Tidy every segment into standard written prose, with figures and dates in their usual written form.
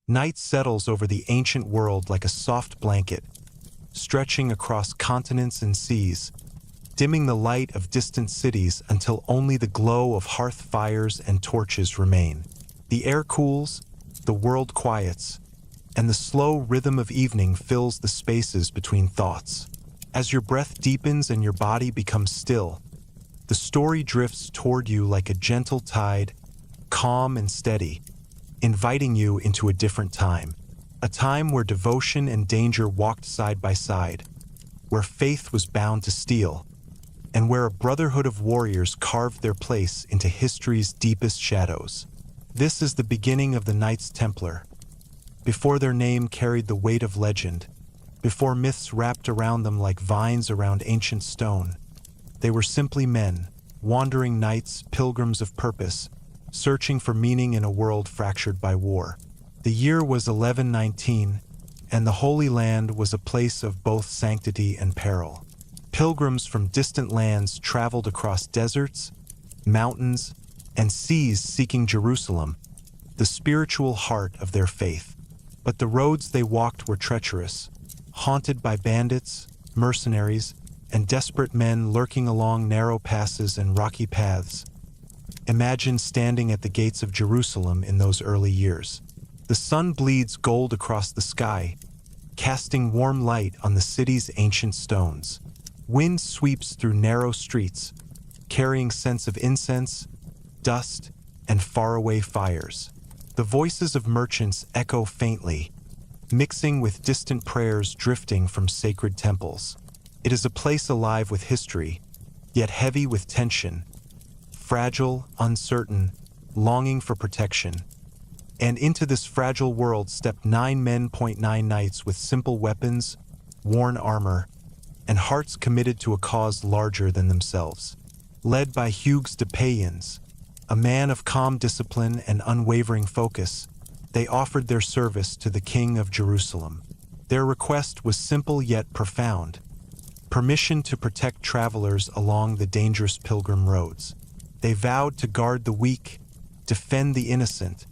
Night settles over the ancient world like a soft blanket, stretching across continents and seas, dimming the light of distant cities until only the glow of hearth fires and torches remain. The air cools, the world quiets, and the slow rhythm of evening fills the spaces between thoughts. As your breath deepens and your body becomes still, the story drifts toward you like a gentle tide, calm and steady, inviting you into a different time. A time where devotion and danger walked side by side, where faith was bound to steel, and where a brotherhood of warriors carved their place into history's deepest shadows. This is the beginning of the Knights Templar. Before their name carried the weight of legend, before myths wrapped around them like vines around ancient stone, they were simply men, wandering knights, pilgrims of purpose, searching for meaning in a world fractured by war. The year was 1119, and the Holy Land was a place of both sanctity and peril. Pilgrims from distant lands traveled across deserts, mountains, and seas seeking Jerusalem, the spiritual heart of their faith. But the roads they walked were treacherous, haunted by bandits, mercenaries, and desperate men lurking along narrow passes and rocky paths. Imagine standing at the gates of Jerusalem in those early years. The sun bleeds gold across the sky, casting warm light on the city's ancient stones. Wind sweeps through narrow streets, carrying scents of incense, dust, and faraway fires. The voices of merchants echo faintly, mixing with distant prayers drifting from sacred temples. It is a place alive with history, yet heavy with tension, fragile, uncertain, longing for protection. And into this fragile world stepped 9 men, 9 knights with simple weapons, worn armor, and hearts committed to a cause larger than themselves. Led by Jacques de Molay, a man of calm discipline and unwavering focus, they offered their service to the King of Jerusalem. Their request was simple yet profound: permission to protect travelers along the dangerous pilgrim roads. They vowed to guard the weak, defend the innocent,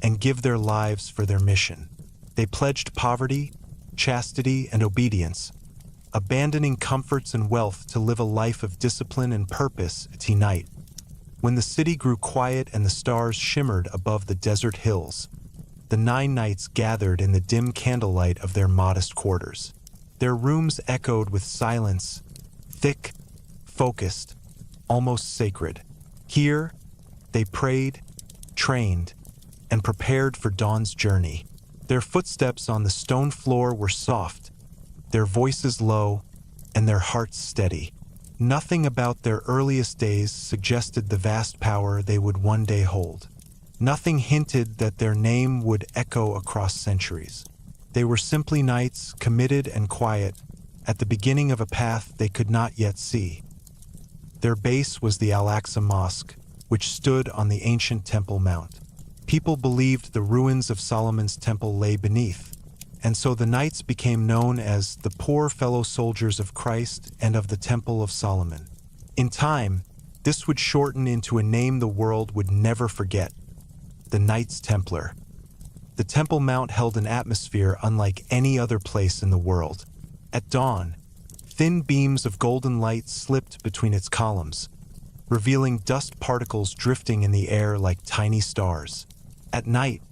and give their lives for their mission. They pledged poverty, chastity, and obedience, abandoning comforts and wealth to live a life of discipline and purpose at night. When the city grew quiet and the stars shimmered above the desert hills, the 9 knights gathered in the dim candlelight of their modest quarters. Their rooms echoed with silence, thick, focused, almost sacred. Here, they prayed, trained, and prepared for dawn's journey. Their footsteps on the stone floor were soft, their voices low, and their hearts steady. Nothing about their earliest days suggested the vast power they would one day hold. Nothing hinted that their name would echo across centuries. They were simply knights, committed and quiet, at the beginning of a path they could not yet see. Their base was the Al-Aqsa Mosque, which stood on the ancient Temple Mount. People believed the ruins of Solomon's temple lay beneath, and so the knights became known as the poor fellow soldiers of Christ and of the Temple of Solomon. In time, this would shorten into a name the world would never forget: the Knights Templar. The Temple Mount held an atmosphere unlike any other place in the world. At dawn, thin beams of golden light slipped between its columns, revealing dust particles drifting in the air like tiny stars. At night,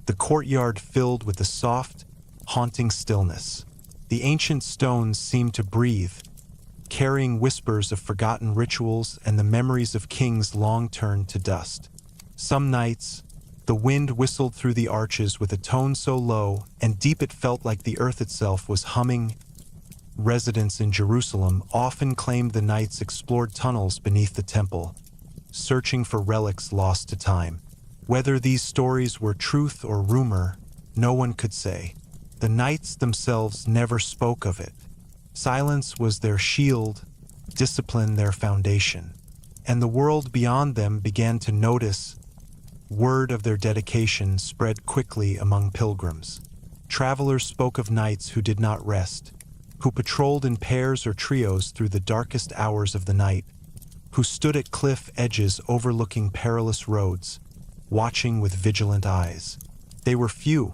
the courtyard filled with a soft, haunting stillness. The ancient stones seemed to breathe, carrying whispers of forgotten rituals and the memories of kings long turned to dust. Some nights, the wind whistled through the arches with a tone so low and deep it felt like the earth itself was humming. Residents in Jerusalem often claimed the knights explored tunnels beneath the temple, searching for relics lost to time. Whether these stories were truth or rumor, no one could say. The knights themselves never spoke of it. Silence was their shield, discipline their foundation, and the world beyond them began to notice. Word of their dedication spread quickly among pilgrims. Travelers spoke of knights who did not rest, who patrolled in pairs or trios through the darkest hours of the night, who stood at cliff edges overlooking perilous roads, watching with vigilant eyes. They were few,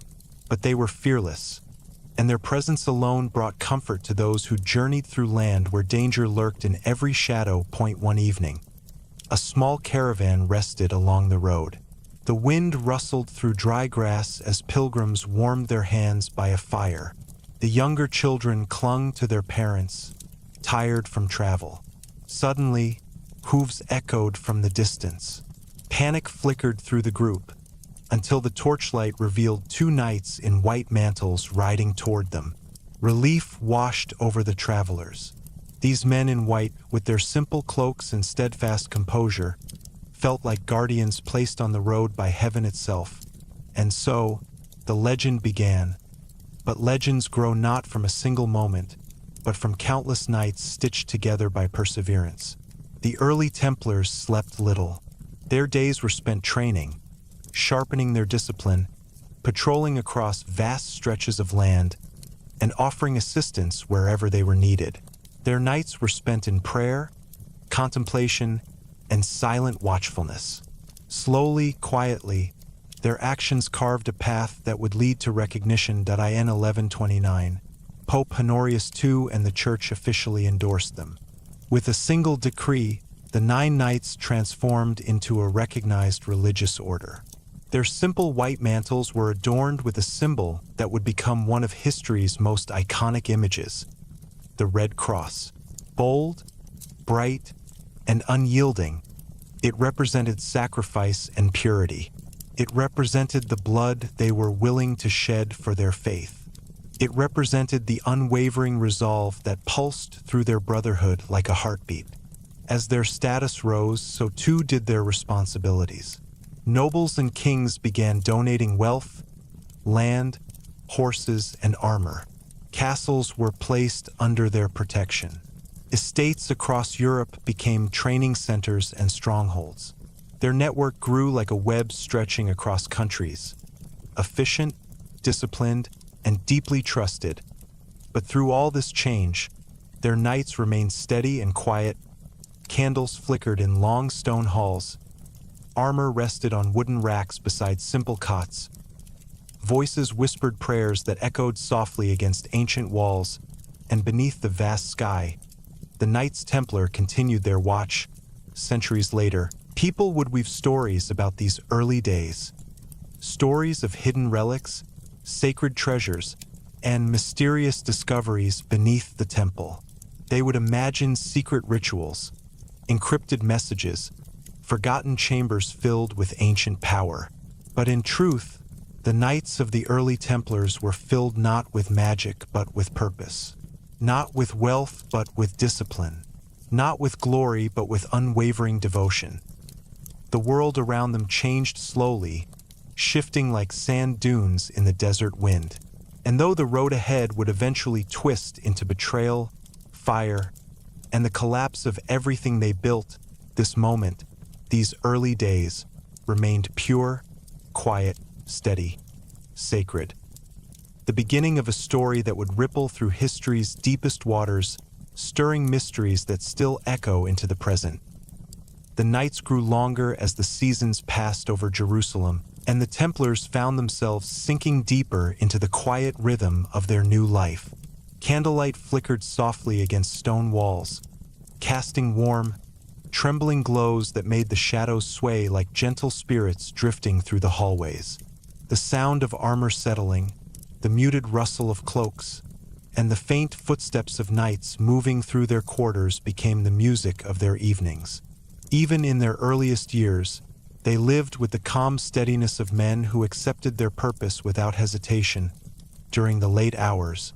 but they were fearless, and their presence alone brought comfort to those who journeyed through land where danger lurked in every shadow. One evening, a small caravan rested along the road. The wind rustled through dry grass as pilgrims warmed their hands by a fire. The younger children clung to their parents, tired from travel. Suddenly, hooves echoed from the distance. Panic flickered through the group, until the torchlight revealed two knights in white mantles riding toward them. Relief washed over the travelers. These men in white, with their simple cloaks and steadfast composure, felt like guardians placed on the road by heaven itself. And so, the legend began. But legends grow not from a single moment, but from countless nights stitched together by perseverance. The early Templars slept little. Their days were spent training, sharpening their discipline, patrolling across vast stretches of land, and offering assistance wherever they were needed. Their nights were spent in prayer, contemplation, and silent watchfulness. Slowly, quietly, their actions carved a path that would lead to recognition. In 1129, Pope Honorius II and the Church officially endorsed them. With a single decree, the 9 knights transformed into a recognized religious order. Their simple white mantles were adorned with a symbol that would become one of history's most iconic images: the Red Cross. Bold, bright, and unyielding, it represented sacrifice and purity. It represented the blood they were willing to shed for their faith. It represented the unwavering resolve that pulsed through their brotherhood like a heartbeat. As their status rose, so too did their responsibilities. Nobles and kings began donating wealth, land, horses, and armor. Castles were placed under their protection. Estates across Europe became training centers and strongholds. Their network grew like a web stretching across countries. Efficient, disciplined, and deeply trusted. But through all this change, their knights remained steady and quiet. Candles flickered in long stone halls. Armor rested on wooden racks beside simple cots. Voices whispered prayers that echoed softly against ancient walls, and beneath the vast sky, the Knights Templar continued their watch. Centuries later, people would weave stories about these early days. Stories of hidden relics, sacred treasures, and mysterious discoveries beneath the temple. They would imagine secret rituals, encrypted messages, forgotten chambers filled with ancient power. But in truth, the Knights of the early Templars were filled not with magic but with purpose. Not with wealth but with discipline. Not with glory but with unwavering devotion. The world around them changed slowly, shifting like sand dunes in the desert wind. And though the road ahead would eventually twist into betrayal, fire, and the collapse of everything they built, this moment, these early days, remained pure, quiet, steady, sacred. The beginning of a story that would ripple through history's deepest waters, stirring mysteries that still echo into the present. The nights grew longer as the seasons passed over Jerusalem, and the Templars found themselves sinking deeper into the quiet rhythm of their new life. Candlelight flickered softly against stone walls, casting warm, trembling glows that made the shadows sway like gentle spirits drifting through the hallways. The sound of armor settling, the muted rustle of cloaks, and the faint footsteps of knights moving through their quarters became the music of their evenings. Even in their earliest years, they lived with the calm steadiness of men who accepted their purpose without hesitation. During the late hours,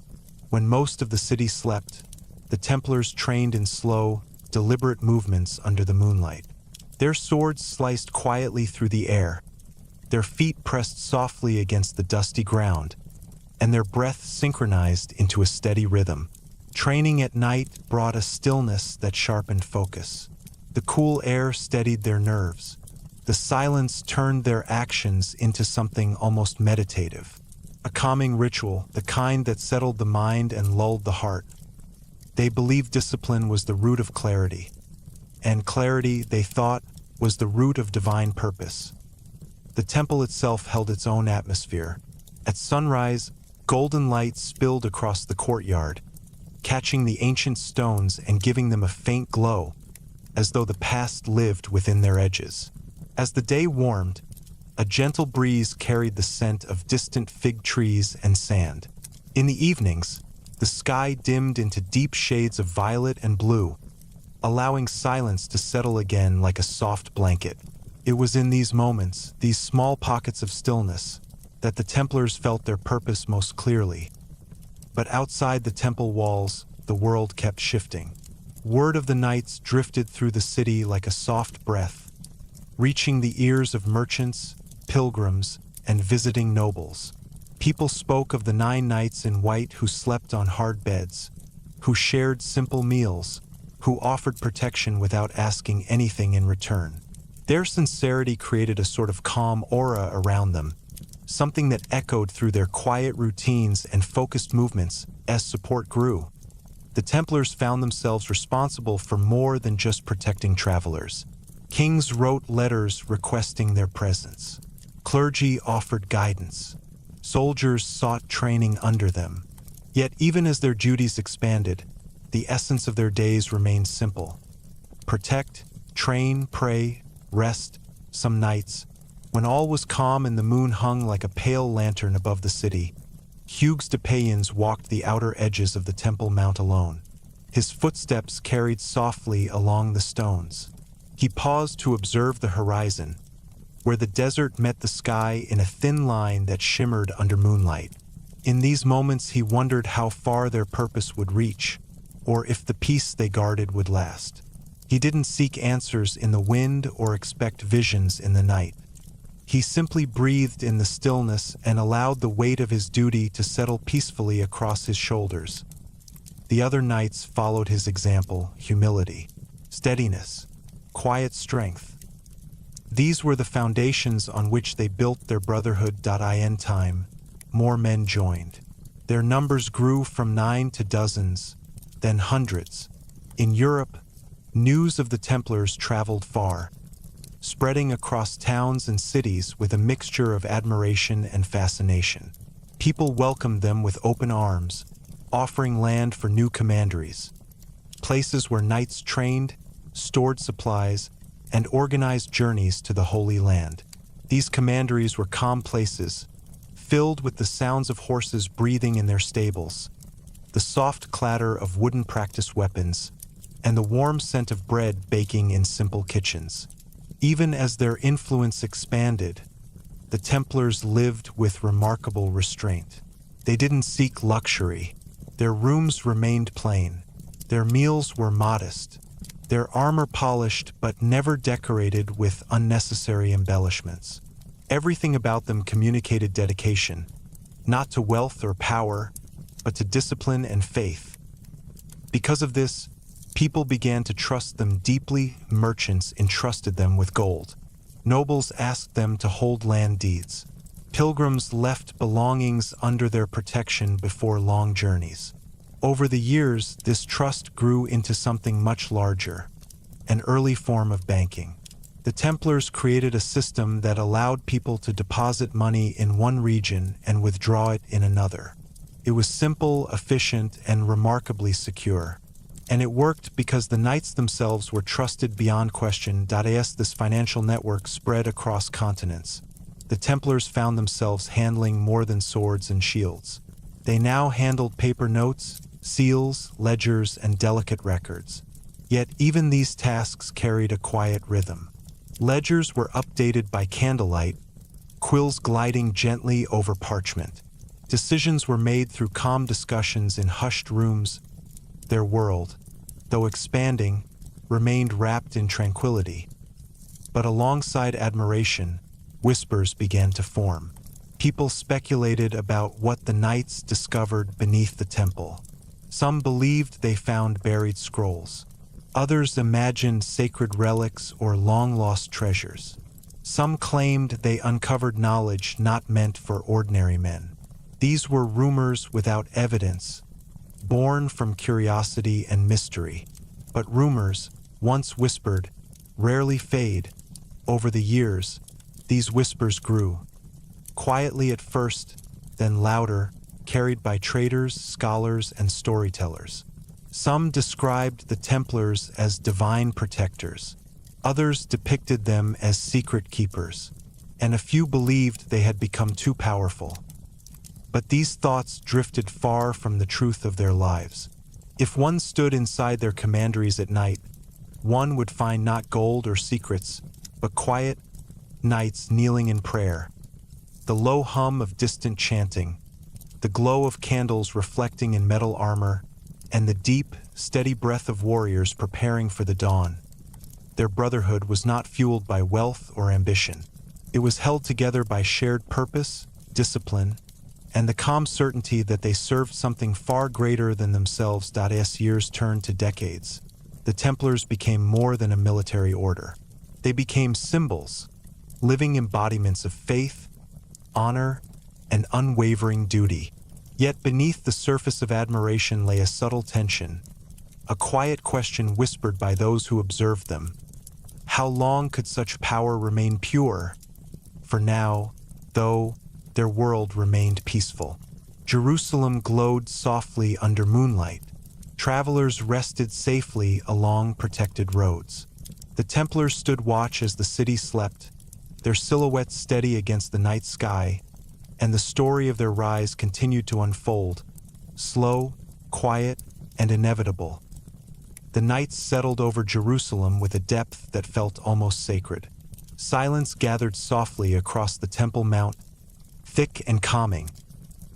when most of the city slept, the Templars trained in slow, deliberate movements under the moonlight. Their swords sliced quietly through the air, their feet pressed softly against the dusty ground, and their breath synchronized into a steady rhythm. Training at night brought a stillness that sharpened focus. The cool air steadied their nerves. The silence turned their actions into something almost meditative. A calming ritual, the kind that settled the mind and lulled the heart. They believed discipline was the root of clarity, and clarity, they thought, was the root of divine purpose. The temple itself held its own atmosphere, At sunrise, golden light spilled across the courtyard, catching the ancient stones and giving them a faint glow, as though the past lived within their edges. As the day warmed, a gentle breeze carried the scent of distant fig trees and sand. In the evenings, the sky dimmed into deep shades of violet and blue, allowing silence to settle again like a soft blanket. It was in these moments, these small pockets of stillness, that the Templars felt their purpose most clearly. But outside the temple walls, the world kept shifting. Word of the Knights drifted through the city like a soft breath, reaching the ears of merchants, pilgrims, and visiting nobles. People spoke of the 9 knights in white who slept on hard beds, who shared simple meals, who offered protection without asking anything in return. Their sincerity created a sort of calm aura around them, something that echoed through their quiet routines and focused movements as support grew. The Templars found themselves responsible for more than just protecting travelers. Kings wrote letters requesting their presence. Clergy offered guidance. Soldiers sought training under them. Yet even as their duties expanded, the essence of their days remained simple. Protect, train, pray, rest. Some nights, when all was calm and the moon hung like a pale lantern above the city, Jacques de Molay walked the outer edges of the Temple Mount alone. His footsteps carried softly along the stones. He paused to observe the horizon, where the desert met the sky in a thin line that shimmered under moonlight. In these moments he wondered how far their purpose would reach, or if the peace they guarded would last. He didn't seek answers in the wind or expect visions in the night. He simply breathed in the stillness and allowed the weight of his duty to settle peacefully across his shoulders. The other knights followed his example: humility, steadiness, quiet strength. These were the foundations on which they built their brotherhood. In time, more men joined. Their numbers grew from 9 to dozens, then hundreds. In Europe, news of the Templars traveled far, spreading across towns and cities with a mixture of admiration and fascination. People welcomed them with open arms, offering land for new commanderies, places where knights trained, stored supplies, and organized journeys to the Holy Land. These commanderies were calm places, filled with the sounds of horses breathing in their stables, the soft clatter of wooden practice weapons, and the warm scent of bread baking in simple kitchens. Even as their influence expanded, the Templars lived with remarkable restraint. They didn't seek luxury. Their rooms remained plain. Their meals were modest. Their armor polished but never decorated with unnecessary embellishments. Everything about them communicated dedication, not to wealth or power, but to discipline and faith. Because of this, people began to trust them deeply. Merchants entrusted them with gold. Nobles asked them to hold land deeds. Pilgrims left belongings under their protection before long journeys. Over the years, this trust grew into something much larger, an early form of banking. The Templars created a system that allowed people to deposit money in one region and withdraw it in another. It was simple, efficient, and remarkably secure. And it worked because the knights themselves were trusted beyond question. This financial network spread across continents. The Templars found themselves handling more than swords and shields. They now handled paper notes, seals, ledgers, and delicate records. Yet even these tasks carried a quiet rhythm. Ledgers were updated by candlelight, quills gliding gently over parchment. Decisions were made through calm discussions in hushed rooms. Their world, though expanding, remained wrapped in tranquility. But alongside admiration, whispers began to form. People speculated about what the knights discovered beneath the temple. Some believed they found buried scrolls. Others imagined sacred relics or long-lost treasures. Some claimed they uncovered knowledge not meant for ordinary men. These were rumors without evidence, born from curiosity and mystery. But rumors, once whispered, rarely fade. Over the years, these whispers grew. Quietly at first, then louder, carried by traders, scholars, and storytellers. Some described the Templars as divine protectors. Others depicted them as secret keepers, and a few believed they had become too powerful. But these thoughts drifted far from the truth of their lives. If one stood inside their commanderies at night, one would find not gold or secrets, but quiet knights kneeling in prayer, the low hum of distant chanting, the glow of candles reflecting in metal armor, and the deep, steady breath of warriors preparing for the dawn. Their brotherhood was not fueled by wealth or ambition. It was held together by shared purpose, discipline, and the calm certainty that they served something far greater than themselves. As years turned to decades, the Templars became more than a military order. They became symbols, living embodiments of faith, honor, and unwavering duty. Yet beneath the surface of admiration lay a subtle tension, a quiet question whispered by those who observed them. How long could such power remain pure? For now, though, their world remained peaceful. Jerusalem glowed softly under moonlight. Travelers rested safely along protected roads. The Templars stood watch as the city slept, their silhouettes steady against the night sky, and the story of their rise continued to unfold, slow, quiet, and inevitable. The nights settled over Jerusalem with a depth that felt almost sacred. Silence gathered softly across the Temple Mount, thick and calming,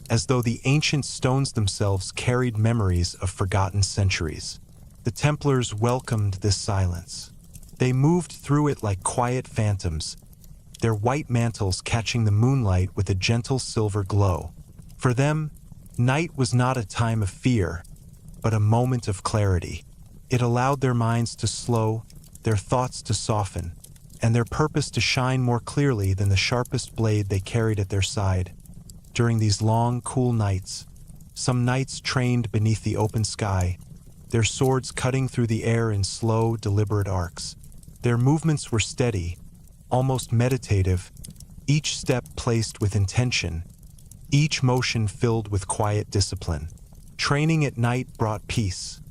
as though the ancient stones themselves carried memories of forgotten centuries. The Templars welcomed this silence. They moved through it like quiet phantoms, their white mantles catching the moonlight with a gentle silver glow. For them, night was not a time of fear, but a moment of clarity. It allowed their minds to slow, their thoughts to soften, and their purpose to shine more clearly than the sharpest blade they carried at their side. During these long, cool nights, some knights trained beneath the open sky, their swords cutting through the air in slow, deliberate arcs. Their movements were steady, almost meditative, each step placed with intention, each motion filled with quiet discipline. Training at night brought peace,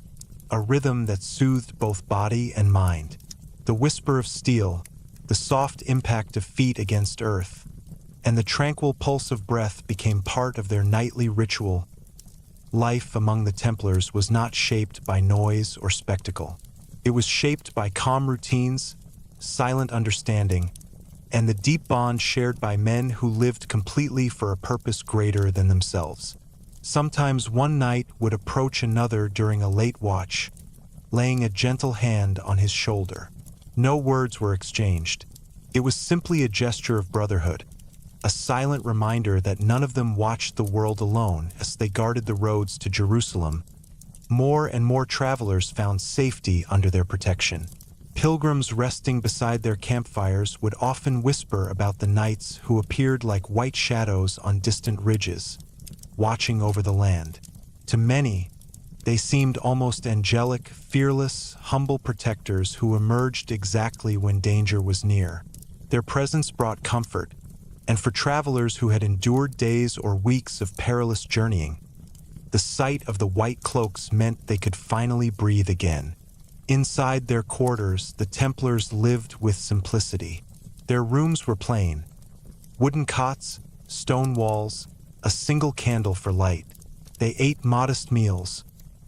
a rhythm that soothed both body and mind. The whisper of steel, the soft impact of feet against earth, and the tranquil pulse of breath became part of their nightly ritual. Life among the Templars was not shaped by noise or spectacle. It was shaped by calm routines, silent understanding, and the deep bond shared by men who lived completely for a purpose greater than themselves. Sometimes one knight would approach another during a late watch, laying a gentle hand on his shoulder. No words were exchanged. It was simply a gesture of brotherhood, a silent reminder that none of them watched the world alone as they guarded the roads to Jerusalem. More and more travelers found safety under their protection. Pilgrims resting beside their campfires would often whisper about the knights who appeared like white shadows on distant ridges, watching over the land. To many, they seemed almost angelic, fearless, humble protectors who emerged exactly when danger was near. Their presence brought comfort, and for travelers who had endured days or weeks of perilous journeying, the sight of the white cloaks meant they could finally breathe again. Inside their quarters, the Templars lived with simplicity. Their rooms were plain: wooden cots, stone walls, a single candle for light. They ate modest meals,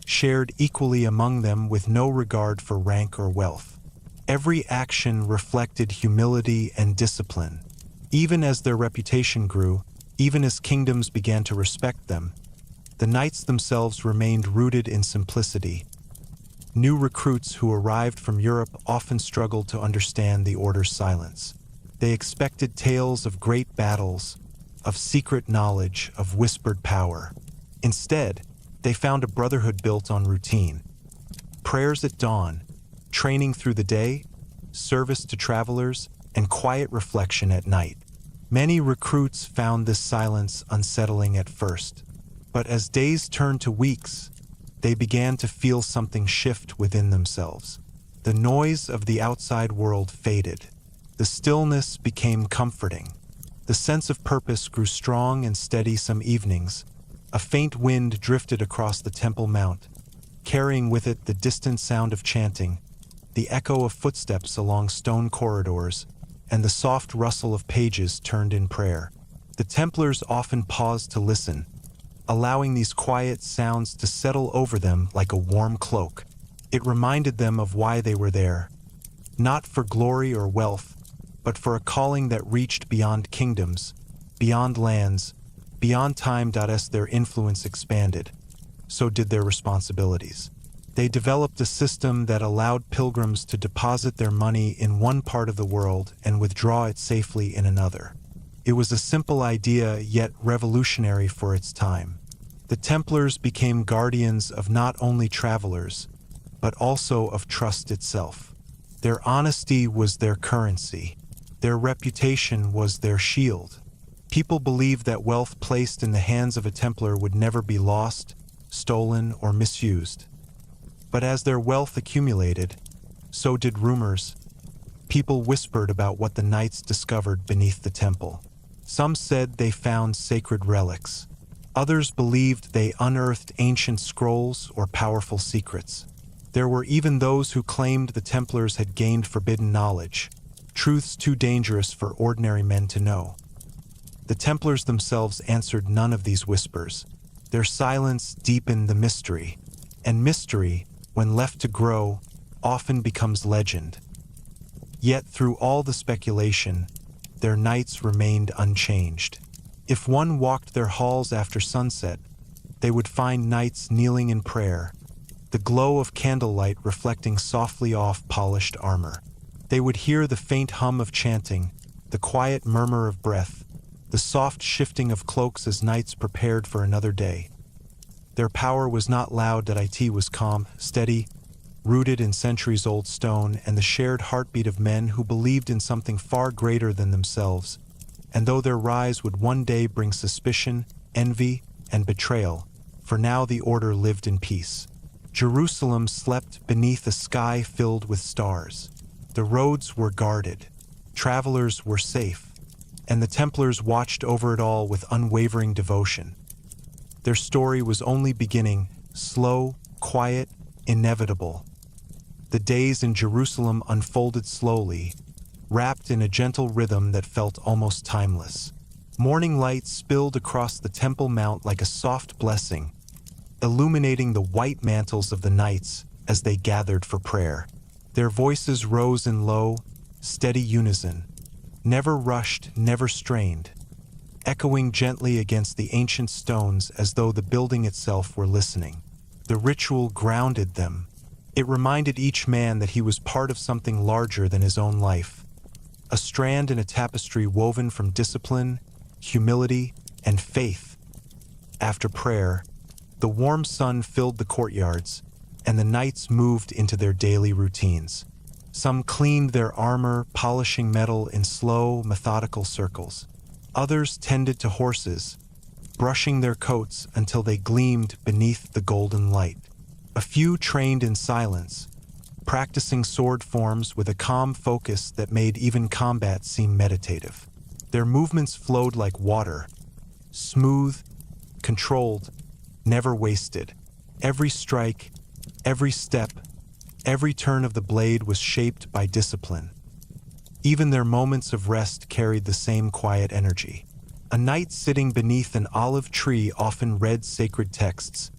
shared equally among them with no regard for rank or wealth. Every action reflected humility and discipline. Even as their reputation grew, even as kingdoms began to respect them, the knights themselves remained rooted in simplicity. New recruits who arrived from Europe often struggled to understand the order's silence. They expected tales of great battles, of secret knowledge, of whispered power. Instead, they found a brotherhood built on routine. Prayers at dawn, training through the day, service to travelers, and quiet reflection at night. Many recruits found this silence unsettling at first, but as days turned to weeks, they began to feel something shift within themselves. The noise of the outside world faded. The stillness became comforting. The sense of purpose grew strong and steady some evenings. A faint wind drifted across the Temple Mount, carrying with it the distant sound of chanting, the echo of footsteps along stone corridors, and the soft rustle of pages turned in prayer. The Templars often paused to listen, allowing these quiet sounds to settle over them like a warm cloak. It reminded them of why they were there, not for glory or wealth, but for a calling that reached beyond kingdoms, beyond lands, beyond time. As their influence expanded, so did their responsibilities. They developed a system that allowed pilgrims to deposit their money in one part of the world and withdraw it safely in another. It was a simple idea, yet revolutionary for its time. The Templars became guardians of not only travelers, but also of trust itself. Their honesty was their currency. Their reputation was their shield. People believed that wealth placed in the hands of a Templar would never be lost, stolen, or misused. But as their wealth accumulated, so did rumors. People whispered about what the Knights discovered beneath the temple. Some said they found sacred relics. Others believed they unearthed ancient scrolls or powerful secrets. There were even those who claimed the Templars had gained forbidden knowledge, truths too dangerous for ordinary men to know. The Templars themselves answered none of these whispers. Their silence deepened the mystery, and mystery, when left to grow, often becomes legend. Yet through all the speculation, their knights remained unchanged. If one walked their halls after sunset, they would find knights kneeling in prayer, the glow of candlelight reflecting softly off polished armor. They would hear the faint hum of chanting, the quiet murmur of breath, the soft shifting of cloaks as knights prepared for another day. Their power was not loud, it was calm, steady, rooted in centuries-old stone and the shared heartbeat of men who believed in something far greater than themselves. And though their rise would one day bring suspicion, envy, and betrayal, for now the order lived in peace. Jerusalem slept beneath a sky filled with stars. The roads were guarded, travelers were safe, and the Templars watched over it all with unwavering devotion. Their story was only beginning, slow, quiet, inevitable. The days in Jerusalem unfolded slowly, wrapped in a gentle rhythm that felt almost timeless. Morning light spilled across the Temple Mount like a soft blessing, illuminating the white mantles of the knights as they gathered for prayer. Their voices rose in low, steady unison, never rushed, never strained, echoing gently against the ancient stones as though the building itself were listening. The ritual grounded them. It reminded each man that he was part of something larger than his own life, a strand in a tapestry woven from discipline, humility, and faith. After prayer, the warm sun filled the courtyards, and the knights moved into their daily routines. Some cleaned their armor, polishing metal in slow, methodical circles. Others tended to horses, brushing their coats until they gleamed beneath the golden light. A few trained in silence, practicing sword forms with a calm focus that made even combat seem meditative. Their movements flowed like water, smooth, controlled, never wasted. Every strike, every step, every turn of the blade was shaped by discipline. Even their moments of rest carried the same quiet energy. A knight sitting beneath an olive tree often read sacred texts,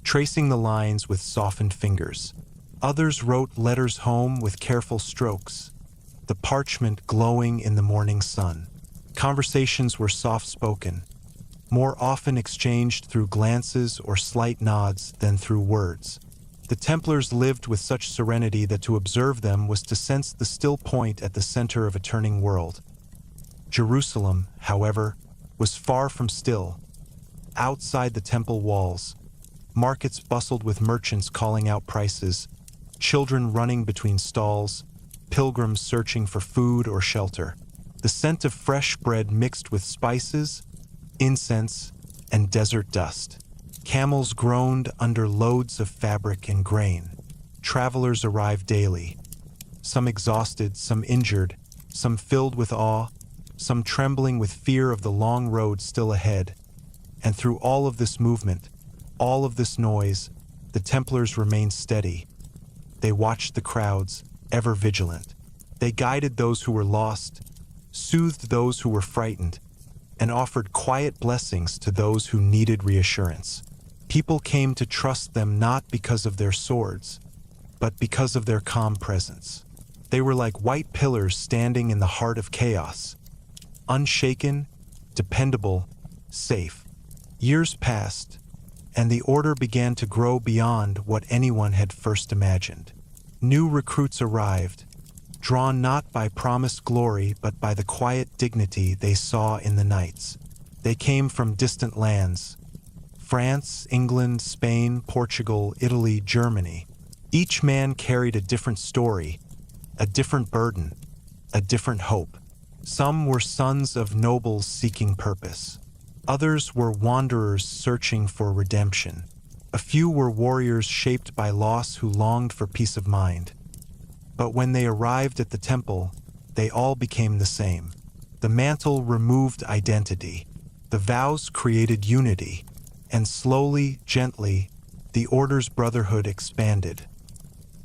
tracing the lines with softened fingers. Others wrote letters home with careful strokes, the parchment glowing in the morning sun. Conversations were soft-spoken, more often exchanged through glances or slight nods than through words. The Templars lived with such serenity that to observe them was to sense the still point at the center of a turning world. Jerusalem, however, was far from still. Outside the temple walls, markets bustled with merchants calling out prices, children running between stalls, pilgrims searching for food or shelter. The scent of fresh bread mixed with spices, incense, and desert dust. Camels groaned under loads of fabric and grain. Travelers arrived daily, some exhausted, some injured, some filled with awe, some trembling with fear of the long road still ahead. And through all of this movement, all of this noise, the Templars remained steady. They watched the crowds, ever vigilant. They guided those who were lost, soothed those who were frightened, and offered quiet blessings to those who needed reassurance. People came to trust them not because of their swords, but because of their calm presence. They were like white pillars standing in the heart of chaos, unshaken, dependable, safe. Years passed, and the order began to grow beyond what anyone had first imagined. New recruits arrived, drawn not by promised glory but by the quiet dignity they saw in the knights. They came from distant lands: France, England, Spain, Portugal, Italy, Germany. Each man carried a different story, a different burden, a different hope. Some were sons of nobles seeking purpose. Others were wanderers searching for redemption. A few were warriors shaped by loss who longed for peace of mind. But when they arrived at the temple, they all became the same. The mantle removed identity. The vows created unity. And slowly, gently, the order's brotherhood expanded.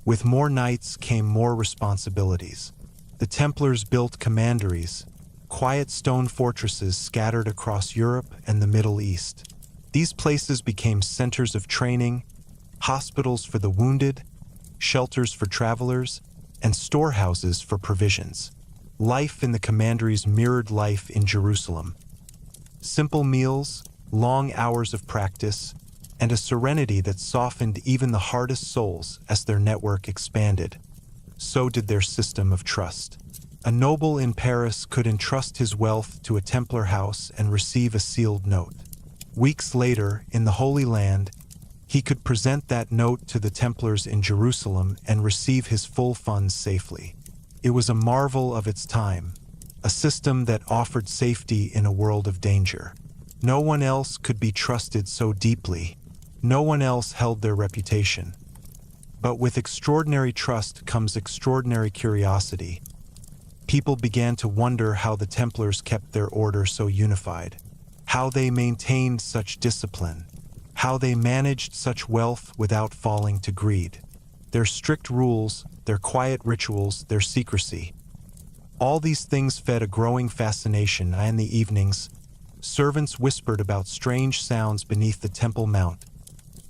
With more knights came more responsibilities. The Templars built commanderies, quiet stone fortresses scattered across Europe and the Middle East. These places became centers of training, hospitals for the wounded, shelters for travelers, and storehouses for provisions. Life in the commanderies mirrored life in Jerusalem. Simple meals, long hours of practice, and a serenity that softened even the hardest souls as their network expanded. So did their system of trust. A noble in Paris could entrust his wealth to a Templar house and receive a sealed note. Weeks later, in the Holy Land, he could present that note to the Templars in Jerusalem and receive his full funds safely. It was a marvel of its time, a system that offered safety in a world of danger. No one else could be trusted so deeply. No one else held their reputation. But with extraordinary trust comes extraordinary curiosity. People began to wonder how the Templars kept their order so unified, how they maintained such discipline, how they managed such wealth without falling to greed. Their strict rules, their quiet rituals, their secrecy. All these things fed a growing fascination, and in the evenings, servants whispered about strange sounds beneath the temple mount,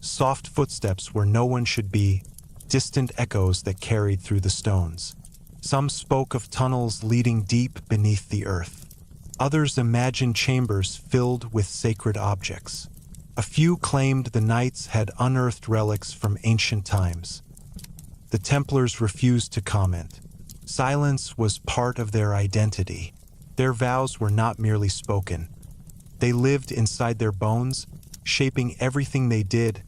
soft footsteps where no one should be, distant echoes that carried through the stones. Some spoke of tunnels leading deep beneath the earth. Others imagined chambers filled with sacred objects. A few claimed the knights had unearthed relics from ancient times. The Templars refused to comment. Silence was part of their identity. Their vows were not merely spoken. They lived inside their bones, shaping everything they did,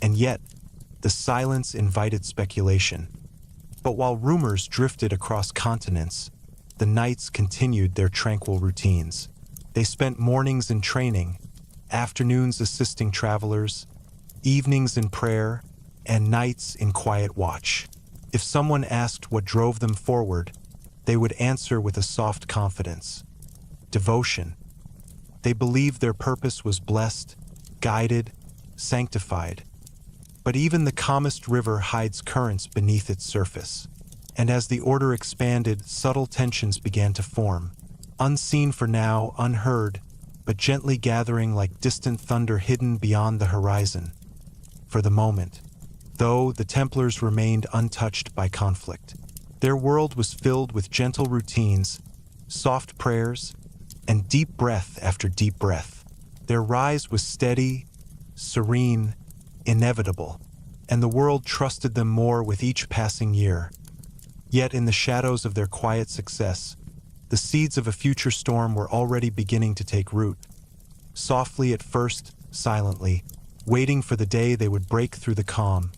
and yet, the silence invited speculation. But while rumors drifted across continents, the knights continued their tranquil routines. They spent mornings in training, afternoons assisting travelers, evenings in prayer, and nights in quiet watch. If someone asked what drove them forward, they would answer with a soft confidence: devotion. They believed their purpose was blessed, guided, sanctified. But even the calmest river hides currents beneath its surface. And as the order expanded, subtle tensions began to form, unseen for now, unheard, but gently gathering like distant thunder hidden beyond the horizon. For the moment, though, the Templars remained untouched by conflict. Their world was filled with gentle routines, soft prayers, and deep breath after deep breath. Their rise was steady, serene, inevitable, and the world trusted them more with each passing year. Yet in the shadows of their quiet success, the seeds of a future storm were already beginning to take root. Softly at first, silently, waiting for the day they would break through the calm.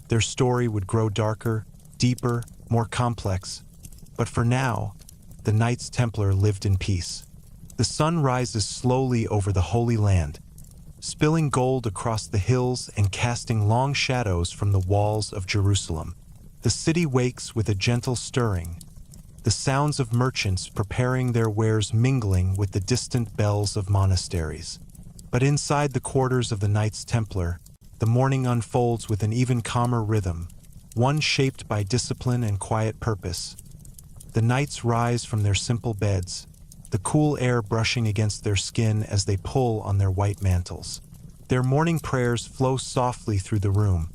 Their story would grow darker, deeper, more complex. But for now, the Knights Templar lived in peace. The sun rises slowly over the Holy Land, spilling gold across the hills and casting long shadows from the walls of Jerusalem. The city wakes with a gentle stirring, the sounds of merchants preparing their wares mingling with the distant bells of monasteries. But inside the quarters of the Knights Templar, the morning unfolds with an even calmer rhythm, one shaped by discipline and quiet purpose. The knights rise from their simple beds, the cool air brushing against their skin as they pull on their white mantles. Their morning prayers flow softly through the room,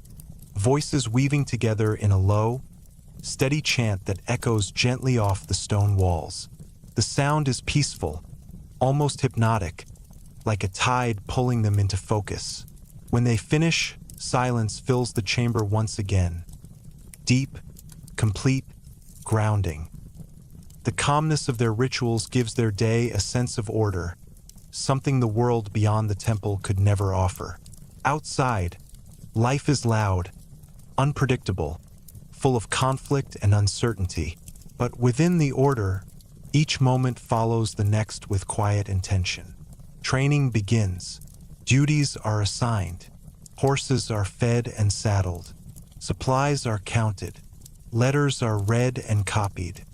voices weaving together in a low, steady chant that echoes gently off the stone walls. The sound is peaceful, almost hypnotic, like a tide pulling them into focus. When they finish, silence fills the chamber once again. Deep, complete, grounding. The calmness of their rituals gives their day a sense of order, something the world beyond the temple could never offer. Outside, life is loud, unpredictable, full of conflict and uncertainty. But within the order, each moment follows the next with quiet intention. Training begins. Duties are assigned. Horses are fed and saddled. Supplies are counted. Letters are read and copied.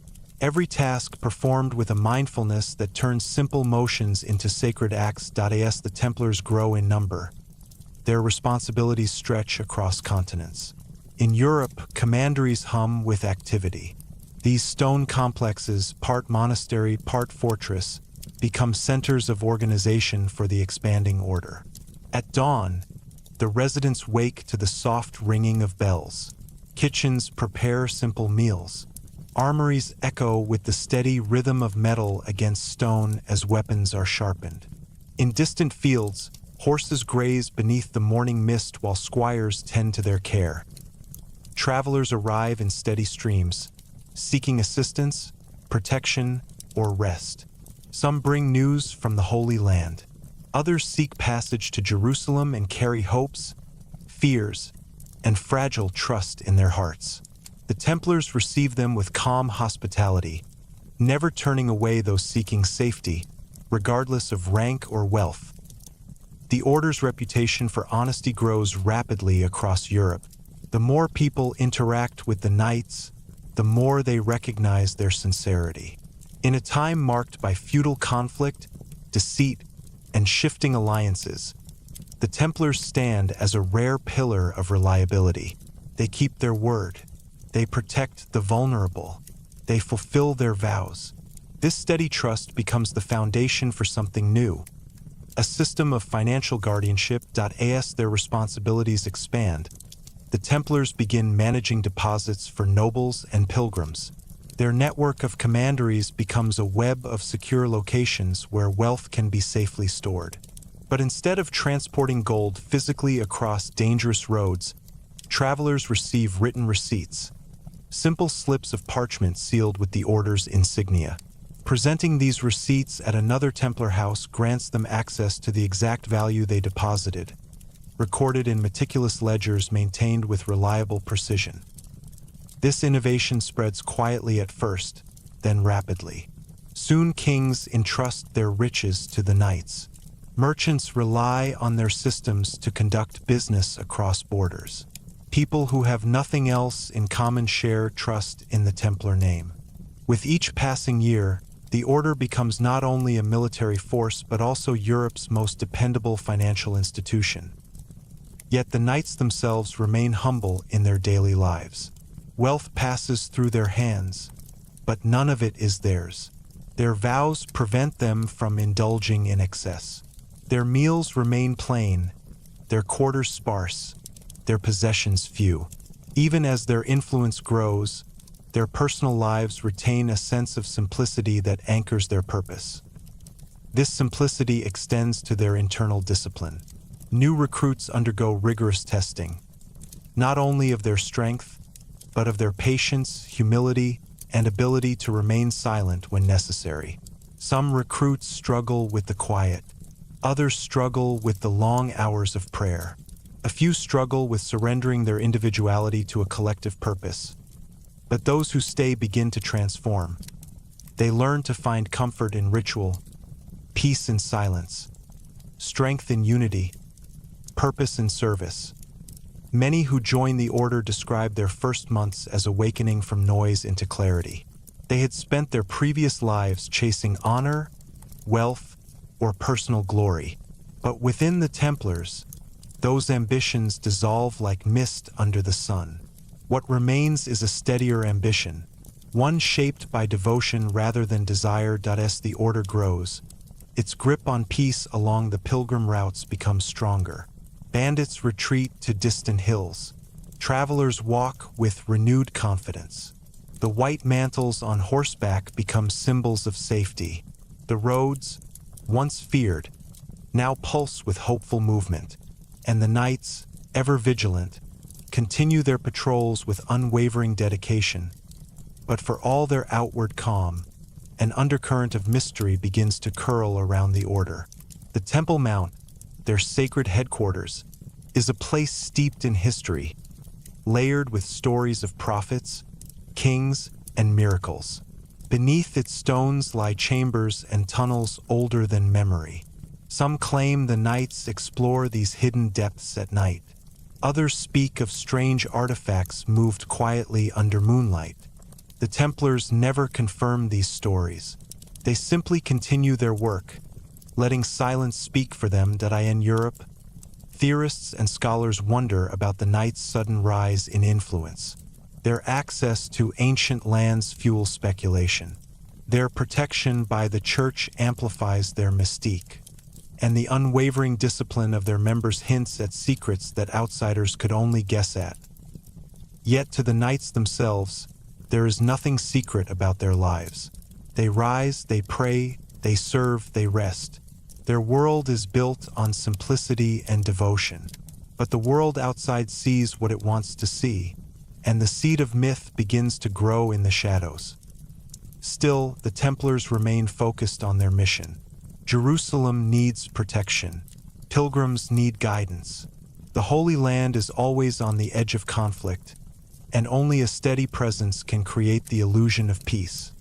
Every task performed with a mindfulness that turns simple motions into sacred acts. As the Templars grow in number, their responsibilities stretch across continents. In Europe, commanderies hum with activity. These stone complexes, part monastery, part fortress, become centers of organization for the expanding order. At dawn, the residents wake to the soft ringing of bells. Kitchens prepare simple meals. Armories echo with the steady rhythm of metal against stone as weapons are sharpened. In distant fields, horses graze beneath the morning mist while squires tend to their care. Travelers arrive in steady streams, seeking assistance, protection, or rest. Some bring news from the Holy Land. Others seek passage to Jerusalem and carry hopes, fears, and fragile trust in their hearts. The Templars receive them with calm hospitality, never turning away those seeking safety, regardless of rank or wealth. The Order's reputation for honesty grows rapidly across Europe. The more people interact with the Knights, the more they recognize their sincerity. In a time marked by feudal conflict, deceit, and shifting alliances, the Templars stand as a rare pillar of reliability. They keep their word. They protect the vulnerable. They fulfill their vows. This steady trust becomes the foundation for something new, a system of financial guardianship. As their responsibilities expand, the Templars begin managing deposits for nobles and pilgrims. Their network of commanderies becomes a web of secure locations where wealth can be safely stored. But instead of transporting gold physically across dangerous roads, travelers receive written receipts, simple slips of parchment sealed with the Order's insignia. Presenting these receipts at another Templar house grants them access to the exact value they deposited, recorded in meticulous ledgers maintained with reliable precision. This innovation spreads quietly at first, then rapidly. Soon kings entrust their riches to the knights. Merchants rely on their systems to conduct business across borders. People who have nothing else in common share trust in the Templar name. With each passing year, the Order becomes not only a military force but also Europe's most dependable financial institution. Yet the knights themselves remain humble in their daily lives. Wealth passes through their hands, but none of it is theirs. Their vows prevent them from indulging in excess. Their meals remain plain, their quarters sparse, their possessions few. Even as their influence grows, their personal lives retain a sense of simplicity that anchors their purpose. This simplicity extends to their internal discipline. New recruits undergo rigorous testing, not only of their strength, but of their patience, humility, and ability to remain silent when necessary. Some recruits struggle with the quiet. Others struggle with the long hours of prayer. A few struggle with surrendering their individuality to a collective purpose. But those who stay begin to transform. They learn to find comfort in ritual, peace in silence, strength in unity, purpose in service. Many who join the Order describe their first months as awakening from noise into clarity. They had spent their previous lives chasing honor, wealth, or personal glory. But within the Templars, those ambitions dissolve like mist under the sun. What remains is a steadier ambition, one shaped by devotion rather than desire. As the order grows, its grip on peace along the pilgrim routes becomes stronger. Bandits retreat to distant hills. Travelers walk with renewed confidence. The white mantles on horseback become symbols of safety. The roads, once feared, now pulse with hopeful movement, and the knights, ever vigilant, continue their patrols with unwavering dedication. But for all their outward calm, an undercurrent of mystery begins to curl around the order. The Temple Mount, their sacred headquarters, is a place steeped in history, layered with stories of prophets, kings, and miracles. Beneath its stones lie chambers and tunnels older than memory. Some claim the knights explore these hidden depths at night. Others speak of strange artifacts moved quietly under moonlight. The Templars never confirm these stories. They simply continue their work, letting silence speak for them. In Europe, theorists and scholars wonder about the Knights' sudden rise in influence. Their access to ancient lands fuels speculation. Their protection by the Church amplifies their mystique, and the unwavering discipline of their members hints at secrets that outsiders could only guess at. Yet to the Knights themselves, there is nothing secret about their lives. They rise, they pray, they serve, they rest. Their world is built on simplicity and devotion. But the world outside sees what it wants to see, and the seed of myth begins to grow in the shadows. Still, the Templars remain focused on their mission. Jerusalem needs protection. Pilgrims need guidance. The Holy Land is always on the edge of conflict, and only a steady presence can create the illusion of peace.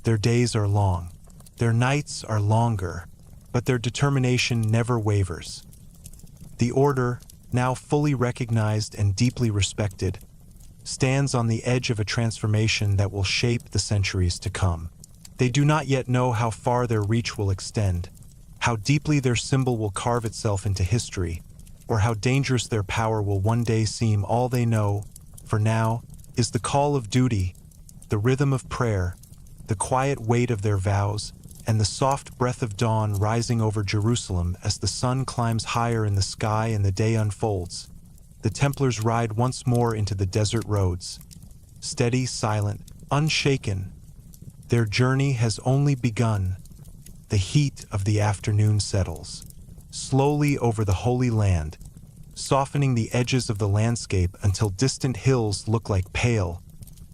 Their days are long. Their nights are longer, but their determination never wavers. The Order, now fully recognized and deeply respected, stands on the edge of a transformation that will shape the centuries to come. They do not yet know how far their reach will extend, how deeply their symbol will carve itself into history, or how dangerous their power will one day seem. All they know, for now, is the call of duty, the rhythm of prayer, the quiet weight of their vows, and the soft breath of dawn rising over Jerusalem as the sun climbs higher in the sky and the day unfolds. The Templars ride once more into the desert roads. Steady, silent, unshaken, their journey has only begun. The heat of the afternoon settles slowly over the Holy Land, softening the edges of the landscape until distant hills look like pale,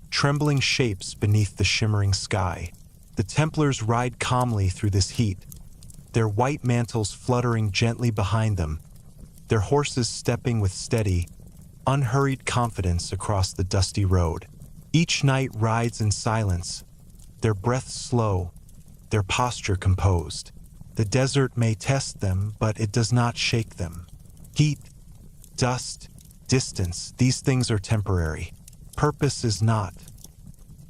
trembling shapes beneath the shimmering sky. The Templars ride calmly through this heat, their white mantles fluttering gently behind them, their horses stepping with steady, unhurried confidence across the dusty road. Each knight rides in silence, their breath slow, their posture composed. The desert may test them, but it does not shake them. Heat, dust, distance, these things are temporary. Purpose is not.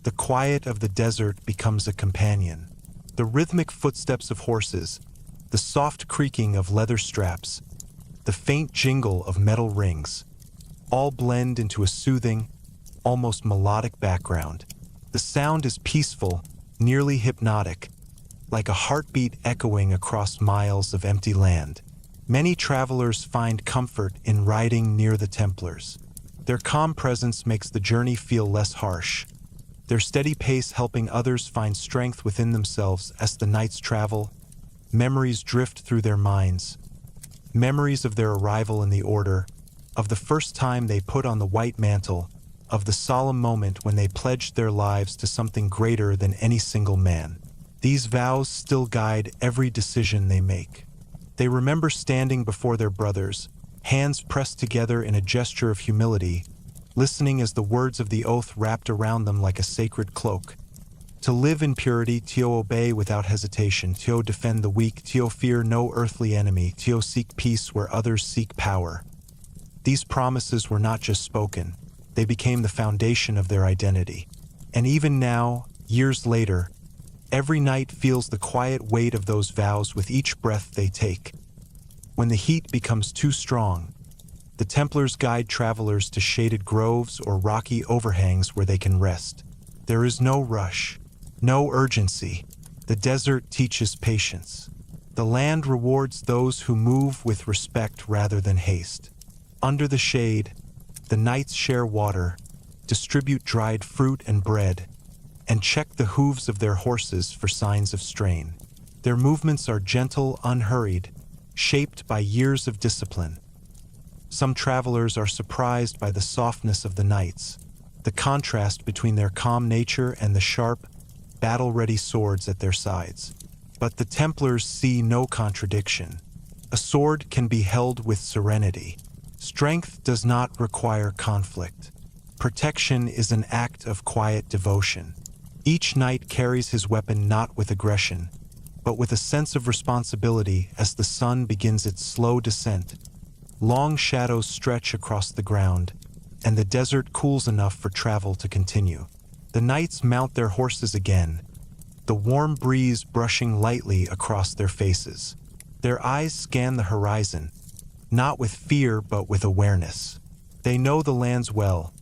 The quiet of the desert becomes a companion. The rhythmic footsteps of horses, the soft creaking of leather straps, the faint jingle of metal rings, all blend into a soothing, almost melodic background. The sound is peaceful, nearly hypnotic, like a heartbeat echoing across miles of empty land. Many travelers find comfort in riding near the Templars. Their calm presence makes the journey feel less harsh, their steady pace helping others find strength within themselves. As the Knights travel, memories drift through their minds. Memories of their arrival in the Order, of the first time they put on the white mantle, of the solemn moment when they pledged their lives to something greater than any single man. These vows still guide every decision they make. They remember standing before their brothers, hands pressed together in a gesture of humility, listening as the words of the oath wrapped around them like a sacred cloak. To live in purity, to obey without hesitation, to defend the weak, to fear no earthly enemy, to seek peace where others seek power. These promises were not just spoken, they became the foundation of their identity. And even now, Years later, every knight feels the quiet weight of those vows with each breath they take. When the heat becomes too strong, the Templars guide travelers to shaded groves or rocky overhangs where they can rest. There is no rush, no urgency. The desert teaches patience. The land rewards those who move with respect rather than haste. Under the shade, the knights share water, distribute dried fruit and bread, and check the hooves of their horses for signs of strain. Their movements are gentle, unhurried, shaped by years of discipline. Some travelers are surprised by the softness of the knights, the contrast between their calm nature and the sharp, battle-ready swords at their sides. But the Templars see no contradiction. A sword can be held with serenity. Strength does not require conflict. Protection is an act of quiet devotion. Each knight carries his weapon not with aggression, but with a sense of responsibility as the sun begins its slow descent. Long shadows stretch across the ground, and the desert cools enough for travel to continue. The knights mount their horses again, the warm breeze brushing lightly across their faces. Their eyes scan the horizon, not with fear but with awareness. They know the lands well,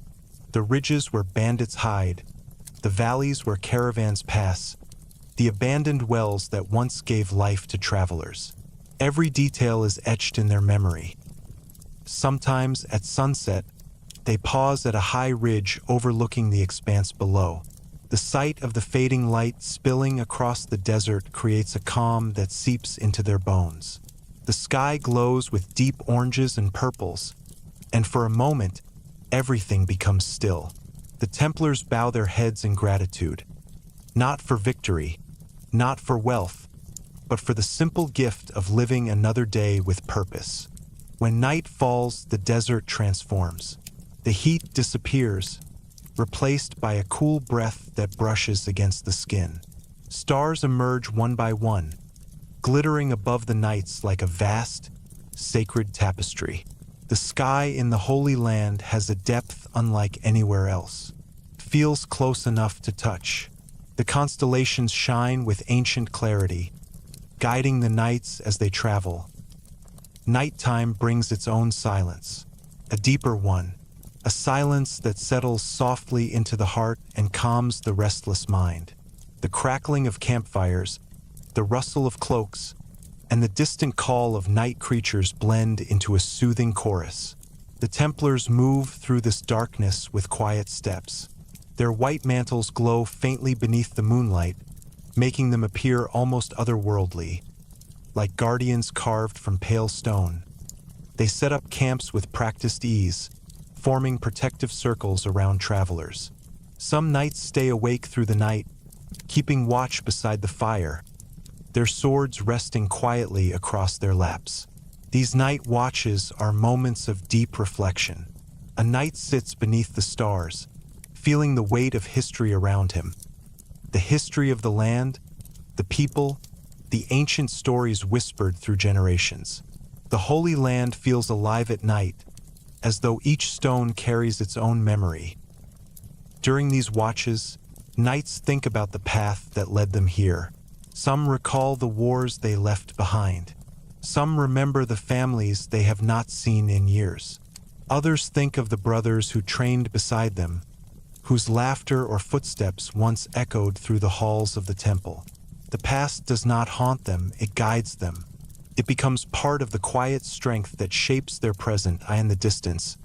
the ridges where bandits hide, the valleys where caravans pass, the abandoned wells that once gave life to travelers. Every detail is etched in their memory. Sometimes, at sunset, they pause at a high ridge overlooking the expanse below. The sight of the fading light spilling across the desert creates a calm that seeps into their bones. The sky glows with deep oranges and purples, and for a moment, everything becomes still. The Templars bow their heads in gratitude, not for victory, not for wealth, but for the simple gift of living another day with purpose. When night falls, the desert transforms. The heat disappears, replaced by a cool breath that brushes against the skin. Stars emerge one by one, glittering above the nights like a vast, sacred tapestry. The sky in the Holy Land has a depth unlike anywhere else. It feels close enough to touch. The constellations shine with ancient clarity, guiding the knights as they travel. Nighttime brings its own silence, a deeper one, a silence that settles softly into the heart and calms the restless mind. The crackling of campfires, the rustle of cloaks, and the distant call of night creatures blend into a soothing chorus. The Templars move through this darkness with quiet steps. Their white mantles glow faintly beneath the moonlight, making them appear almost otherworldly, like guardians carved from pale stone. They set up camps with practiced ease, forming protective circles around travelers. Some knights stay awake through the night, keeping watch beside the fire, their swords resting quietly across their laps. These night watches are moments of deep reflection. A knight sits beneath the stars, feeling the weight of history around him. The history of the land, the people, the ancient stories whispered through generations. The Holy Land feels alive at night, as though each stone carries its own memory. During these watches, knights think about the path that led them here. Some recall the wars they left behind. Some remember the families they have not seen in years. Others think of the brothers who trained beside them, whose laughter or footsteps once echoed through the halls of the temple. The past does not haunt them, it guides them. It becomes part of the quiet strength that shapes their present. In the distance,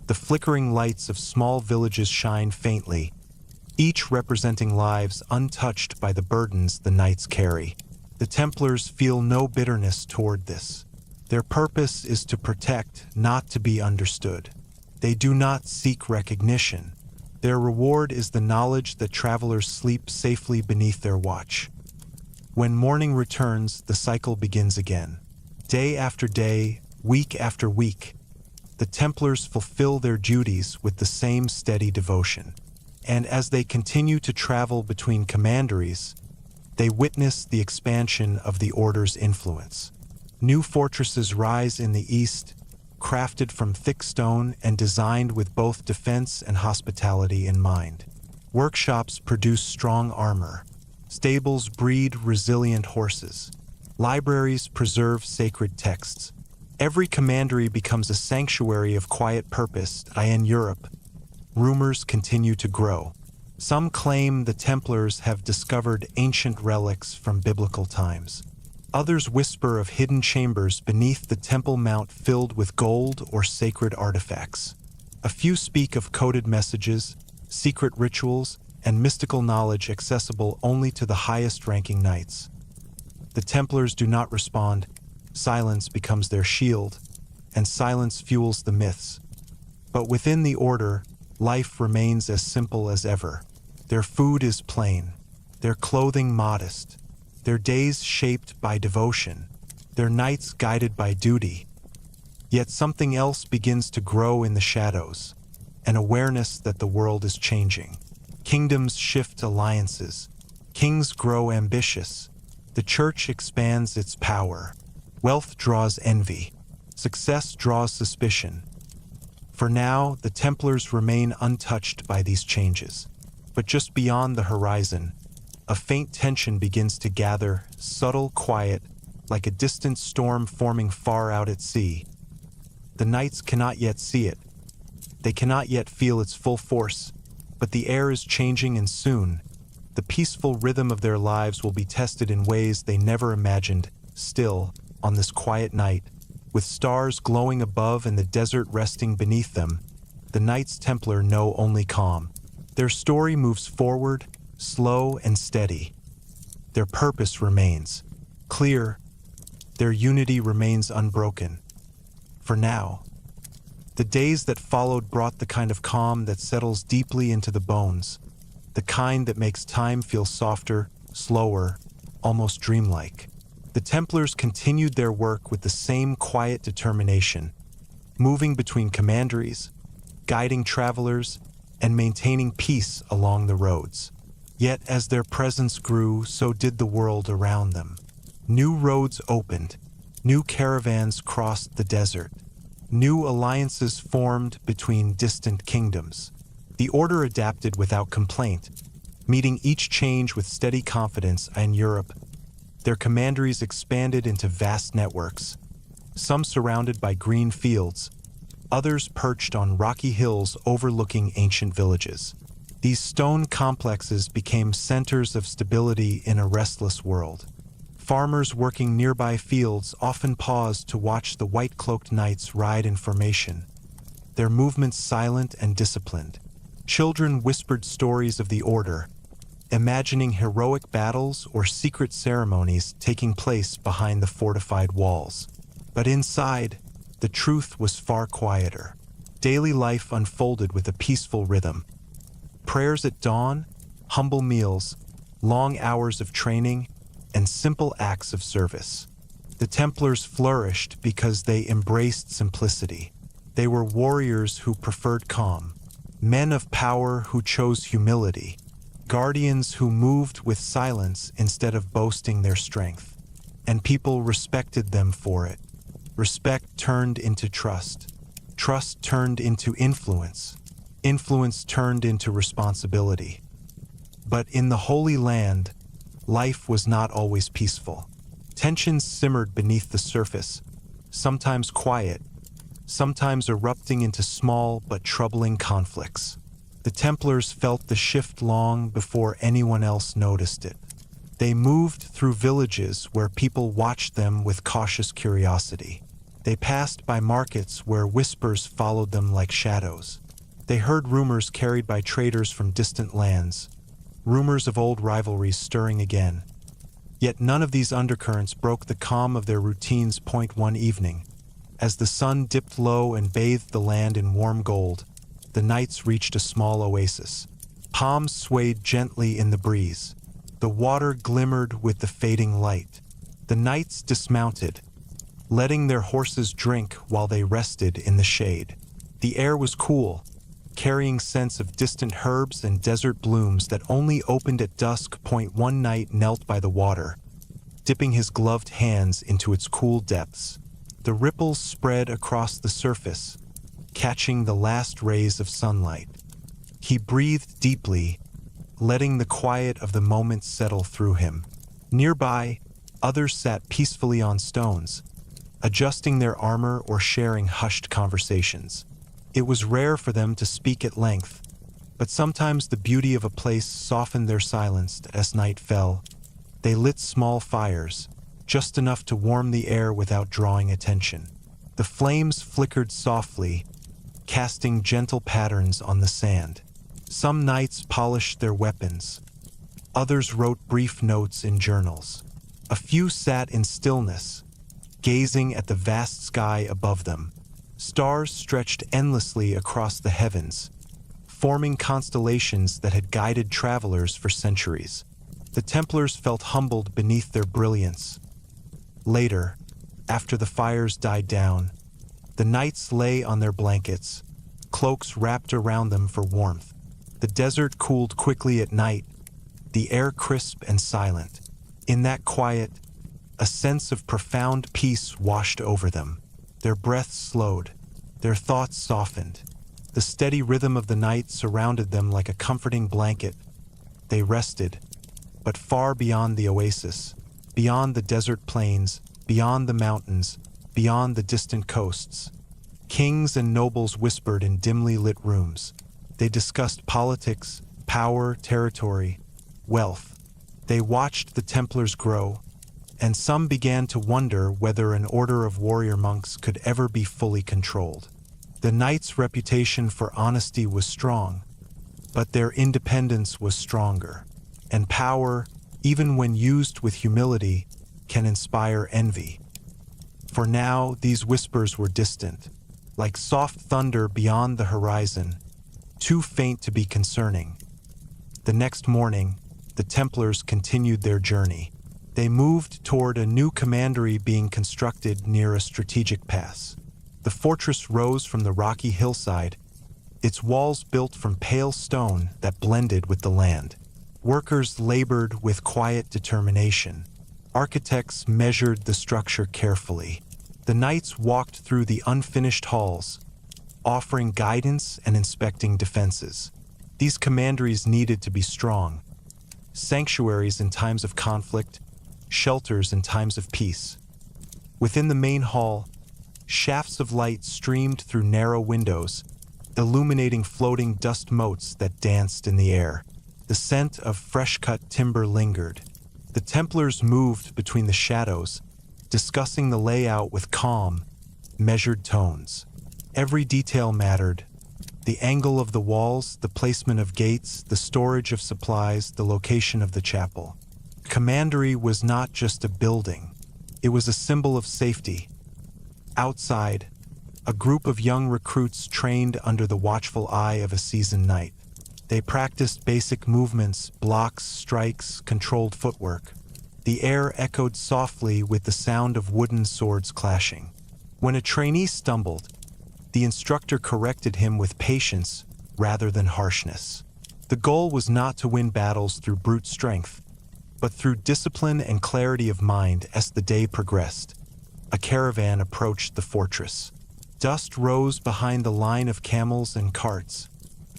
the flickering lights of small villages shine faintly, each representing lives untouched by the burdens the knights carry. The Templars feel no bitterness toward this. Their purpose is to protect, not to be understood. They do not seek recognition. Their reward is the knowledge that travelers sleep safely beneath their watch. When morning returns, the cycle begins again. Day after day, week after week, the Templars fulfill their duties with the same steady devotion. And as they continue to travel between commanderies, they witness the expansion of the Order's influence. New fortresses rise in the east, crafted from thick stone and designed with both defense and hospitality in mind. Workshops produce strong armor. Stables breed resilient horses. Libraries preserve sacred texts. Every commandery becomes a sanctuary of quiet purpose. In Europe, rumors continue to grow. Some claim the Templars have discovered ancient relics from biblical times. Others whisper of hidden chambers beneath the Temple Mount filled with gold or sacred artifacts. A few speak of coded messages, secret rituals, and mystical knowledge accessible only to the highest-ranking knights. The Templars do not respond. Silence becomes their shield, and silence fuels the myths. But within the order, life remains as simple as ever. Their food is plain, their clothing modest, their days shaped by devotion, their nights guided by duty. Yet something else begins to grow in the shadows, an awareness that the world is changing. Kingdoms shift alliances, kings grow ambitious, the church expands its power, wealth draws envy, success draws suspicion. For now, the Templars remain untouched by these changes. But just beyond the horizon, a faint tension begins to gather, subtle, quiet, like a distant storm forming far out at sea. The knights cannot yet see it. They cannot yet feel its full force, but the air is changing, and soon, the peaceful rhythm of their lives will be tested in ways they never imagined. Still, on this quiet night, with stars glowing above and the desert resting beneath them, the Knights Templar know only calm. Their story moves forward, slow and steady. Their purpose remains clear. Their unity remains unbroken. For now. The days that followed brought the kind of calm that settles deeply into the bones, the kind that makes time feel softer, slower, almost dreamlike. The Templars continued their work with the same quiet determination, moving between commanderies, guiding travelers, and maintaining peace along the roads. Yet as their presence grew, so did the world around them. New roads opened, new caravans crossed the desert, new alliances formed between distant kingdoms. The order adapted without complaint, meeting each change with steady confidence. In Europe, their commanderies expanded into vast networks, some surrounded by green fields, others perched on rocky hills overlooking ancient villages. These stone complexes became centers of stability in a restless world. Farmers working nearby fields often paused to watch the white-cloaked knights ride in formation, their movements silent and disciplined. Children whispered stories of the order, imagining heroic battles or secret ceremonies taking place behind the fortified walls. But inside, the truth was far quieter. Daily life unfolded with a peaceful rhythm. Prayers at dawn, humble meals, long hours of training, and simple acts of service. The Templars flourished because they embraced simplicity. They were warriors who preferred calm, men of power who chose humility, guardians who moved with silence instead of boasting their strength. And people respected them for it. Respect turned into trust. Trust turned into influence. Influence turned into responsibility. But in the Holy Land, life was not always peaceful. Tensions simmered beneath the surface, sometimes quiet, sometimes erupting into small but troubling conflicts. The Templars felt the shift long before anyone else noticed it. They moved through villages where people watched them with cautious curiosity. They passed by markets where whispers followed them like shadows. They heard rumors carried by traders from distant lands, rumors of old rivalries stirring again. Yet none of these undercurrents broke the calm of their routines. One evening, as the sun dipped low and bathed the land in warm gold, the knights reached a small oasis. Palms swayed gently in the breeze. The water glimmered with the fading light. The knights dismounted, letting their horses drink while they rested in the shade. The air was cool, carrying scents of distant herbs and desert blooms that only opened at dusk. One knight knelt by the water, dipping his gloved hands into its cool depths. The ripples spread across the surface, catching the last rays of sunlight. He breathed deeply, letting the quiet of the moment settle through him. Nearby, others sat peacefully on stones, adjusting their armor or sharing hushed conversations. It was rare for them to speak at length, but sometimes the beauty of a place softened their silence as night fell. They lit small fires, just enough to warm the air without drawing attention. The flames flickered softly, casting gentle patterns on the sand. Some knights polished their weapons. Others wrote brief notes in journals. A few sat in stillness, gazing at the vast sky above them. Stars stretched endlessly across the heavens, forming constellations that had guided travelers for centuries. The Templars felt humbled beneath their brilliance. Later, after the fires died down, the knights lay on their blankets, cloaks wrapped around them for warmth. The desert cooled quickly at night, the air crisp and silent. In that quiet, a sense of profound peace washed over them. Their breaths slowed, their thoughts softened. The steady rhythm of the night surrounded them like a comforting blanket. They rested, but far beyond the oasis, beyond the desert plains, beyond the mountains, beyond the distant coasts. Kings and nobles whispered in dimly lit rooms. They discussed politics, power, territory, wealth. They watched the Templars grow, and some began to wonder whether an order of warrior monks could ever be fully controlled. The knights' reputation for honesty was strong, but their independence was stronger. And power, even when used with humility, can inspire envy. For now, these whispers were distant, like soft thunder beyond the horizon, too faint to be concerning. The next morning, the Templars continued their journey. They moved toward a new commandery being constructed near a strategic pass. The fortress rose from the rocky hillside, its walls built from pale stone that blended with the land. Workers labored with quiet determination. Architects measured the structure carefully. The knights walked through the unfinished halls, offering guidance and inspecting defenses. These commanderies needed to be strong, sanctuaries in times of conflict, shelters in times of peace. Within the main hall, shafts of light streamed through narrow windows, illuminating floating dust motes that danced in the air. The scent of fresh-cut timber lingered. The Templars moved between the shadows, discussing the layout with calm, measured tones. Every detail mattered. The angle of the walls, the placement of gates, the storage of supplies, the location of the chapel. Commandery was not just a building. It was a symbol of safety. Outside, a group of young recruits trained under the watchful eye of a seasoned knight. They practiced basic movements, blocks, strikes, controlled footwork. The air echoed softly with the sound of wooden swords clashing. When a trainee stumbled, the instructor corrected him with patience rather than harshness. The goal was not to win battles through brute strength, but through discipline and clarity of mind. As the day progressed, a caravan approached the fortress. Dust rose behind the line of camels and carts,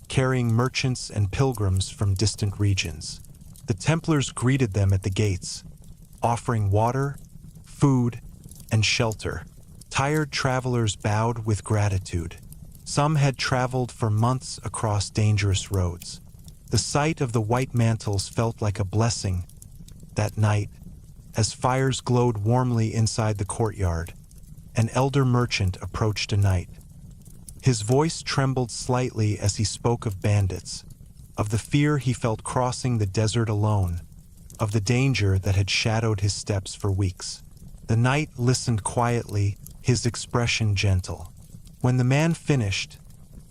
carrying merchants and pilgrims from distant regions. The Templars greeted them at the gates, offering water, food, and shelter. Tired travelers bowed with gratitude. Some had traveled for months across dangerous roads. The sight of the white mantles felt like a blessing. That night, as fires glowed warmly inside the courtyard, an elder merchant approached a knight. His voice trembled slightly as he spoke of bandits, of the fear he felt crossing the desert alone, of the danger that had shadowed his steps for weeks. The knight listened quietly, his expression gentle. When the man finished,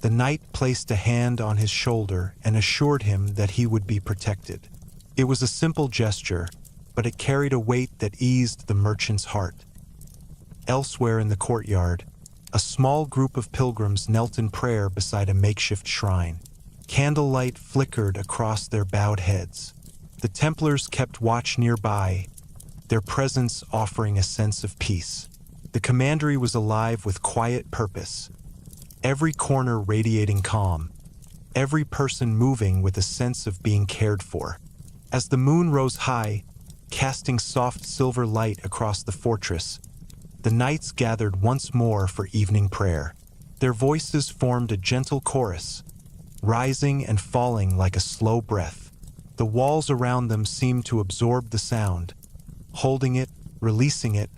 the knight placed a hand on his shoulder and assured him that he would be protected. It was a simple gesture, but it carried a weight that eased the merchant's heart. Elsewhere in the courtyard, a small group of pilgrims knelt in prayer beside a makeshift shrine. Candlelight flickered across their bowed heads. The Templars kept watch nearby, their presence offering a sense of peace. The commandery was alive with quiet purpose, every corner radiating calm. every person moving with a sense of being cared for. As the moon rose high, casting soft silver light across the fortress, the knights gathered once more for evening prayer. Their voices formed a gentle chorus, rising and falling like a slow breath. The walls around them seemed to absorb the sound, holding it, releasing it,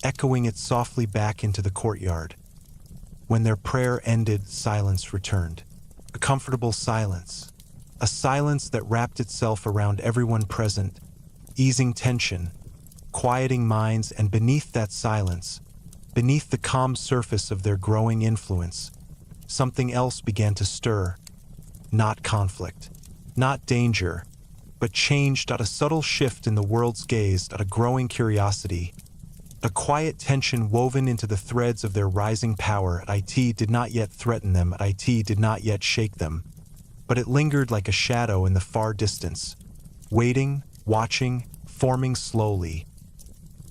echoing it softly back into the courtyard. When their prayer ended, silence returned. A comfortable silence. A silence that wrapped itself around everyone present, easing tension, quieting minds, and beneath that silence, beneath the calm surface of their growing influence, something else began to stir. Not conflict, not danger, but change. A subtle shift in the world's gaze, a growing curiosity, a quiet tension woven into the threads of their rising power. It did not yet threaten them, it did not yet shake them, but it lingered like a shadow in the far distance, waiting, watching, forming slowly.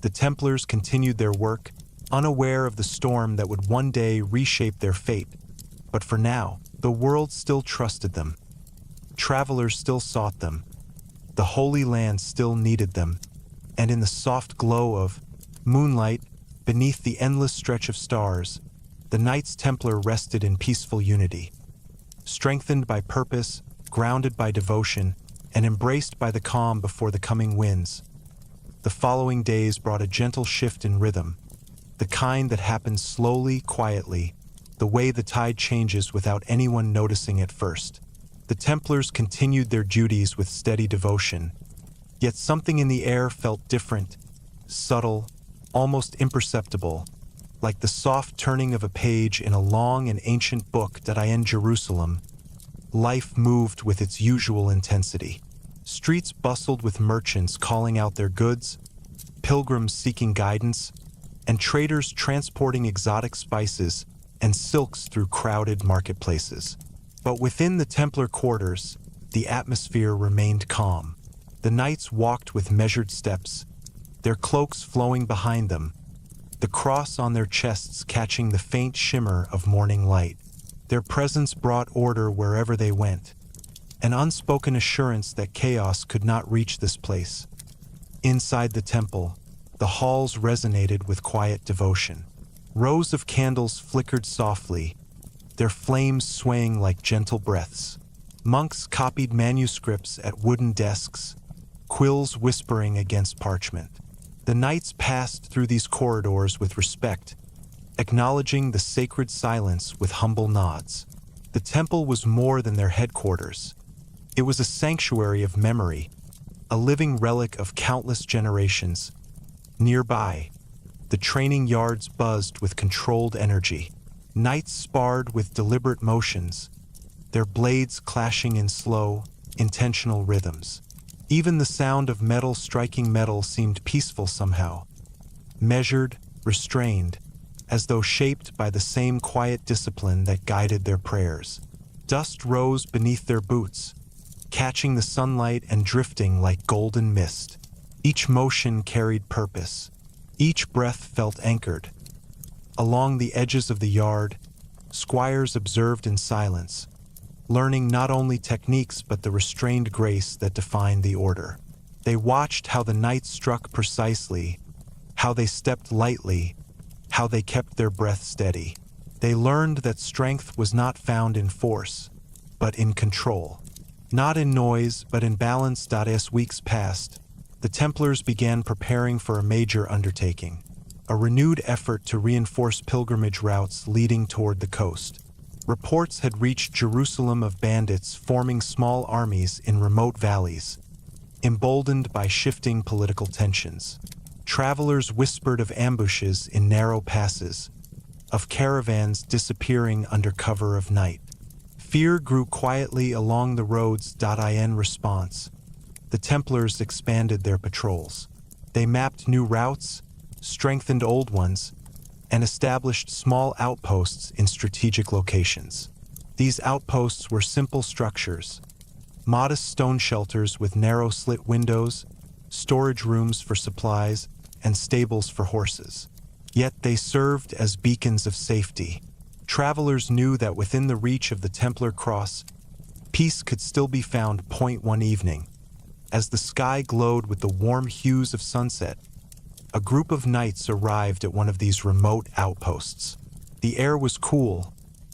The Templars continued their work, unaware of the storm that would one day reshape their fate. But for now, the world still trusted them. Travelers still sought them. The Holy Land still needed them. And in the soft glow of moonlight, beneath the endless stretch of stars, the Knights Templar rested in peaceful unity. Strengthened by purpose, grounded by devotion, and embraced by the calm before the coming winds. The following days brought a gentle shift in rhythm, the kind that happens slowly, quietly, the way the tide changes without anyone noticing at first. The Templars continued their duties with steady devotion, yet something in the air felt different, subtle, almost imperceptible, like the soft turning of a page in a long and ancient book. In Jerusalem, life moved with its usual intensity. Streets bustled with merchants calling out their goods, pilgrims seeking guidance, and traders transporting exotic spices and silks through crowded marketplaces. But within the Templar quarters, the atmosphere remained calm. The knights walked with measured steps, their cloaks flowing behind them, the cross on their chests catching the faint shimmer of morning light. Their presence brought order wherever they went, an unspoken assurance that chaos could not reach this place. Inside the temple, the halls resonated with quiet devotion. Rows of candles flickered softly, their flames swaying like gentle breaths. Monks copied manuscripts at wooden desks, quills whispering against parchment. The knights passed through these corridors with respect, acknowledging the sacred silence with humble nods. The temple was more than their headquarters. It was a sanctuary of memory, a living relic of countless generations. Nearby, the training yards buzzed with controlled energy. Knights sparred with deliberate motions, their blades clashing in slow, intentional rhythms. Even the sound of metal striking metal seemed peaceful somehow, measured, restrained, as though shaped by the same quiet discipline that guided their prayers. Dust rose beneath their boots, catching the sunlight and drifting like golden mist. Each motion carried purpose. Each breath felt anchored. Along the edges of the yard, squires observed in silence, learning not only techniques but the restrained grace that defined the order. They watched how the knights struck precisely, how they stepped lightly, how they kept their breath steady. They learned that strength was not found in force, but in control. Not in noise, but in balance. As weeks passed, the Templars began preparing for a major undertaking, a renewed effort to reinforce pilgrimage routes leading toward the coast. Reports had reached Jerusalem of bandits forming small armies in remote valleys, emboldened by shifting political tensions. Travelers whispered of ambushes in narrow passes, of caravans disappearing under cover of night. Fear grew quietly along the roads. In response, the Templars expanded their patrols. They mapped new routes, strengthened old ones, and established small outposts in strategic locations. These outposts were simple structures, modest stone shelters with narrow slit windows, storage rooms for supplies, and stables for horses. Yet they served as beacons of safety. Travelers knew that within the reach of the Templar cross, Peace could still be found one evening. As the sky glowed with the warm hues of sunset, a group of knights arrived at one of these remote outposts. The air was cool,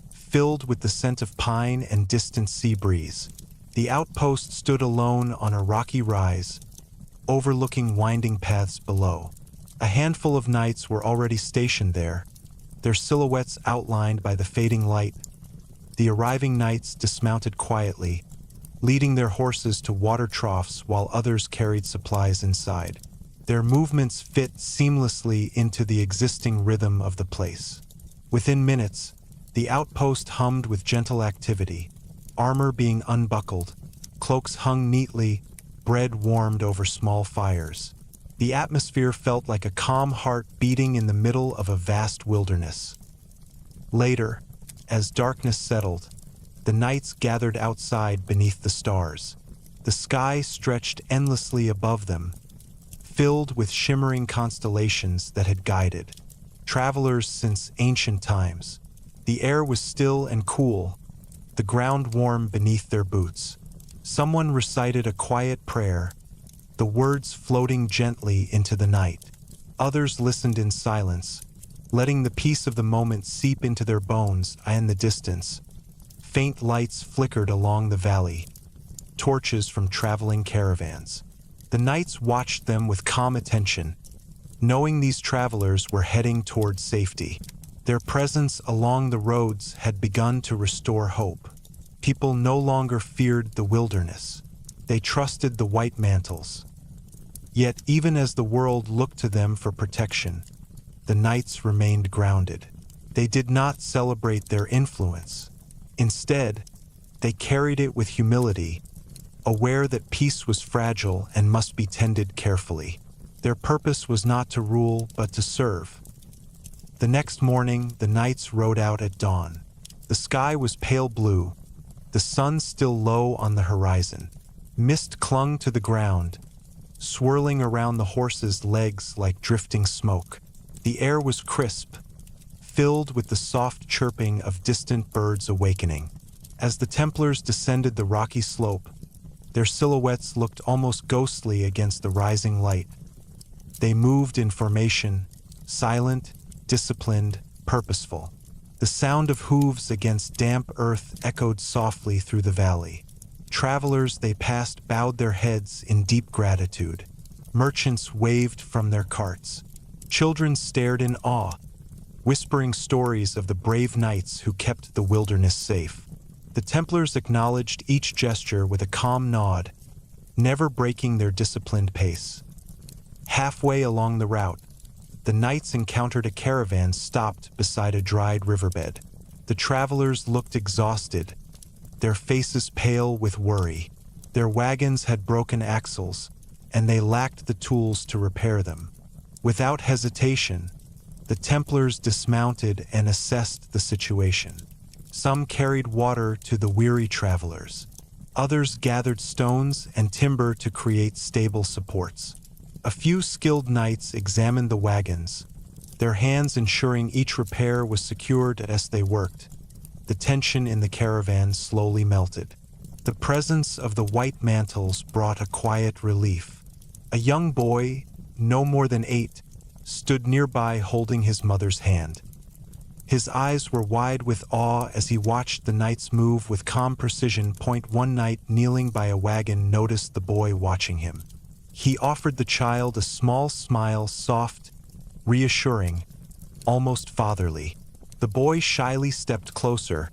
filled with the scent of pine and distant sea breeze. The outpost stood alone on a rocky rise, overlooking winding paths below. A handful of knights were already stationed there, their silhouettes outlined by the fading light. The arriving knights dismounted quietly, leading their horses to water troughs while others carried supplies inside. Their movements fit seamlessly into the existing rhythm of the place. Within minutes, the outpost hummed with gentle activity, armor being unbuckled, cloaks hung neatly, bread warmed over small fires. The atmosphere felt like a calm heart beating in the middle of a vast wilderness. Later, as darkness settled, the knights gathered outside beneath the stars. The sky stretched endlessly above them, filled with shimmering constellations that had guided travelers since ancient times. The air was still and cool, the ground warm beneath their boots. Someone recited a quiet prayer, the words floating gently into the night. Others listened in silence, letting the peace of the moment seep into their bones. In the distance, faint lights flickered along the valley, torches from traveling caravans. The knights watched them with calm attention, knowing these travelers were heading toward safety. Their presence along the roads had begun to restore hope. People no longer feared the wilderness. They trusted the white mantles. Yet even as the world looked to them for protection, the knights remained grounded. They did not celebrate their influence. Instead, they carried it with humility, aware that peace was fragile and must be tended carefully. Their purpose was not to rule, but to serve. The next morning, the knights rode out at dawn. The sky was pale blue, the sun still low on the horizon. Mist clung to the ground, swirling around the horses' legs like drifting smoke. The air was crisp, filled with the soft chirping of distant birds awakening. As the Templars descended the rocky slope, their silhouettes looked almost ghostly against the rising light. They moved in formation, silent, disciplined, purposeful. The sound of hooves against damp earth echoed softly through the valley. Travelers they passed bowed their heads in deep gratitude. Merchants waved from their carts. Children stared in awe, whispering stories of the brave knights who kept the wilderness safe. The Templars acknowledged each gesture with a calm nod, never breaking their disciplined pace. Halfway along the route, the knights encountered a caravan stopped beside a dried riverbed. The travelers looked exhausted, their faces pale with worry. Their wagons had broken axles, and they lacked the tools to repair them. Without hesitation, the Templars dismounted and assessed the situation. Some carried water to the weary travelers. Others gathered stones and timber to create stable supports. A few skilled knights examined the wagons, their hands ensuring each repair was secured as they worked. The tension in the caravan slowly melted. The presence of the white mantles brought a quiet relief. A young boy, no more than 8, stood nearby holding his mother's hand. His eyes were wide with awe as he watched the knights move with calm precision. One knight kneeling by a wagon noticed the boy watching him. He offered the child a small smile, soft, reassuring, almost fatherly. The boy shyly stepped closer,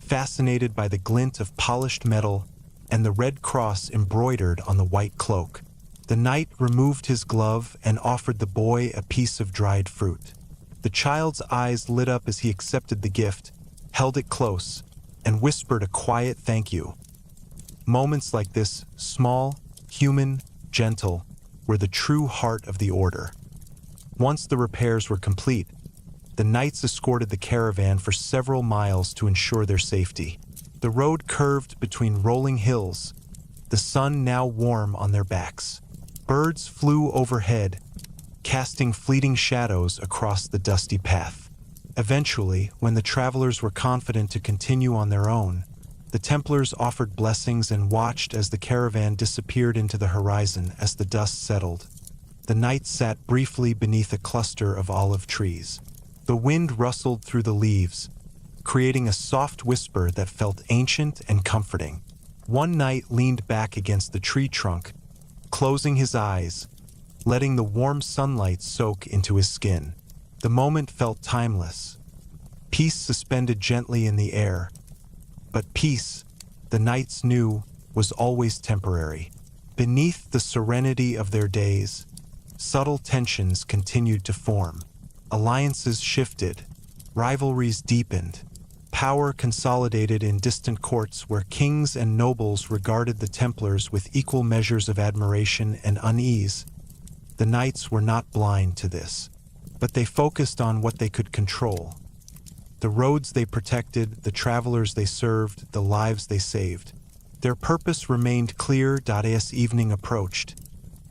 fascinated by the glint of polished metal and the red cross embroidered on the white cloak. The knight removed his glove and offered the boy a piece of dried fruit. The child's eyes lit up as he accepted the gift, held it close, and whispered a quiet thank you. Moments like this, small, human, gentle, were the true heart of the order. Once the repairs were complete, the knights escorted the caravan for several miles to ensure their safety. The road curved between rolling hills, the sun now warm on their backs. Birds flew overhead, casting fleeting shadows across the dusty path. Eventually, when the travelers were confident to continue on their own, The Templars offered blessings and watched as the caravan disappeared into the horizon as the dust settled. The knights sat briefly beneath a cluster of olive trees. The wind rustled through the leaves, creating a soft whisper that felt ancient and comforting. One knight leaned back against the tree trunk, closing his eyes, letting the warm sunlight soak into his skin. The moment felt timeless. Peace suspended gently in the air. But peace, the knights knew, was always temporary. Beneath the serenity of their days, subtle tensions continued to form. Alliances shifted, rivalries deepened, power consolidated in distant courts where kings and nobles regarded the Templars with equal measures of admiration and unease. The knights were not blind to this, but they focused on what they could control. The roads they protected, the travelers they served, the lives they saved. Their purpose remained clear as evening approached.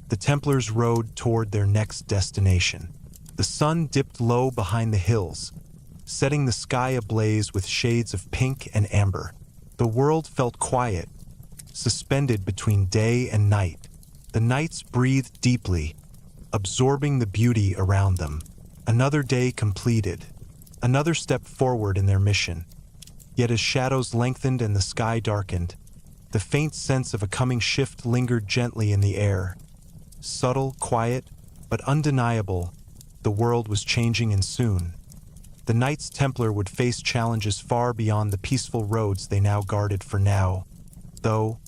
The Templars rode toward their next destination. The sun dipped low behind the hills, setting the sky ablaze with shades of pink and amber. The world felt quiet, suspended between day and night. The knights breathed deeply, absorbing the beauty around them. Another day completed. Another step forward in their mission. Yet as shadows lengthened and the sky darkened, the faint sense of a coming shift lingered gently in the air. Subtle, quiet, but undeniable, the world was changing, and soon the Knights Templar would face challenges far beyond the peaceful roads they now guarded. For now, though,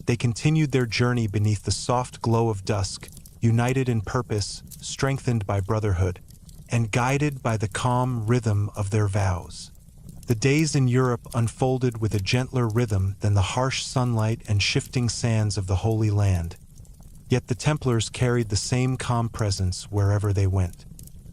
they continued their journey beneath the soft glow of dusk, united in purpose, strengthened by brotherhood, and guided by the calm rhythm of their vows. The days in Europe unfolded with a gentler rhythm than the harsh sunlight and shifting sands of the Holy Land. Yet the Templars carried the same calm presence wherever they went.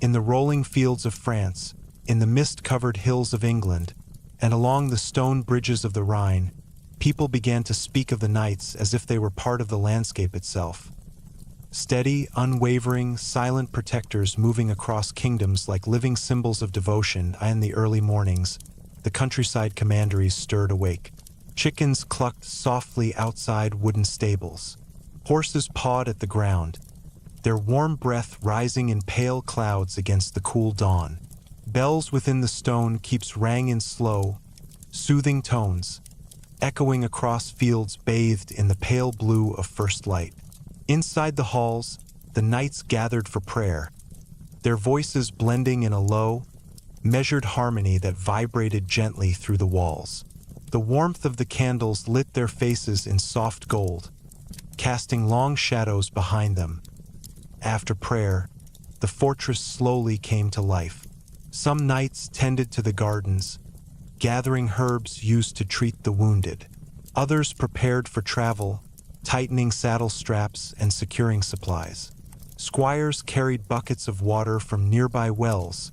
In the rolling fields of France, in the mist-covered hills of England, and along the stone bridges of the Rhine, people began to speak of the knights as if they were part of the landscape itself. Steady, unwavering, silent protectors moving across kingdoms like living symbols of devotion. In the early mornings, the countryside commanderies stirred awake. Chickens clucked softly outside wooden stables. Horses pawed at the ground, their warm breath rising in pale clouds against the cool dawn. Bells within the stone keeps rang in slow, soothing tones, echoing across fields bathed in the pale blue of first light. Inside the halls, the knights gathered for prayer, their voices blending in a low, measured harmony that vibrated gently through the walls. The warmth of the candles lit their faces in soft gold, casting long shadows behind them. After prayer, the fortress slowly came to life. Some knights tended to the gardens, gathering herbs used to treat the wounded. Others prepared for travel, tightening saddle straps and securing supplies. Squires carried buckets of water from nearby wells,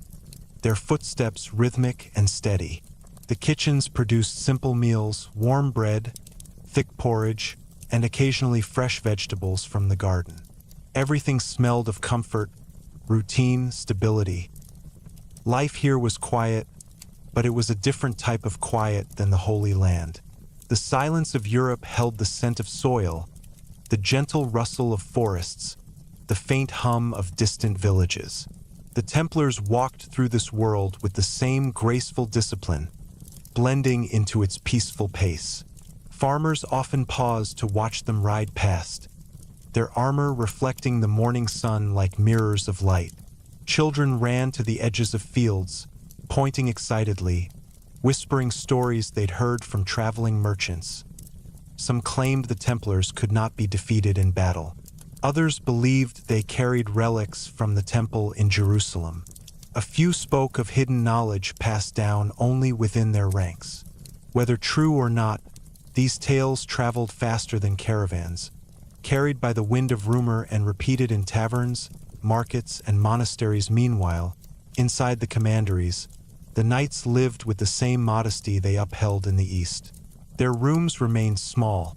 their footsteps rhythmic and steady. The kitchens produced simple meals, warm bread, thick porridge, and occasionally fresh vegetables from the garden. Everything smelled of comfort, routine, stability. Life here was quiet, but it was a different type of quiet than the Holy Land. The silence of Europe held the scent of soil, the gentle rustle of forests, the faint hum of distant villages. The Templars walked through this world with the same graceful discipline, blending into its peaceful pace. Farmers often paused to watch them ride past, their armor reflecting the morning sun like mirrors of light. Children ran to the edges of fields, pointing excitedly, whispering stories they'd heard from traveling merchants. Some claimed the Templars could not be defeated in battle. Others believed they carried relics from the temple in Jerusalem. A few spoke of hidden knowledge passed down only within their ranks. Whether true or not, these tales traveled faster than caravans, carried by the wind of rumor and repeated in taverns, markets, and monasteries. Meanwhile, inside the commanderies, the knights lived with the same modesty they upheld in the East. Their rooms remained small,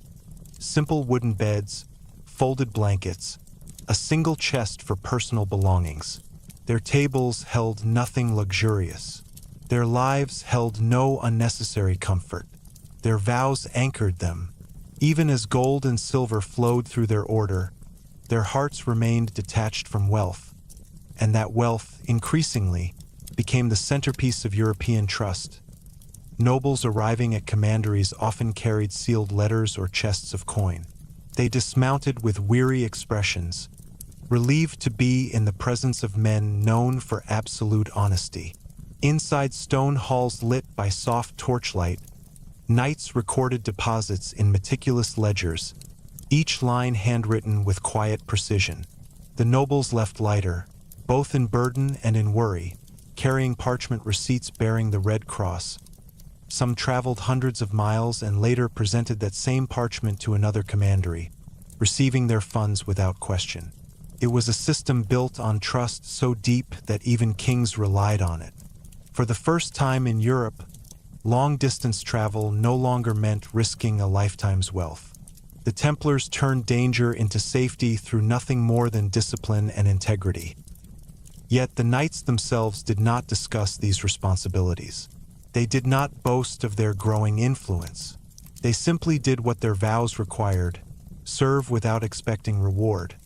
simple wooden beds, folded blankets, a single chest for personal belongings. Their tables held nothing luxurious. Their lives held no unnecessary comfort. Their vows anchored them. Even as gold and silver flowed through their order, their hearts remained detached from wealth, and that wealth, increasingly, became the centerpiece of European trust. Nobles arriving at commanderies often carried sealed letters or chests of coin. They dismounted with weary expressions, relieved to be in the presence of men known for absolute honesty. Inside stone halls lit by soft torchlight, knights recorded deposits in meticulous ledgers, each line handwritten with quiet precision. The nobles left lighter, both in burden and in worry, carrying parchment receipts bearing the Red Cross. Some traveled hundreds of miles and later presented that same parchment to another commandery, receiving their funds without question. It was a system built on trust so deep that even kings relied on it. For the first time in Europe, long-distance travel no longer meant risking a lifetime's wealth. The Templars turned danger into safety through nothing more than discipline and integrity. Yet the knights themselves did not discuss these responsibilities. They did not boast of their growing influence. They simply did what their vows required, serve without expecting reward.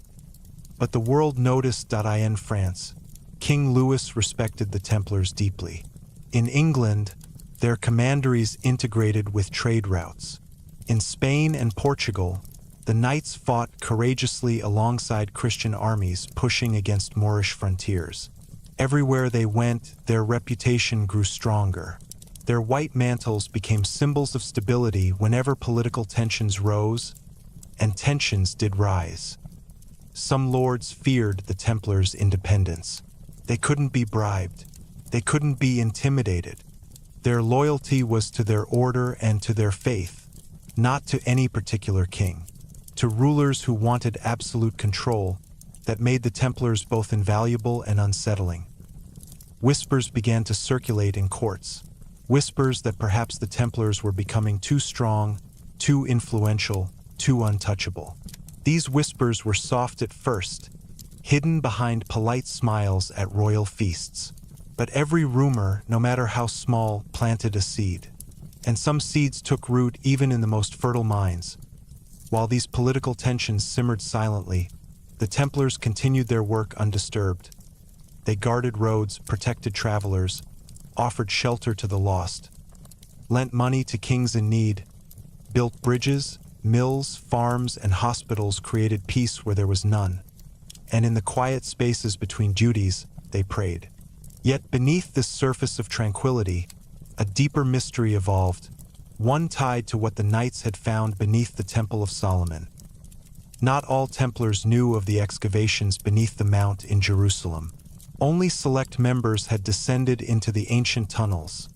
But the world noticed. In France, King Louis respected the Templars deeply. In England, their commanderies integrated with trade routes. In Spain and Portugal, the knights fought courageously alongside Christian armies pushing against Moorish frontiers. Everywhere they went, their reputation grew stronger. Their white mantles became symbols of stability whenever political tensions rose, and tensions did rise. Some lords feared the Templars' independence. They couldn't be bribed. They couldn't be intimidated. Their loyalty was to their order and to their faith, not to any particular king. To rulers who wanted absolute control, that made the Templars both invaluable and unsettling. Whispers began to circulate in courts. Whispers that perhaps the Templars were becoming too strong, too influential, too untouchable. These whispers were soft at first, hidden behind polite smiles at royal feasts. But every rumor, no matter how small, planted a seed. And some seeds took root even in the most fertile minds. While these political tensions simmered silently, the Templars continued their work undisturbed. They guarded roads, protected travelers, offered shelter to the lost, lent money to kings in need, built bridges, mills, farms, and hospitals, created peace where there was none. And in the quiet spaces between duties, they prayed. Yet beneath this surface of tranquility, a deeper mystery evolved, one tied to what the knights had found beneath the Temple of Solomon. Not all Templars knew of the excavations beneath the mount in Jerusalem. Only select members had descended into the ancient tunnels,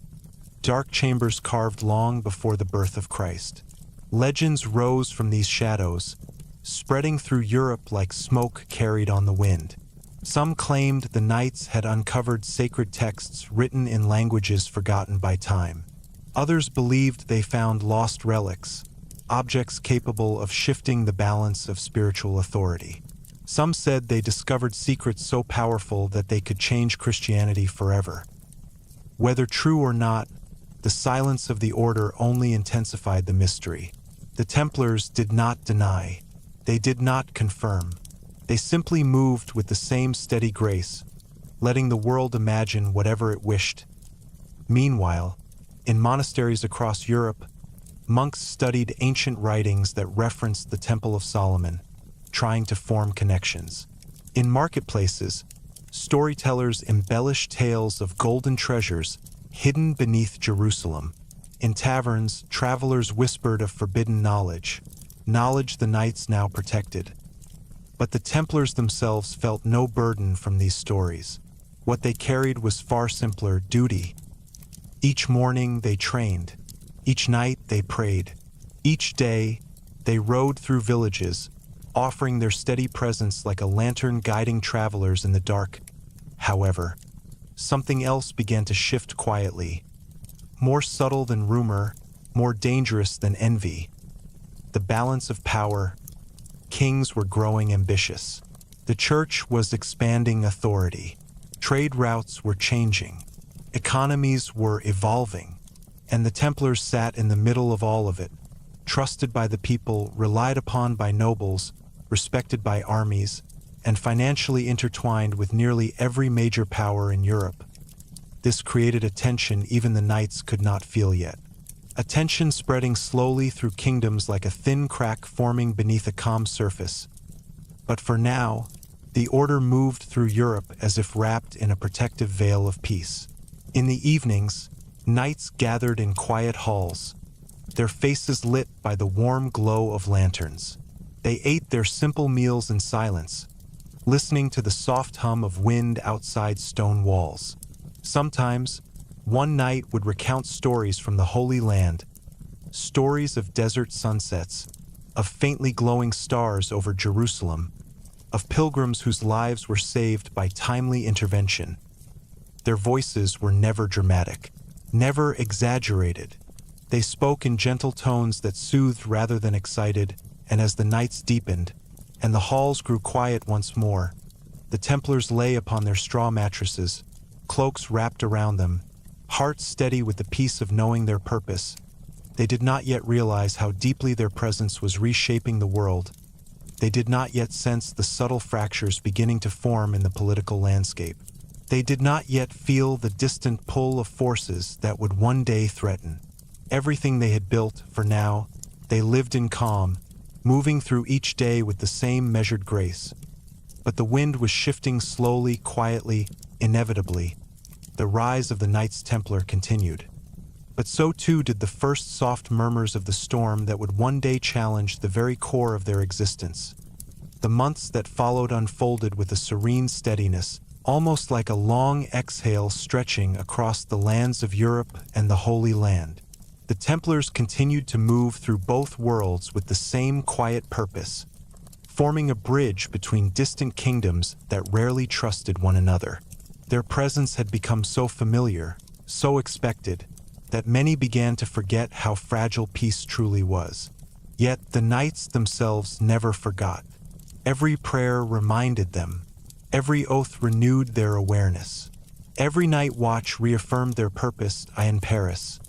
dark chambers carved long before the birth of Christ. Legends rose from these shadows, spreading through Europe like smoke carried on the wind. Some claimed the knights had uncovered sacred texts written in languages forgotten by time. Others believed they found lost relics, objects capable of shifting the balance of spiritual authority. Some said they discovered secrets so powerful that they could change Christianity forever. Whether true or not, the silence of the order only intensified the mystery. The Templars did not deny. They did not confirm. They simply moved with the same steady grace, letting the world imagine whatever it wished. Meanwhile, in monasteries across Europe, monks studied ancient writings that referenced the Temple of Solomon, trying to form connections. In marketplaces, storytellers embellished tales of golden treasures hidden beneath Jerusalem. In taverns, travelers whispered of forbidden knowledge the knights now protected. But the Templars themselves felt no burden from these stories. What they carried was far simpler: duty. Each morning they trained. Each night they prayed. Each day they rode through villages, offering their steady presence like a lantern guiding travelers in the dark. However, something else began to shift quietly, more subtle than rumor, more dangerous than envy. The balance of power. Kings were growing ambitious. The church was expanding authority. Trade routes were changing. Economies were evolving. And the Templars sat in the middle of all of it, trusted by the people, relied upon by nobles, respected by armies, and financially intertwined with nearly every major power in Europe. This created a tension even the knights could not feel yet. A tension spreading slowly through kingdoms like a thin crack forming beneath a calm surface. But for now, the order moved through Europe as if wrapped in a protective veil of peace. In the evenings, knights gathered in quiet halls, their faces lit by the warm glow of lanterns. They ate their simple meals in silence, listening to the soft hum of wind outside stone walls. Sometimes, one knight would recount stories from the Holy Land, stories of desert sunsets, of faintly glowing stars over Jerusalem, of pilgrims whose lives were saved by timely intervention. Their voices were never dramatic, never exaggerated. They spoke in gentle tones that soothed rather than excited, and as the nights deepened, and the halls grew quiet once more, the Templars lay upon their straw mattresses, cloaks wrapped around them, hearts steady with the peace of knowing their purpose. They did not yet realize how deeply their presence was reshaping the world. They did not yet sense the subtle fractures beginning to form in the political landscape. They did not yet feel the distant pull of forces that would one day threaten everything they had built. For now, they lived in calm, moving through each day with the same measured grace. But the wind was shifting slowly, quietly, inevitably. The rise of the Knights Templar continued. But so too did the first soft murmurs of the storm that would one day challenge the very core of their existence. The months that followed unfolded with a serene steadiness, almost like a long exhale stretching across the lands of Europe and the Holy Land. The Templars continued to move through both worlds with the same quiet purpose, forming a bridge between distant kingdoms that rarely trusted one another. Their presence had become so familiar, so expected, that many began to forget how fragile peace truly was. Yet the knights themselves never forgot. Every prayer reminded them. Every oath renewed their awareness. Every night watch reaffirmed their purpose in Paris.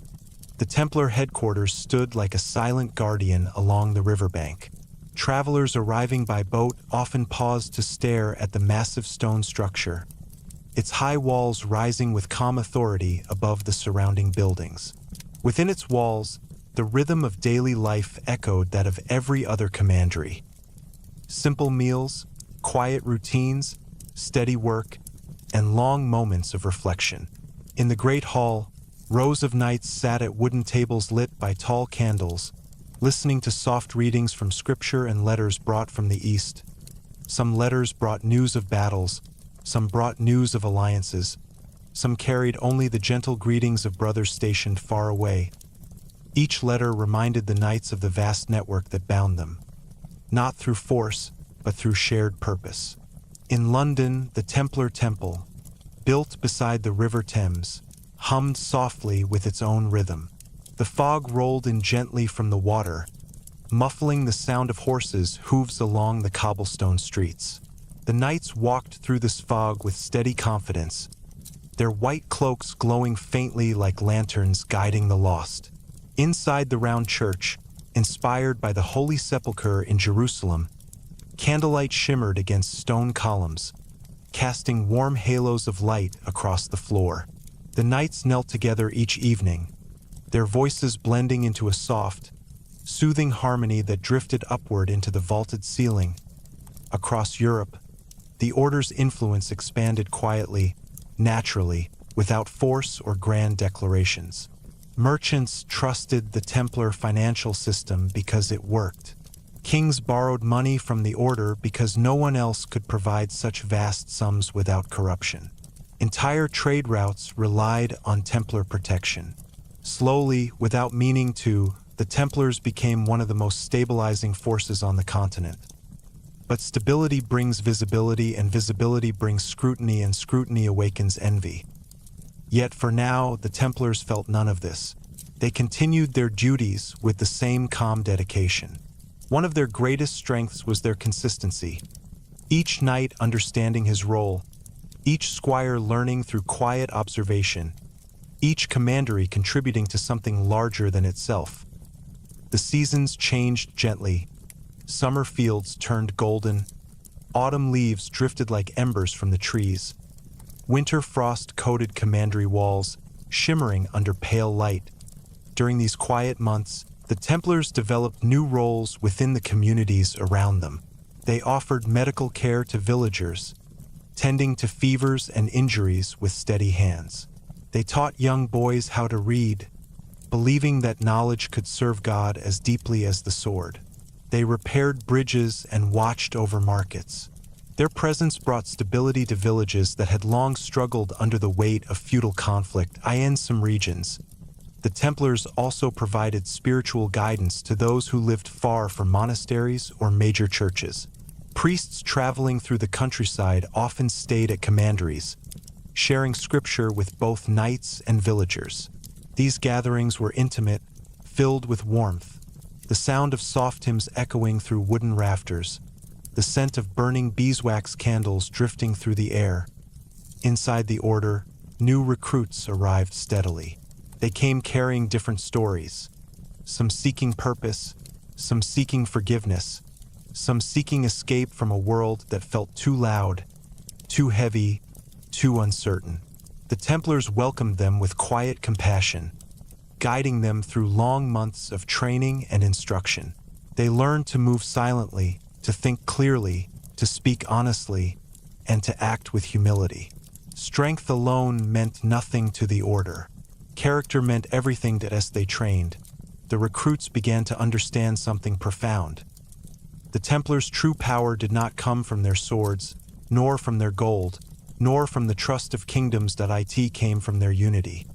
The Templar headquarters stood like a silent guardian along the riverbank. Travelers arriving by boat often paused to stare at the massive stone structure, its high walls rising with calm authority above the surrounding buildings. Within its walls, the rhythm of daily life echoed that of every other commandery. Simple meals, quiet routines, steady work, and long moments of reflection. In the great hall, rows of knights sat at wooden tables lit by tall candles, listening to soft readings from scripture and letters brought from the east. Some letters brought news of battles, some brought news of alliances, some carried only the gentle greetings of brothers stationed far away. Each letter reminded the knights of the vast network that bound them, not through force, but through shared purpose. In London, the Templar Temple, built beside the River Thames, hummed softly with its own rhythm. The fog rolled in gently from the water, muffling the sound of horses' hooves along the cobblestone streets. The knights walked through this fog with steady confidence, their white cloaks glowing faintly like lanterns guiding the lost. Inside the round church, inspired by the Holy Sepulchre in Jerusalem, candlelight shimmered against stone columns, casting warm halos of light across the floor. The knights knelt together each evening, their voices blending into a soft, soothing harmony that drifted upward into the vaulted ceiling. Across Europe, the order's influence expanded quietly, naturally, without force or grand declarations. Merchants trusted the Templar financial system because it worked. Kings borrowed money from the order because no one else could provide such vast sums without corruption. Entire trade routes relied on Templar protection. Slowly, without meaning to, the Templars became one of the most stabilizing forces on the continent. But stability brings visibility, and visibility brings scrutiny, and scrutiny awakens envy. Yet for now, the Templars felt none of this. They continued their duties with the same calm dedication. One of their greatest strengths was their consistency. Each knight understanding his role, each squire learning through quiet observation, each commandery contributing to something larger than itself. The seasons changed gently. Summer fields turned golden. Autumn leaves drifted like embers from the trees. Winter frost coated commandery walls, shimmering under pale light. During these quiet months, the Templars developed new roles within the communities around them. They offered medical care to villagers, tending to fevers and injuries with steady hands. They taught young boys how to read, believing that knowledge could serve God as deeply as the sword. They repaired bridges and watched over markets. Their presence brought stability to villages that had long struggled under the weight of feudal conflict. In some regions, the Templars also provided spiritual guidance to those who lived far from monasteries or major churches. Priests traveling through the countryside often stayed at commanderies, sharing scripture with both knights and villagers. These gatherings were intimate, filled with warmth, the sound of soft hymns echoing through wooden rafters, the scent of burning beeswax candles drifting through the air. Inside the order, new recruits arrived steadily. They came carrying different stories, some seeking purpose, some seeking forgiveness, some seeking escape from a world that felt too loud, too heavy, too uncertain. The Templars welcomed them with quiet compassion, guiding them through long months of training and instruction. They learned to move silently, to think clearly, to speak honestly, and to act with humility. Strength alone meant nothing to the order. Character meant everything as they trained. The recruits began to understand something profound. The Templars' true power did not come from their swords, nor from their gold, nor from the trust of kingdoms. It came from their unity.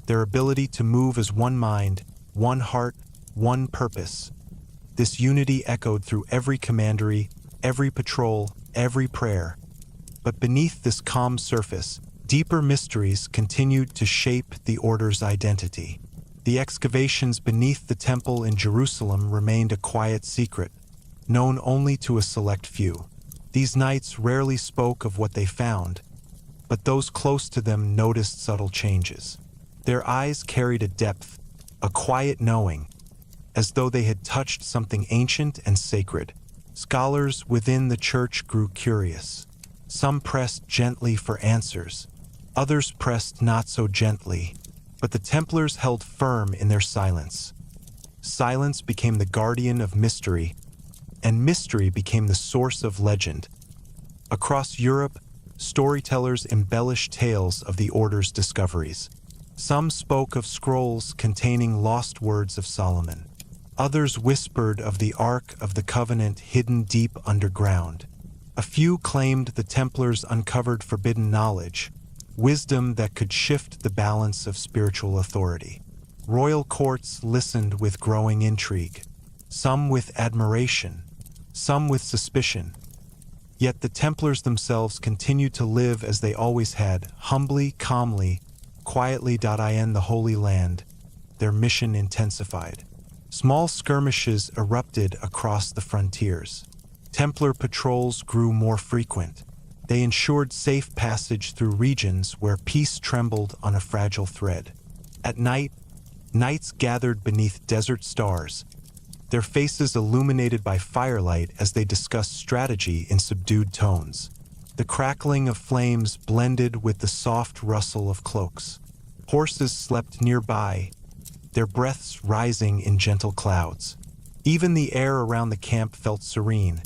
Their ability to move as one mind, one heart, one purpose. This unity echoed through every commandery, every patrol, every prayer. But beneath this calm surface, deeper mysteries continued to shape the order's identity. The excavations beneath the temple in Jerusalem remained a quiet secret, known only to a select few. These knights rarely spoke of what they found, but those close to them noticed subtle changes. Their eyes carried a depth, a quiet knowing, as though they had touched something ancient and sacred. Scholars within the church grew curious. Some pressed gently for answers, others pressed not so gently, but the Templars held firm in their silence. Silence became the guardian of mystery, and mystery became the source of legend. Across Europe, storytellers embellished tales of the order's discoveries. Some spoke of scrolls containing lost words of Solomon. Others whispered of the Ark of the Covenant hidden deep underground. A few claimed the Templars uncovered forbidden knowledge, wisdom that could shift the balance of spiritual authority. Royal courts listened with growing intrigue, some with admiration, some with suspicion. Yet the Templars themselves continued to live as they always had, humbly, calmly, quietly. In the Holy Land, their mission intensified. Small skirmishes erupted across the frontiers. Templar patrols grew more frequent. They ensured safe passage through regions where peace trembled on a fragile thread. At night, knights gathered beneath desert stars, their faces illuminated by firelight as they discussed strategy in subdued tones. The crackling of flames blended with the soft rustle of cloaks. Horses slept nearby, their breaths rising in gentle clouds. Even the air around the camp felt serene,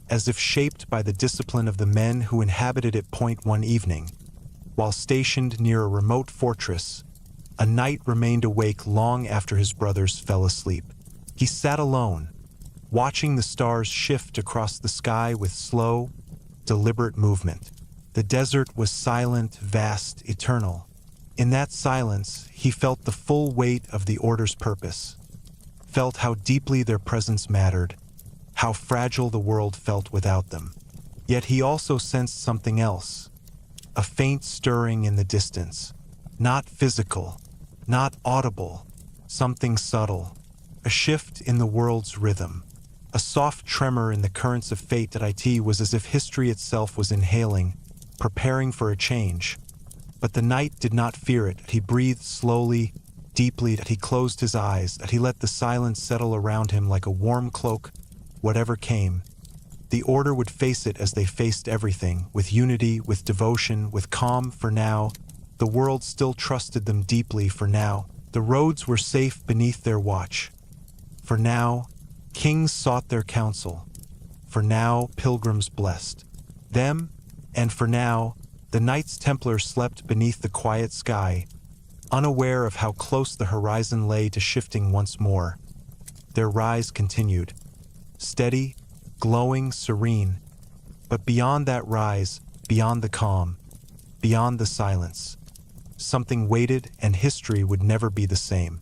as if shaped by the discipline of the men who inhabited it. One evening, while stationed near a remote fortress, a knight remained awake long after his brothers fell asleep. He sat alone, watching the stars shift across the sky with slow, deliberate movement. The desert was silent, vast, eternal. In that silence, he felt the full weight of the order's purpose, felt how deeply their presence mattered, how fragile the world felt without them. Yet he also sensed something else, a faint stirring in the distance, not physical, not audible, something subtle, a shift in the world's rhythm, a soft tremor in the currents of fate. It was as if history itself was inhaling, preparing for a change. But the knight did not fear it. He breathed slowly, deeply. He closed his eyes. He let the silence settle around him like a warm cloak. Whatever came, the order would face it as they faced everything, with unity, with devotion, with calm. For now, the world still trusted them deeply. For now, the roads were safe beneath their watch. For now, kings sought their counsel. For now, pilgrims blessed them. And for now, the Knights Templar slept beneath the quiet sky, unaware of how close the horizon lay to shifting once more. Their rise continued, steady, glowing, serene. But beyond that rise, beyond the calm, beyond the silence, something waited, and history would never be the same.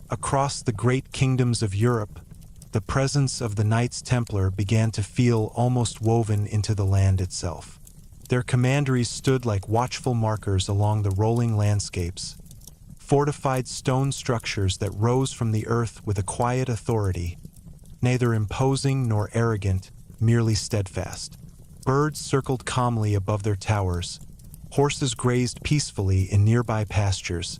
Across the great kingdoms of Europe, the presence of the Knights Templar began to feel almost woven into the land itself. Their commanderies stood like watchful markers along the rolling landscapes, fortified stone structures that rose from the earth with a quiet authority, neither imposing nor arrogant, merely steadfast. Birds circled calmly above their towers, horses grazed peacefully in nearby pastures,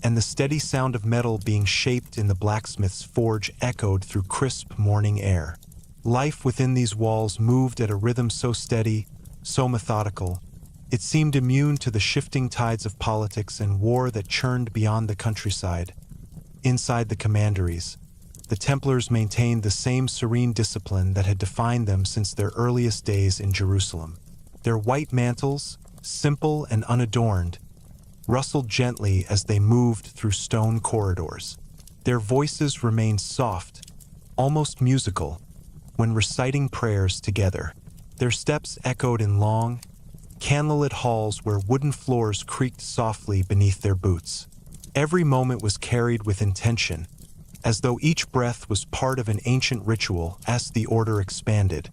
and the steady sound of metal being shaped in the blacksmith's forge echoed through crisp morning air. Life within these walls moved at a rhythm so steady, so methodical, it seemed immune to the shifting tides of politics and war that churned beyond the countryside. Inside the commanderies, the Templars maintained the same serene discipline that had defined them since their earliest days in Jerusalem. Their white mantles, simple and unadorned, rustled gently as they moved through stone corridors. Their voices remained soft, almost musical, when reciting prayers together. Their steps echoed in long, candlelit halls where wooden floors creaked softly beneath their boots. Every moment was carried with intention, as though each breath was part of an ancient ritual. As the order expanded,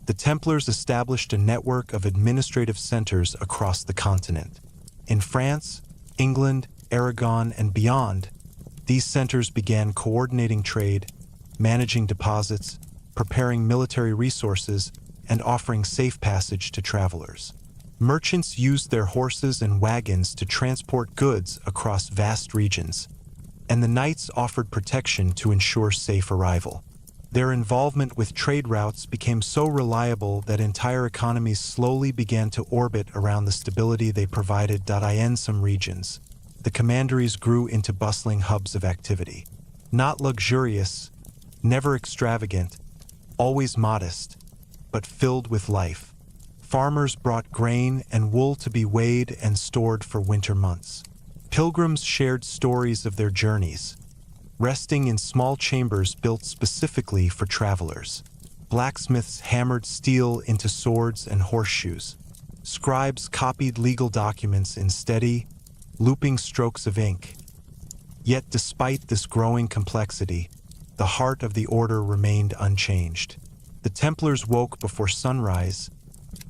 the Templars established a network of administrative centers across the continent. In France, England, Aragon, and beyond, these centers began coordinating trade, managing deposits, preparing military resources, and offering safe passage to travelers. Merchants used their horses and wagons to transport goods across vast regions, and the knights offered protection to ensure safe arrival. Their involvement with trade routes became so reliable that entire economies slowly began to orbit around the stability they provided. In some regions, the commanderies grew into bustling hubs of activity. Not luxurious, never extravagant, always modest, but filled with life. Farmers brought grain and wool to be weighed and stored for winter months. Pilgrims shared stories of their journeys, resting in small chambers built specifically for travelers. Blacksmiths hammered steel into swords and horseshoes. Scribes copied legal documents in steady, looping strokes of ink. Yet despite this growing complexity, the heart of the order remained unchanged. The Templars woke before sunrise,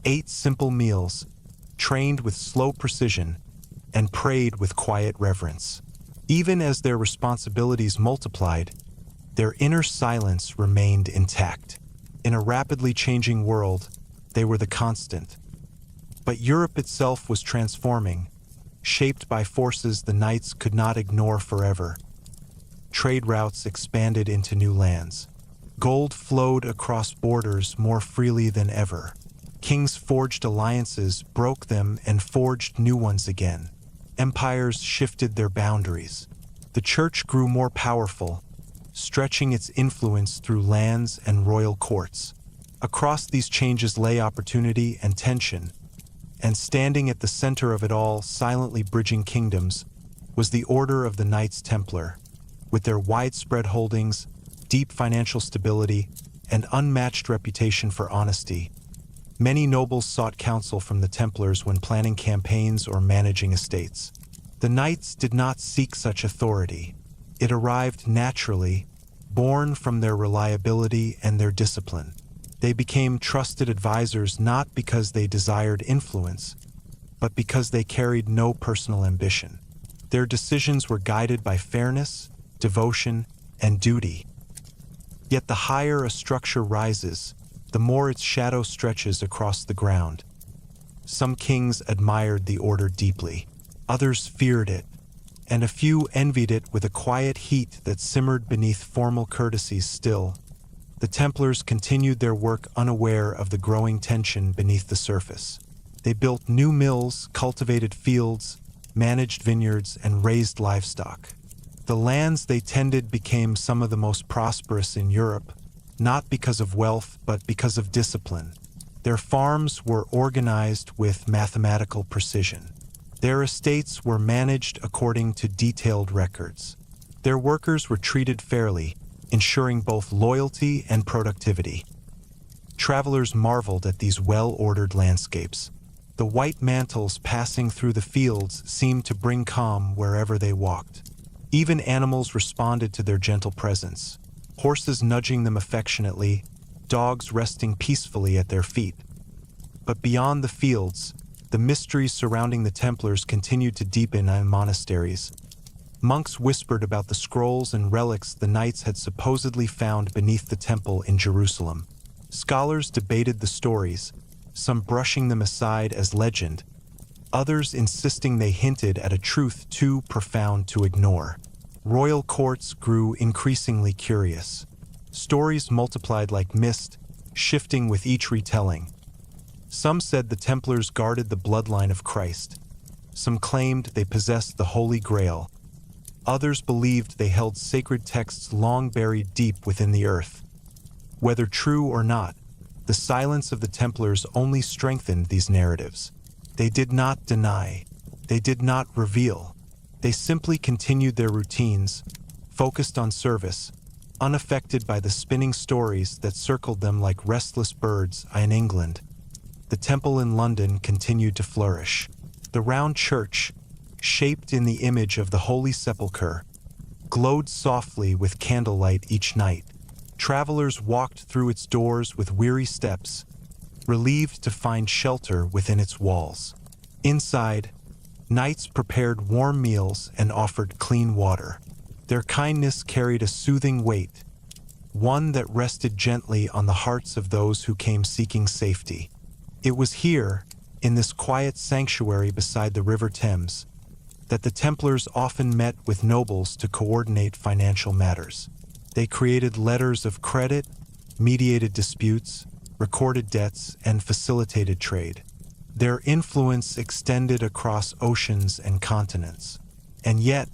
ate simple meals, trained with slow precision, and prayed with quiet reverence. Even as their responsibilities multiplied, their inner silence remained intact. In a rapidly changing world, they were the constant. But Europe itself was transforming, shaped by forces the knights could not ignore forever. Trade routes expanded into new lands. Gold flowed across borders more freely than ever. Kings forged alliances, broke them, and forged new ones again. Empires shifted their boundaries. The church grew more powerful, stretching its influence through lands and royal courts. Across these changes lay opportunity and tension, and standing at the center of it all, silently bridging kingdoms, was the Order of the Knights Templar. With their widespread holdings, deep financial stability, and unmatched reputation for honesty, many nobles sought counsel from the Templars when planning campaigns or managing estates. The knights did not seek such authority. It arrived naturally, born from their reliability and their discipline. They became trusted advisors not because they desired influence, but because they carried no personal ambition. Their decisions were guided by fairness, devotion, and duty. Yet the higher a structure rises, the more its shadow stretches across the ground. Some kings admired the order deeply. Others feared it, and a few envied it with a quiet heat that simmered beneath formal courtesies still. The Templars continued their work unaware of the growing tension beneath the surface. They built new mills, cultivated fields, managed vineyards, and raised livestock. The lands they tended became some of the most prosperous in Europe, not because of wealth, but because of discipline. Their farms were organized with mathematical precision. Their estates were managed according to detailed records. Their workers were treated fairly, ensuring both loyalty and productivity. Travelers marveled at these well-ordered landscapes. The white mantles passing through the fields seemed to bring calm wherever they walked. Even animals responded to their gentle presence, horses nudging them affectionately, dogs resting peacefully at their feet. But beyond the fields, the mysteries surrounding the Templars continued to deepen in monasteries. Monks whispered about the scrolls and relics the knights had supposedly found beneath the temple in Jerusalem. Scholars debated the stories, some brushing them aside as legend, others insisting they hinted at a truth too profound to ignore. Royal courts grew increasingly curious. Stories multiplied like mist, shifting with each retelling. Some said the Templars guarded the bloodline of Christ. Some claimed they possessed the Holy Grail. Others believed they held sacred texts long buried deep within the earth. Whether true or not, the silence of the Templars only strengthened these narratives. They did not deny. They did not reveal. They simply continued their routines, focused on service, unaffected by the spinning stories that circled them like restless birds in England. The temple in London continued to flourish. The round church, shaped in the image of the Holy Sepulchre, glowed softly with candlelight each night. Travelers walked through its doors with weary steps, relieved to find shelter within its walls. Inside, knights prepared warm meals and offered clean water. Their kindness carried a soothing weight, one that rested gently on the hearts of those who came seeking safety. It was here, in this quiet sanctuary beside the River Thames, that the Templars often met with nobles to coordinate financial matters. They created letters of credit, mediated disputes, recorded debts, and facilitated trade. Their influence extended across oceans and continents. And yet,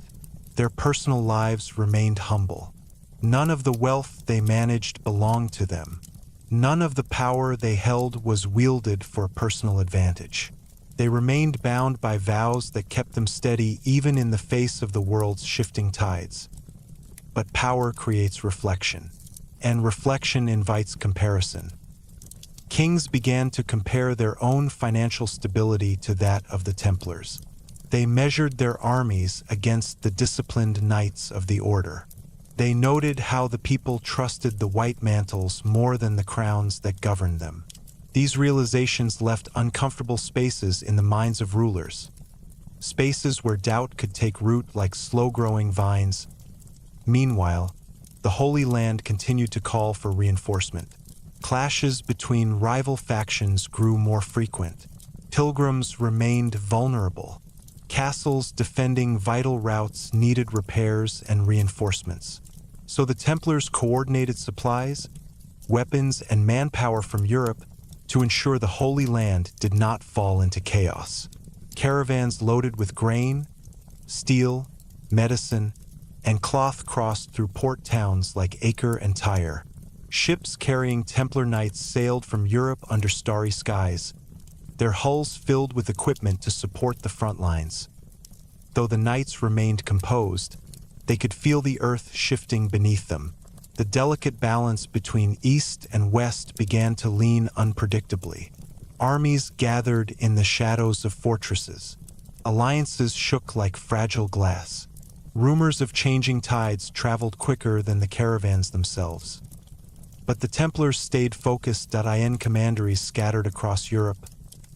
their personal lives remained humble. None of the wealth they managed belonged to them. None of the power they held was wielded for personal advantage. They remained bound by vows that kept them steady even in the face of the world's shifting tides. But power creates reflection, and reflection invites comparison. Kings began to compare their own financial stability to that of the Templars. They measured their armies against the disciplined knights of the order. They noted how the people trusted the white mantles more than the crowns that governed them. These realizations left uncomfortable spaces in the minds of rulers, spaces where doubt could take root like slow-growing vines. Meanwhile, the Holy Land continued to call for reinforcement. Clashes between rival factions grew more frequent. Pilgrims remained vulnerable. Castles defending vital routes needed repairs and reinforcements. So the Templars coordinated supplies, weapons, and manpower from Europe to ensure the Holy Land did not fall into chaos. Caravans loaded with grain, steel, medicine, and cloth crossed through port towns like Acre and Tyre. Ships carrying Templar knights sailed from Europe under starry skies, their hulls filled with equipment to support the front lines. Though the knights remained composed, they could feel the earth shifting beneath them. The delicate balance between east and west began to lean unpredictably. Armies gathered in the shadows of fortresses. Alliances shook like fragile glass. Rumors of changing tides traveled quicker than the caravans themselves. But the Templars stayed focused. Commanderies scattered across Europe.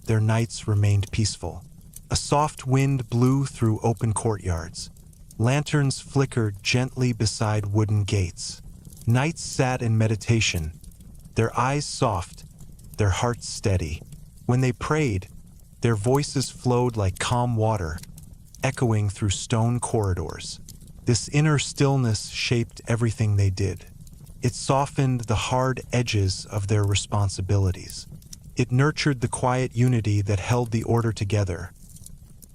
Their knights remained peaceful. A soft wind blew through open courtyards. Lanterns flickered gently beside wooden gates. Knights sat in meditation, their eyes soft, their hearts steady. When they prayed, their voices flowed like calm water, echoing through stone corridors. This inner stillness shaped everything they did. It softened the hard edges of their responsibilities. It nurtured the quiet unity that held the order together.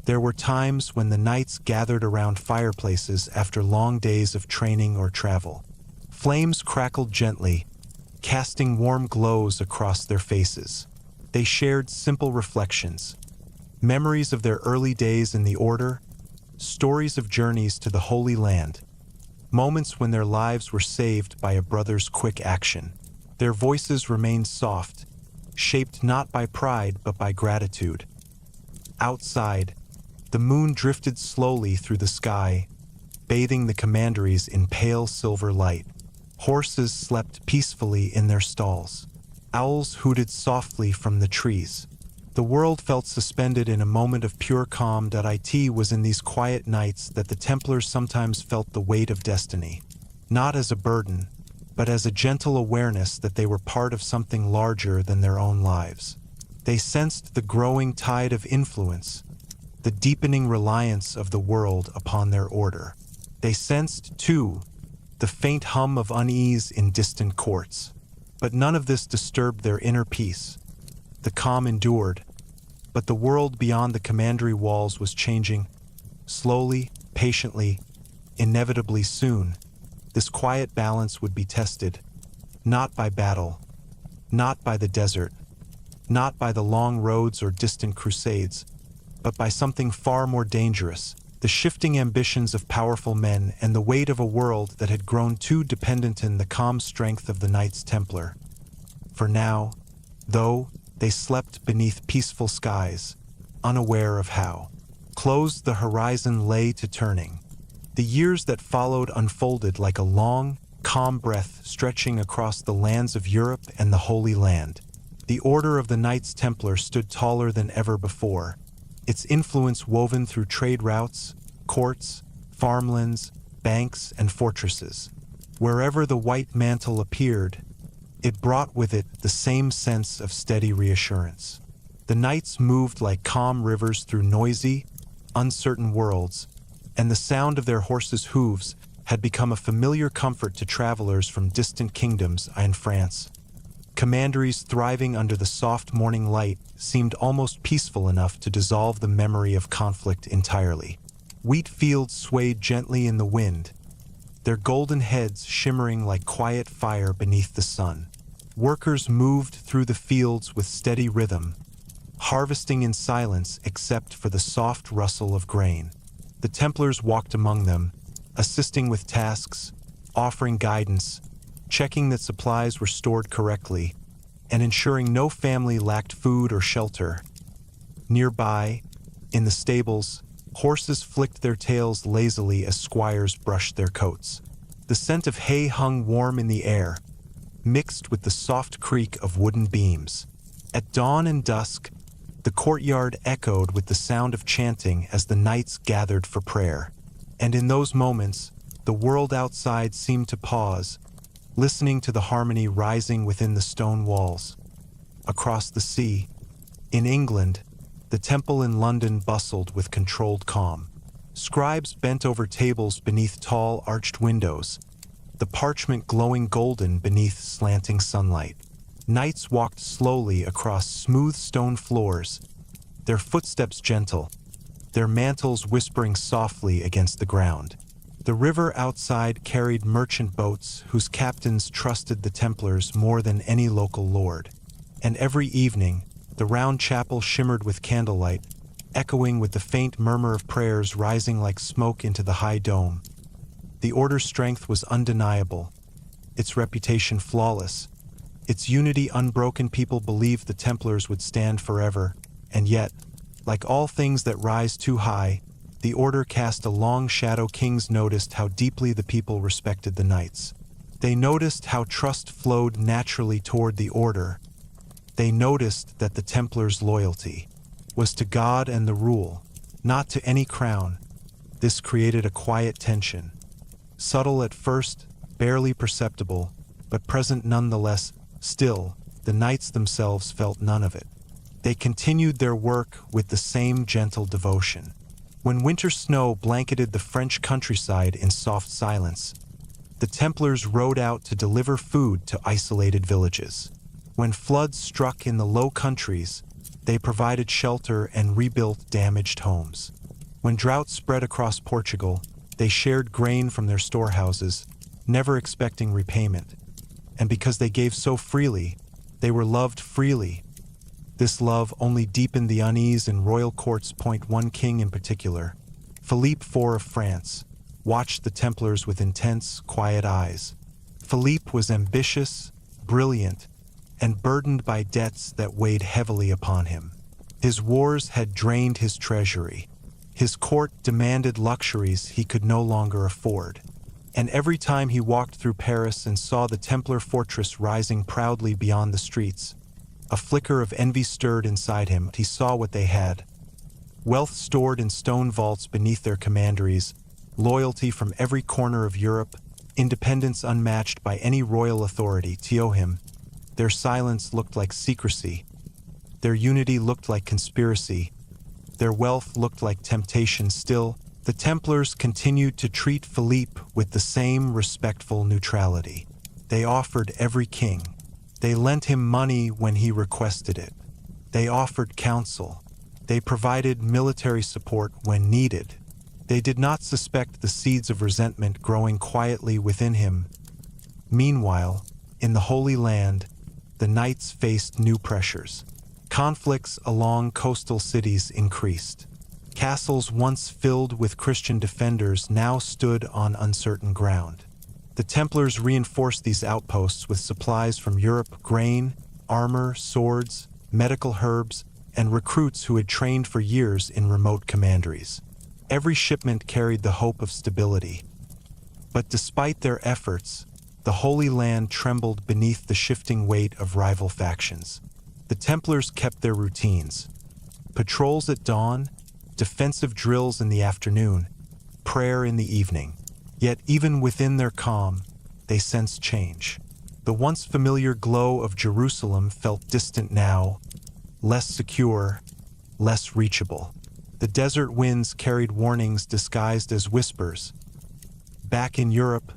There were times when the knights gathered around fireplaces after long days of training or travel. Flames crackled gently, casting warm glows across their faces. They shared simple reflections, memories of their early days in the order, stories of journeys to the Holy Land, moments when their lives were saved by a brother's quick action. Their voices remained soft, shaped not by pride but by gratitude. Outside, the moon drifted slowly through the sky, bathing the commanderies in pale silver light. Horses slept peacefully in their stalls. Owls hooted softly from the trees. The world felt suspended in a moment of pure calm. It was in these quiet nights that the Templars sometimes felt the weight of destiny, not as a burden, but as a gentle awareness that they were part of something larger than their own lives. They sensed the growing tide of influence, the deepening reliance of the world upon their order. They sensed, too, the faint hum of unease in distant courts. But none of this disturbed their inner peace. The calm endured, but the world beyond the commandery walls was changing, slowly, patiently, inevitably soon. This quiet balance would be tested, not by battle, not by the desert, not by the long roads or distant crusades, but by something far more dangerous, the shifting ambitions of powerful men and the weight of a world that had grown too dependent on the calm strength of the Knights Templar. For now, though, they slept beneath peaceful skies, unaware of how closed the horizon lay to turning. The years that followed unfolded like a long, calm breath stretching across the lands of Europe and the Holy Land. The Order of the Knights Templar stood taller than ever before, its influence woven through trade routes, courts, farmlands, banks, and fortresses. Wherever the white mantle appeared, it brought with it the same sense of steady reassurance. The knights moved like calm rivers through noisy, uncertain worlds, and the sound of their horses' hooves had become a familiar comfort to travelers from distant kingdoms and France. Commanderies thriving under the soft morning light seemed almost peaceful enough to dissolve the memory of conflict entirely. Wheat fields swayed gently in the wind, their golden heads shimmering like quiet fire beneath the sun. Workers moved through the fields with steady rhythm, harvesting in silence except for the soft rustle of grain. The Templars walked among them, assisting with tasks, offering guidance, checking that supplies were stored correctly, and ensuring no family lacked food or shelter. Nearby, in the stables, horses flicked their tails lazily as squires brushed their coats. The scent of hay hung warm in the air, mixed with the soft creak of wooden beams. At dawn and dusk, the courtyard echoed with the sound of chanting as the knights gathered for prayer. And in those moments, the world outside seemed to pause, listening to the harmony rising within the stone walls. Across the sea, in England, the temple in London bustled with controlled calm. Scribes bent over tables beneath tall, arched windows, the parchment glowing golden beneath slanting sunlight. Knights walked slowly across smooth stone floors, their footsteps gentle, their mantles whispering softly against the ground. The river outside carried merchant boats whose captains trusted the Templars more than any local lord. And every evening, the round chapel shimmered with candlelight, echoing with the faint murmur of prayers rising like smoke into the high dome. The Order's strength was undeniable, its reputation flawless, its unity unbroken. People believed the Templars would stand forever, and yet, like all things that rise too high, the Order cast a long shadow. Kings noticed how deeply the people respected the knights. They noticed how trust flowed naturally toward the Order. They noticed that the Templars' loyalty was to God and the rule, not to any crown. This created a quiet tension, subtle at first, barely perceptible, but present nonetheless. Still, the knights themselves felt none of it. They continued their work with the same gentle devotion. When winter snow blanketed the French countryside in soft silence, the Templars rode out to deliver food to isolated villages. When floods struck in the Low Countries, they provided shelter and rebuilt damaged homes. When drought spread across Portugal, they shared grain from their storehouses, never expecting repayment. And because they gave so freely, they were loved freely. This love only deepened the unease in royal courts. One king in particular, Philippe IV of France, watched the Templars with intense, quiet eyes. Philippe was ambitious, brilliant, and burdened by debts that weighed heavily upon him. His wars had drained his treasury. His court demanded luxuries he could no longer afford. And every time he walked through Paris and saw the Templar fortress rising proudly beyond the streets, a flicker of envy stirred inside him. He saw what they had: wealth stored in stone vaults beneath their commanderies, loyalty from every corner of Europe, independence unmatched by any royal authority. To him, their silence looked like secrecy. Their unity looked like conspiracy. Their wealth looked like temptation. Still, the Templars continued to treat Philippe with the same respectful neutrality. They offered every king. They lent him money when he requested it. They offered counsel. They provided military support when needed. They did not suspect the seeds of resentment growing quietly within him. Meanwhile, in the Holy Land, the Knights faced new pressures. Conflicts along coastal cities increased. Castles once filled with Christian defenders now stood on uncertain ground. The Templars reinforced these outposts with supplies from Europe: grain, armor, swords, medical herbs, and recruits who had trained for years in remote commanderies. Every shipment carried the hope of stability. But despite their efforts, the Holy Land trembled beneath the shifting weight of rival factions. The Templars kept their routines: patrols at dawn, defensive drills in the afternoon, prayer in the evening. Yet even within their calm, they sensed change. The once familiar glow of Jerusalem felt distant now, less secure, less reachable. The desert winds carried warnings disguised as whispers. Back in Europe,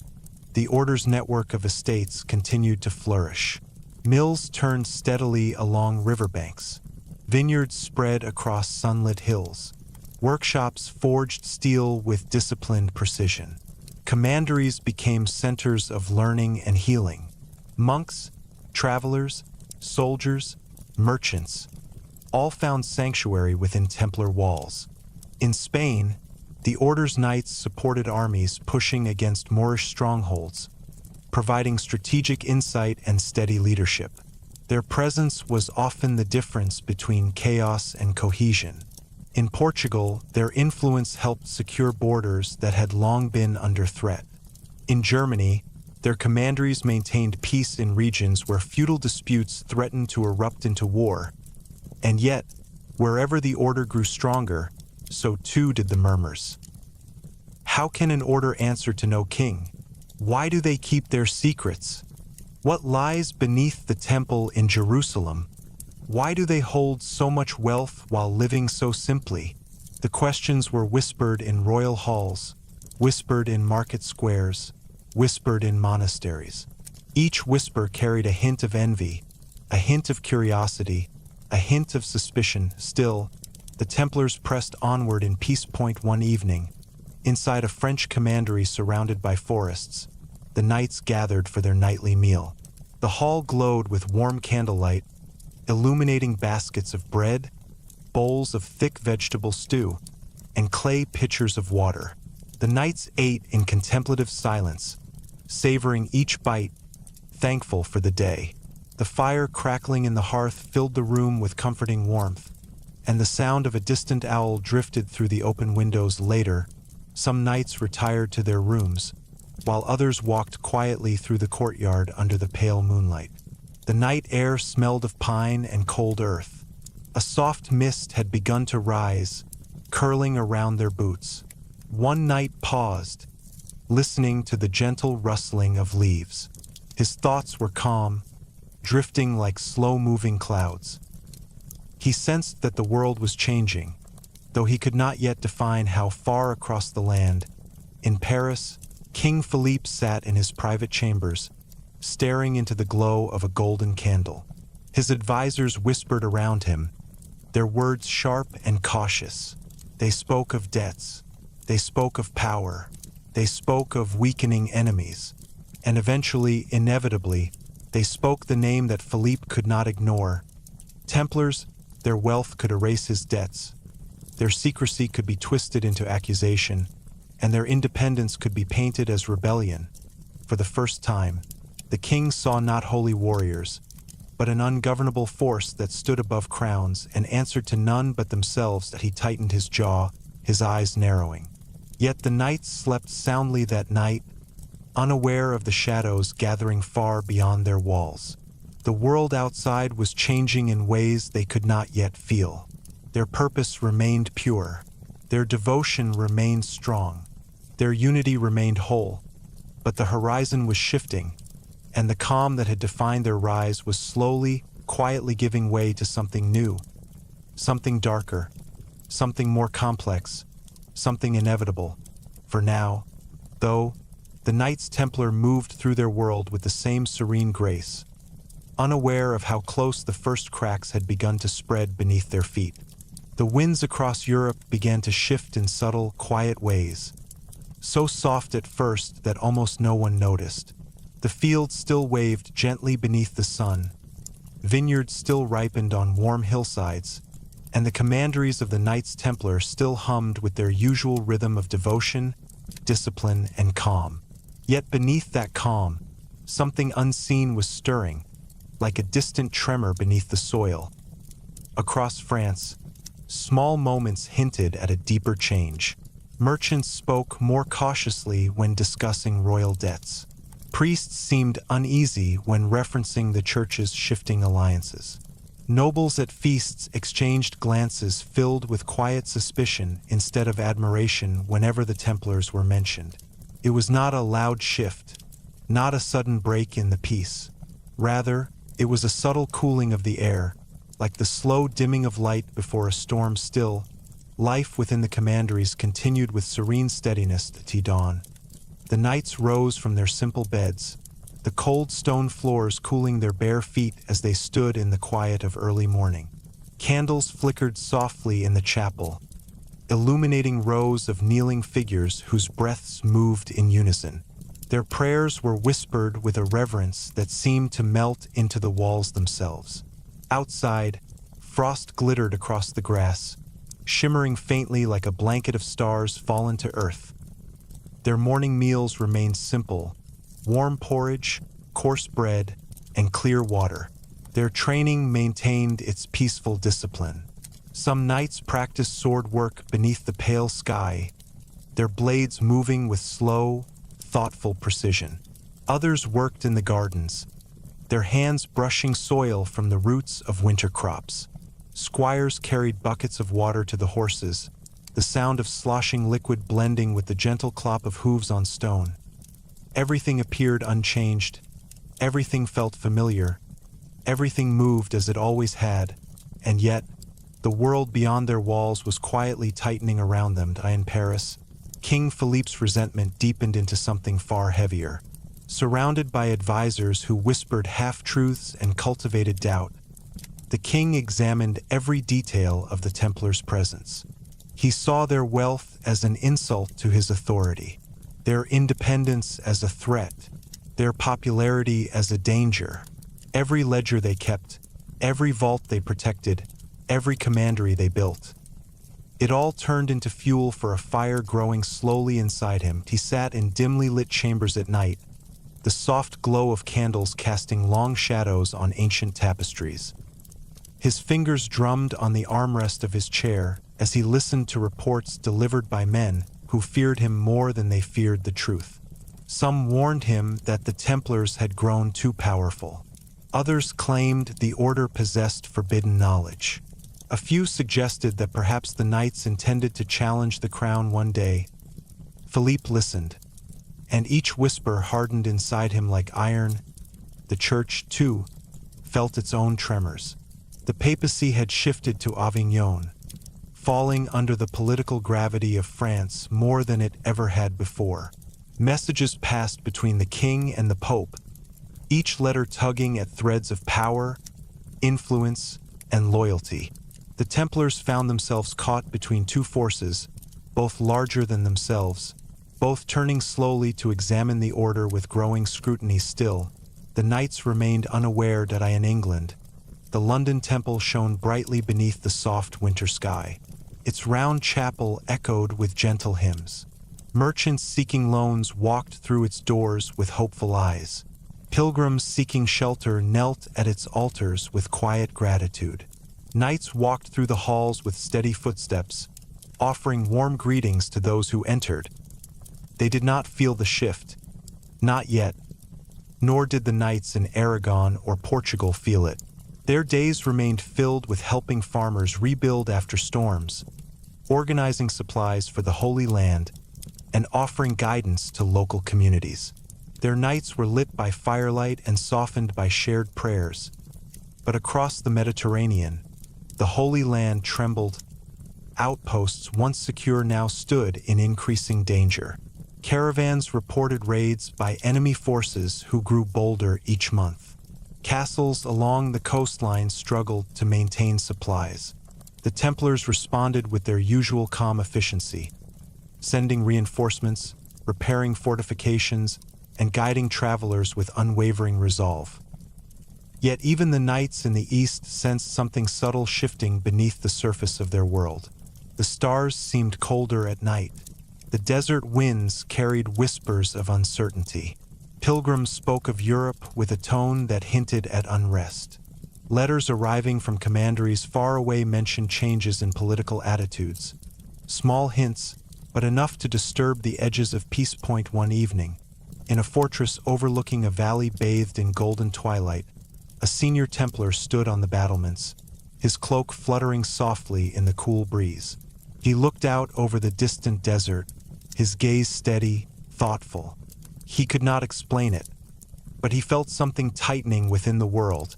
the Order's network of estates continued to flourish. Mills turned steadily along riverbanks. Vineyards spread across sunlit hills. Workshops forged steel with disciplined precision. Commanderies became centers of learning and healing. Monks, travelers, soldiers, merchants, all found sanctuary within Templar walls. In Spain, the Order's knights supported armies pushing against Moorish strongholds, providing strategic insight and steady leadership. Their presence was often the difference between chaos and cohesion. In Portugal, their influence helped secure borders that had long been under threat. In Germany, their commanderies maintained peace in regions where feudal disputes threatened to erupt into war. And yet, wherever the Order grew stronger, so too did the murmurs. How can an Order answer to no king? Why do they keep their secrets? What lies beneath the temple in Jerusalem? Why do they hold so much wealth while living so simply? The questions were whispered in royal halls, whispered in market squares, whispered in monasteries. Each whisper carried a hint of envy, a hint of curiosity, a hint of suspicion. Still, the Templars pressed onward in peace. One evening, inside a French commandery surrounded by forests, the knights gathered for their nightly meal. The hall glowed with warm candlelight, illuminating baskets of bread, bowls of thick vegetable stew, and clay pitchers of water. The knights ate in contemplative silence, savoring each bite, thankful for the day. The fire crackling in the hearth filled the room with comforting warmth, and the sound of a distant owl drifted through the open windows. Later, some knights retired to their rooms, while others walked quietly through the courtyard under the pale moonlight. The night air smelled of pine and cold earth. A soft mist had begun to rise, curling around their boots. One knight paused, listening to the gentle rustling of leaves. His thoughts were calm, drifting like slow-moving clouds. He sensed that the world was changing, though he could not yet define how far across the land. In Paris, King Philippe sat in his private chambers, staring into the glow of a golden candle. His advisors whispered around him, their words sharp and cautious. They spoke of debts. They spoke of power. They spoke of weakening enemies. And eventually, inevitably, they spoke the name that Philippe could not ignore. Templars, their wealth could erase his debts. Their secrecy could be twisted into accusation, and their independence could be painted as rebellion. For the first time, the king saw not holy warriors, but an ungovernable force that stood above crowns and answered to none but themselves. That he tightened his jaw, his eyes narrowing. Yet the knights slept soundly that night, unaware of the shadows gathering far beyond their walls. The world outside was changing in ways they could not yet feel. Their purpose remained pure. Their devotion remained strong. Their unity remained whole. But the horizon was shifting, and the calm that had defined their rise was slowly, quietly giving way to something new, something darker, something more complex, something inevitable. For now, though, the Knights Templar moved through their world with the same serene grace, unaware of how close the first cracks had begun to spread beneath their feet. The winds across Europe began to shift in subtle, quiet ways, so soft at first that almost no one noticed. The fields still waved gently beneath the sun, vineyards still ripened on warm hillsides, and the commanderies of the Knights Templar still hummed with their usual rhythm of devotion, discipline, and calm. Yet beneath that calm, something unseen was stirring, like a distant tremor beneath the soil. Across France, small moments hinted at a deeper change. Merchants spoke more cautiously when discussing royal debts. Priests seemed uneasy when referencing the church's shifting alliances. Nobles at feasts exchanged glances filled with quiet suspicion instead of admiration whenever the Templars were mentioned. It was not a loud shift, not a sudden break in the peace. Rather, it was a subtle cooling of the air, like the slow dimming of light before a storm. Still, life within the commanderies continued with serene steadiness to dawn. The knights rose from their simple beds, the cold stone floors cooling their bare feet as they stood in the quiet of early morning. Candles flickered softly in the chapel, illuminating rows of kneeling figures whose breaths moved in unison. Their prayers were whispered with a reverence that seemed to melt into the walls themselves. Outside, frost glittered across the grass, shimmering faintly like a blanket of stars fallen to earth. Their morning meals remained simple: warm porridge, coarse bread, and clear water. Their training maintained its peaceful discipline. Some knights practiced sword work beneath the pale sky, their blades moving with slow, thoughtful precision. Others worked in the gardens, their hands brushing soil from the roots of winter crops. Squires carried buckets of water to the horses, the sound of sloshing liquid blending with the gentle clop of hooves on stone. Everything appeared unchanged, everything felt familiar, everything moved as it always had, and yet, the world beyond their walls was quietly tightening around them. In Paris, King Philippe's resentment deepened into something far heavier. Surrounded by advisors who whispered half-truths and cultivated doubt, the king examined every detail of the Templars' presence. He saw their wealth as an insult to his authority, their independence as a threat, their popularity as a danger. Every ledger they kept, every vault they protected, every commandery they built. It all turned into fuel for a fire growing slowly inside him. He sat in dimly lit chambers at night, the soft glow of candles casting long shadows on ancient tapestries. His fingers drummed on the armrest of his chair as he listened to reports delivered by men who feared him more than they feared the truth. Some warned him that the Templars had grown too powerful. Others claimed the order possessed forbidden knowledge. A few suggested that perhaps the knights intended to challenge the crown one day. Philippe listened, and each whisper hardened inside him like iron. The church, too, felt its own tremors. The papacy had shifted to Avignon, falling under the political gravity of France more than it ever had before. Messages passed between the king and the pope, each letter tugging at threads of power, influence, and loyalty. The Templars found themselves caught between two forces, both larger than themselves, both turning slowly to examine the order with growing scrutiny. Still, the Knights remained unaware that in England, the London Temple shone brightly beneath the soft winter sky. Its round chapel echoed with gentle hymns. Merchants seeking loans walked through its doors with hopeful eyes. Pilgrims seeking shelter knelt at its altars with quiet gratitude. Knights walked through the halls with steady footsteps, offering warm greetings to those who entered. They did not feel the shift, not yet, nor did the knights in Aragon or Portugal feel it. Their days remained filled with helping farmers rebuild after storms, organizing supplies for the Holy Land, and offering guidance to local communities. Their nights were lit by firelight and softened by shared prayers. But across the Mediterranean, the Holy Land trembled. Outposts once secure now stood in increasing danger. Caravans reported raids by enemy forces who grew bolder each month. Castles along the coastline struggled to maintain supplies. The Templars responded with their usual calm efficiency, sending reinforcements, repairing fortifications, and guiding travelers with unwavering resolve. Yet even the knights in the east sensed something subtle shifting beneath the surface of their world. The stars seemed colder at night. The desert winds carried whispers of uncertainty. Pilgrims spoke of Europe with a tone that hinted at unrest. Letters arriving from commanderies far away mentioned changes in political attitudes. Small hints, but enough to disturb the edges of peace. One evening, in a fortress overlooking a valley bathed in golden twilight, a senior Templar stood on the battlements, his cloak fluttering softly in the cool breeze. He looked out over the distant desert, his gaze steady, thoughtful. He could not explain it, but he felt something tightening within the world,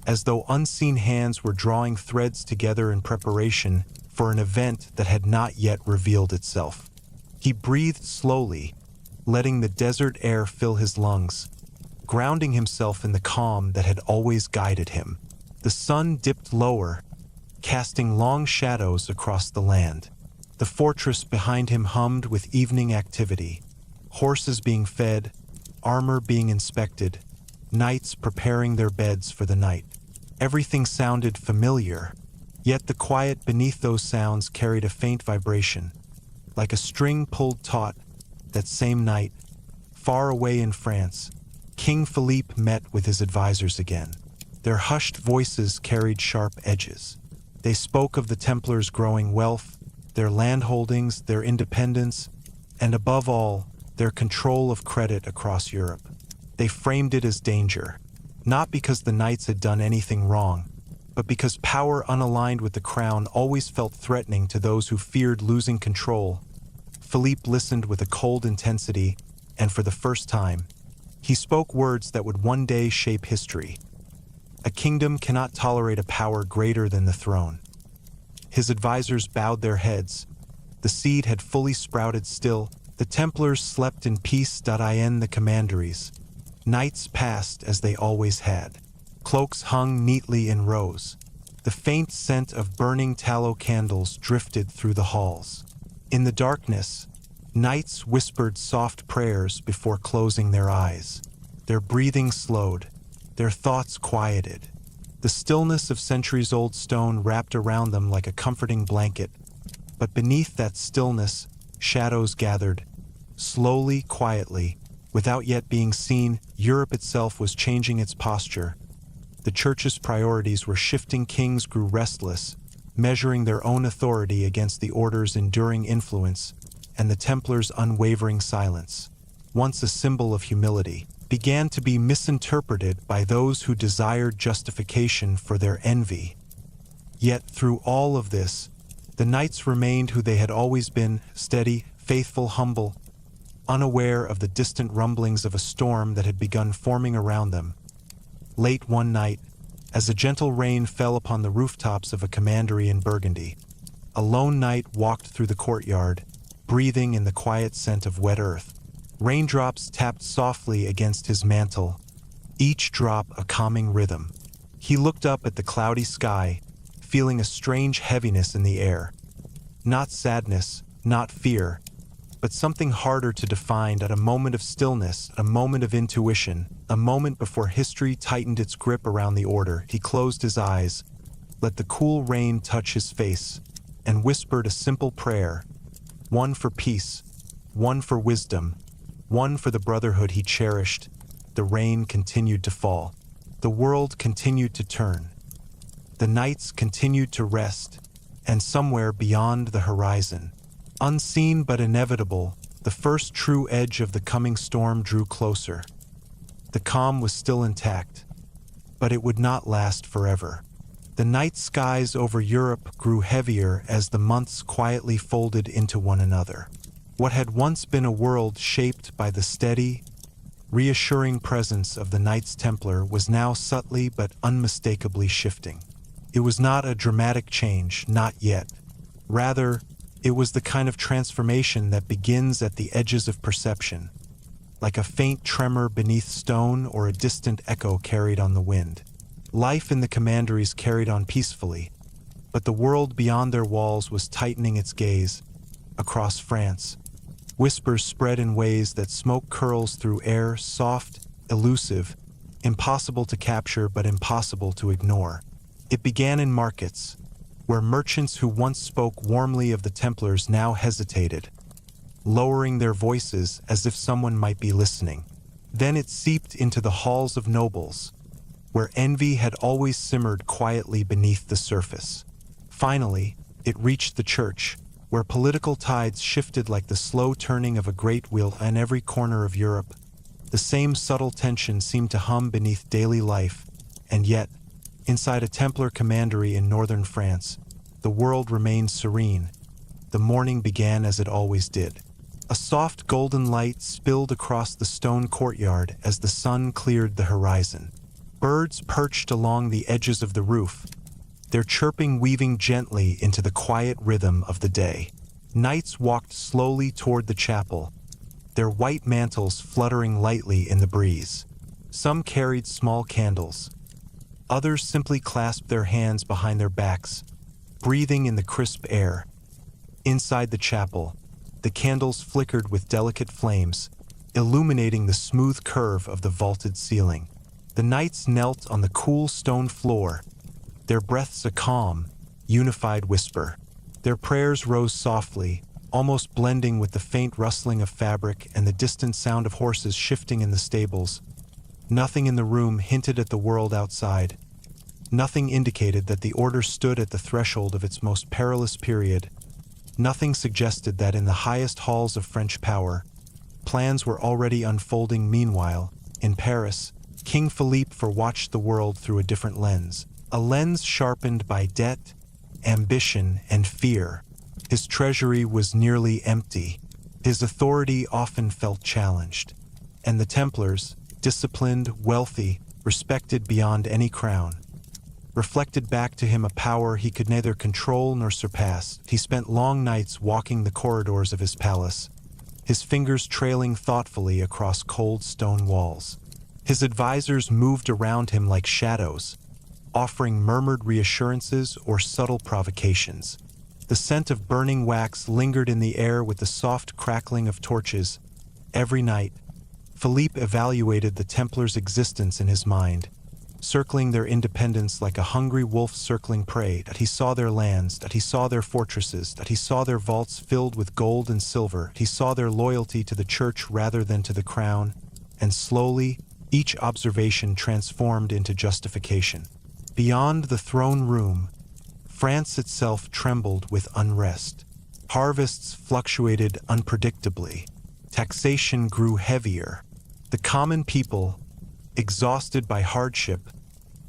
as though unseen hands were drawing threads together in preparation for an event that had not yet revealed itself. He breathed slowly, letting the desert air fill his lungs, grounding himself in the calm that had always guided him. The sun dipped lower, casting long shadows across the land. The fortress behind him hummed with evening activity, horses being fed, armor being inspected, knights preparing their beds for the night. Everything sounded familiar, yet the quiet beneath those sounds carried a faint vibration, like a string pulled taut. That same night, far away in France, King Philippe met with his advisors again. Their hushed voices carried sharp edges. They spoke of the Templars' growing wealth, their landholdings, their independence, and above all, their control of credit across Europe. They framed it as danger, not because the knights had done anything wrong, but because power unaligned with the crown always felt threatening to those who feared losing control. Philippe listened with a cold intensity, and for the first time, he spoke words that would one day shape history. A kingdom cannot tolerate a power greater than the throne. His advisors bowed their heads. The seed had fully sprouted still. The Templars slept in peace. In the commanderies, nights passed as they always had. Cloaks hung neatly in rows. The faint scent of burning tallow candles drifted through the halls. In the darkness, knights whispered soft prayers before closing their eyes. Their breathing slowed, their thoughts quieted. The stillness of centuries-old stone wrapped around them like a comforting blanket. But beneath that stillness, shadows gathered. Slowly, quietly, without yet being seen, Europe itself was changing its posture. The Church's priorities were shifting. Kings grew restless, measuring their own authority against the Order's enduring influence, and the Templars' unwavering silence, once a symbol of humility, began to be misinterpreted by those who desired justification for their envy. Yet through all of this, the knights remained who they had always been, steady, faithful, humble, unaware of the distant rumblings of a storm that had begun forming around them. Late one night, as a gentle rain fell upon the rooftops of a commandery in Burgundy, a lone knight walked through the courtyard, breathing in the quiet scent of wet earth. Raindrops tapped softly against his mantle, each drop a calming rhythm. He looked up at the cloudy sky, feeling a strange heaviness in the air. Not sadness, not fear, but something harder to define. At a moment of stillness, a moment of intuition, a moment before history tightened its grip around the order, he closed his eyes, let the cool rain touch his face, and whispered a simple prayer, one for peace, one for wisdom, one for the brotherhood he cherished. The rain continued to fall. The world continued to turn. The knights continued to rest, and somewhere beyond the horizon, unseen but inevitable, the first true edge of the coming storm drew closer. The calm was still intact, but it would not last forever. The night skies over Europe grew heavier as the months quietly folded into one another. What had once been a world shaped by the steady, reassuring presence of the Knights Templar was now subtly but unmistakably shifting. It was not a dramatic change, not yet. Rather, it was the kind of transformation that begins at the edges of perception, like a faint tremor beneath stone or a distant echo carried on the wind. Life in the commanderies carried on peacefully, but the world beyond their walls was tightening its gaze. Across France, whispers spread in ways that smoke curls through air, soft, elusive, impossible to capture but impossible to ignore. It began in markets, where merchants who once spoke warmly of the Templars now hesitated, lowering their voices as if someone might be listening. Then it seeped into the halls of nobles, where envy had always simmered quietly beneath the surface. Finally, it reached the church, where political tides shifted like the slow turning of a great wheel. In every corner of Europe, the same subtle tension seemed to hum beneath daily life, and yet, inside a Templar commandery in northern France, the world remained serene. The morning began as it always did. A soft golden light spilled across the stone courtyard as the sun cleared the horizon. Birds perched along the edges of the roof, their chirping weaving gently into the quiet rhythm of the day. Knights walked slowly toward the chapel, their white mantles fluttering lightly in the breeze. Some carried small candles. Others simply clasped their hands behind their backs, breathing in the crisp air. Inside the chapel, the candles flickered with delicate flames, illuminating the smooth curve of the vaulted ceiling. The knights knelt on the cool stone floor, their breaths a calm, unified whisper. Their prayers rose softly, almost blending with the faint rustling of fabric and the distant sound of horses shifting in the stables. Nothing in the room hinted at the world outside. Nothing indicated that the order stood at the threshold of its most perilous period. Nothing suggested that in the highest halls of French power, plans were already unfolding. Meanwhile, in Paris, King Philippe watched the world through a different lens, a lens sharpened by debt, ambition, and fear. His treasury was nearly empty. His authority often felt challenged. And the Templars, disciplined, wealthy, respected beyond any crown, reflected back to him a power he could neither control nor surpass. He spent long nights walking the corridors of his palace, his fingers trailing thoughtfully across cold stone walls. His advisors moved around him like shadows, offering murmured reassurances or subtle provocations. The scent of burning wax lingered in the air with the soft crackling of torches. Every night, Philippe evaluated the Templars' existence in his mind, circling their independence like a hungry wolf circling prey. That he saw their lands, that he saw their fortresses, that he saw their vaults filled with gold and silver. He saw their loyalty to the church rather than to the crown, and slowly, each observation transformed into justification. Beyond the throne room, France itself trembled with unrest. Harvests fluctuated unpredictably. Taxation grew heavier. The common people, exhausted by hardship,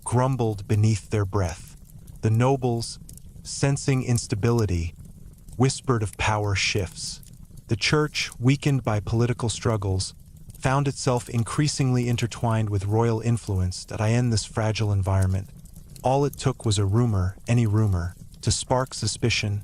grumbled beneath their breath. The nobles, sensing instability, whispered of power shifts. The church, weakened by political struggles, found itself increasingly intertwined with royal influence. That I end this fragile environment. All it took was a rumor, any rumor, to spark suspicion,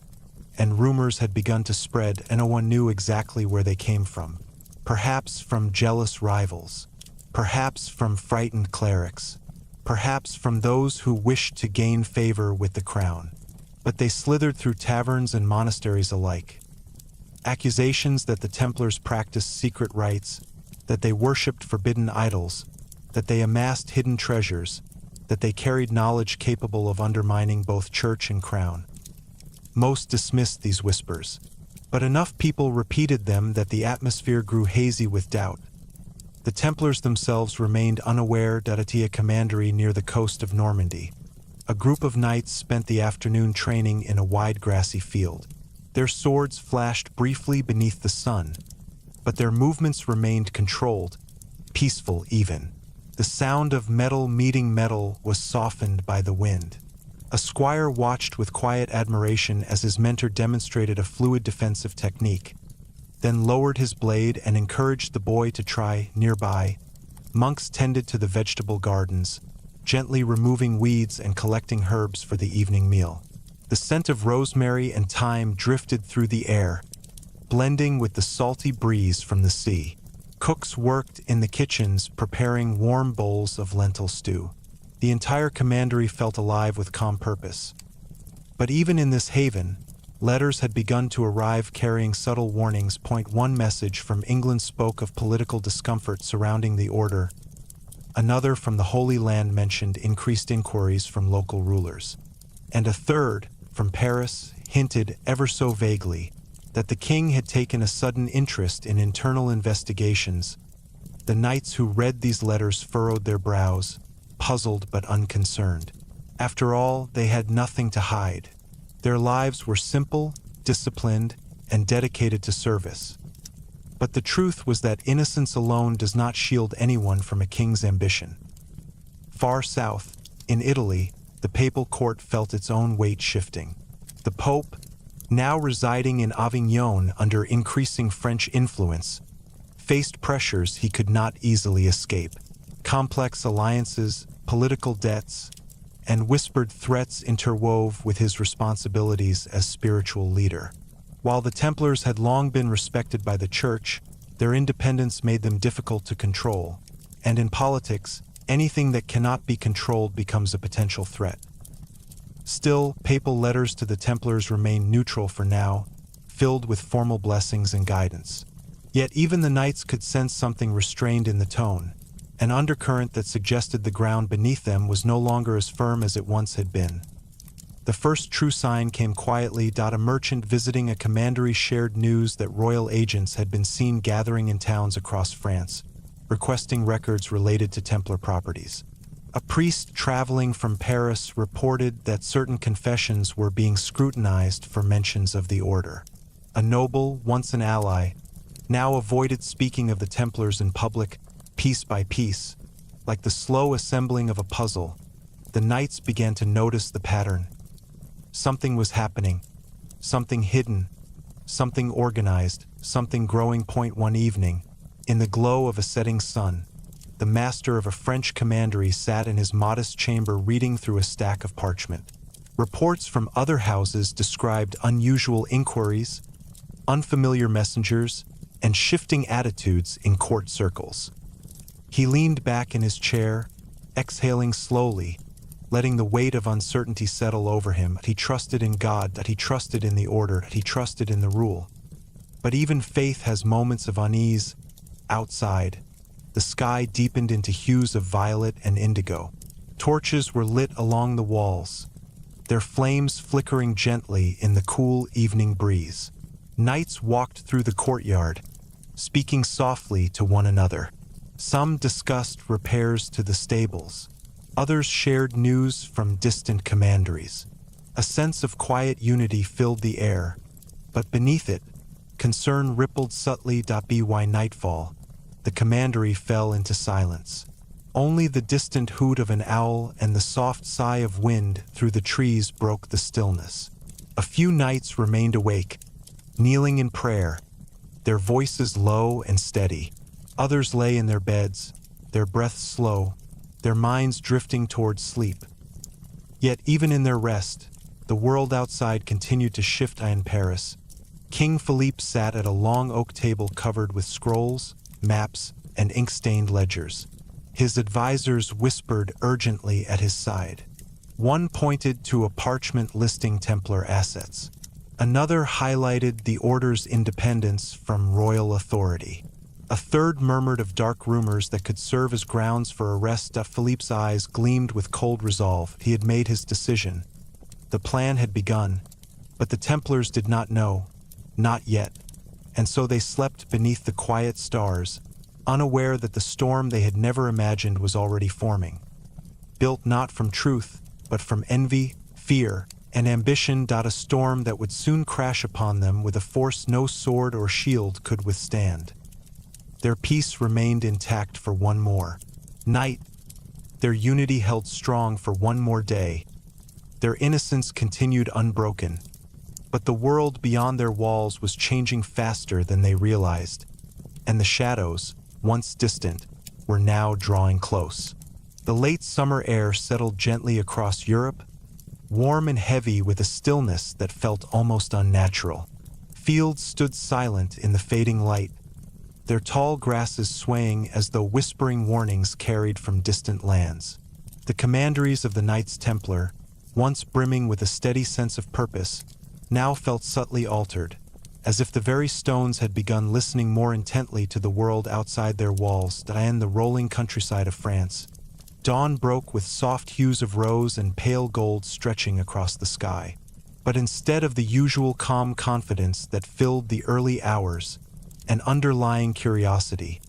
and rumors had begun to spread, and no one knew exactly where they came from. Perhaps from jealous rivals, perhaps from frightened clerics, perhaps from those who wished to gain favor with the crown. But they slithered through taverns and monasteries alike. Accusations that the Templars practiced secret rites, that they worshipped forbidden idols, that they amassed hidden treasures, that they carried knowledge capable of undermining both church and crown. Most dismissed these whispers, but enough people repeated them that the atmosphere grew hazy with doubt. The Templars themselves remained unaware that at a commandery near the coast of Normandy. A group of knights spent the afternoon training in a wide grassy field. Their swords flashed briefly beneath the sun, but their movements remained controlled, peaceful even. The sound of metal meeting metal was softened by the wind. A squire watched with quiet admiration as his mentor demonstrated a fluid defensive technique, then lowered his blade and encouraged the boy to try. Nearby, monks tended to the vegetable gardens, gently removing weeds and collecting herbs for the evening meal. The scent of rosemary and thyme drifted through the air, blending with the salty breeze from the sea. Cooks worked in the kitchens preparing warm bowls of lentil stew. The entire commandery felt alive with calm purpose. But even in this haven, letters had begun to arrive carrying subtle warnings. Point one message from England spoke of political discomfort surrounding the order. Another from the Holy Land mentioned increased inquiries from local rulers. And a third, from Paris, hinted ever so vaguely that the king had taken a sudden interest in internal investigations. The knights who read these letters furrowed their brows, puzzled but unconcerned. After all, they had nothing to hide. Their lives were simple, disciplined, and dedicated to service. But the truth was that innocence alone does not shield anyone from a king's ambition. Far south, in Italy, the papal court felt its own weight shifting. The Pope, now residing in Avignon under increasing French influence, faced pressures he could not easily escape. Complex alliances, political debts, and whispered threats interwove with his responsibilities as spiritual leader. While the Templars had long been respected by the Church, their independence made them difficult to control, and in politics, anything that cannot be controlled becomes a potential threat. Still, papal letters to the Templars remained neutral for now, filled with formal blessings and guidance. Yet even the knights could sense something restrained in the tone, an undercurrent that suggested the ground beneath them was no longer as firm as it once had been. The first true sign came quietly. A merchant visiting a commandery shared news that royal agents had been seen gathering in towns across France, requesting records related to Templar properties. A priest traveling from Paris reported that certain confessions were being scrutinized for mentions of the order. A noble, once an ally, now avoided speaking of the Templars in public. Piece by piece, like the slow assembling of a puzzle, the knights began to notice the pattern. Something was happening, something hidden, something organized, something growing. One evening, in the glow of a setting sun, the master of a French commandery sat in his modest chamber reading through a stack of parchment. Reports from other houses described unusual inquiries, unfamiliar messengers, and shifting attitudes in court circles. He leaned back in his chair, exhaling slowly, letting the weight of uncertainty settle over him. He trusted in God, that he trusted in the order, that he trusted in the rule. But even faith has moments of unease. Outside, the sky deepened into hues of violet and indigo. Torches were lit along the walls, their flames flickering gently in the cool evening breeze. Knights walked through the courtyard, speaking softly to one another. Some discussed repairs to the stables. Others shared news from distant commanderies. A sense of quiet unity filled the air, but beneath it, concern rippled subtly. By nightfall, the commandery fell into silence. Only the distant hoot of an owl and the soft sigh of wind through the trees broke the stillness. A few knights remained awake, kneeling in prayer, their voices low and steady. Others lay in their beds, their breaths slow, their minds drifting towards sleep. Yet even in their rest, The world outside continued to shift in Paris. King Philippe sat at a long oak table covered with scrolls, maps, and ink-stained ledgers. His advisors whispered urgently at his side. One pointed to a parchment listing Templar assets. Another highlighted the order's independence from royal authority. A third murmured of dark rumors that could serve as grounds for arrest. Philippe's eyes gleamed with cold resolve. He had made his decision. The plan had begun, but the Templars did not know. Not yet. And so they slept beneath the quiet stars, unaware that the storm they had never imagined was already forming. Built not from truth, but from envy, fear, and ambition. A storm that would soon crash upon them with a force no sword or shield could withstand. Their peace remained intact for one more night. Their unity held strong for one more day. Their innocence continued unbroken. But the world beyond their walls was changing faster than they realized, and the shadows, once distant, were now drawing close. The late summer air settled gently across Europe, warm and heavy with a stillness that felt almost unnatural. Fields stood silent in the fading light, their tall grasses swaying as though whispering warnings carried from distant lands. The commanderies of the Knights Templar, once brimming with a steady sense of purpose, now felt subtly altered, as if the very stones had begun listening more intently to the world outside their walls. In the rolling countryside of France, dawn broke with soft hues of rose and pale gold stretching across the sky. But instead of the usual calm confidence that filled the early hours, an underlying curiosity,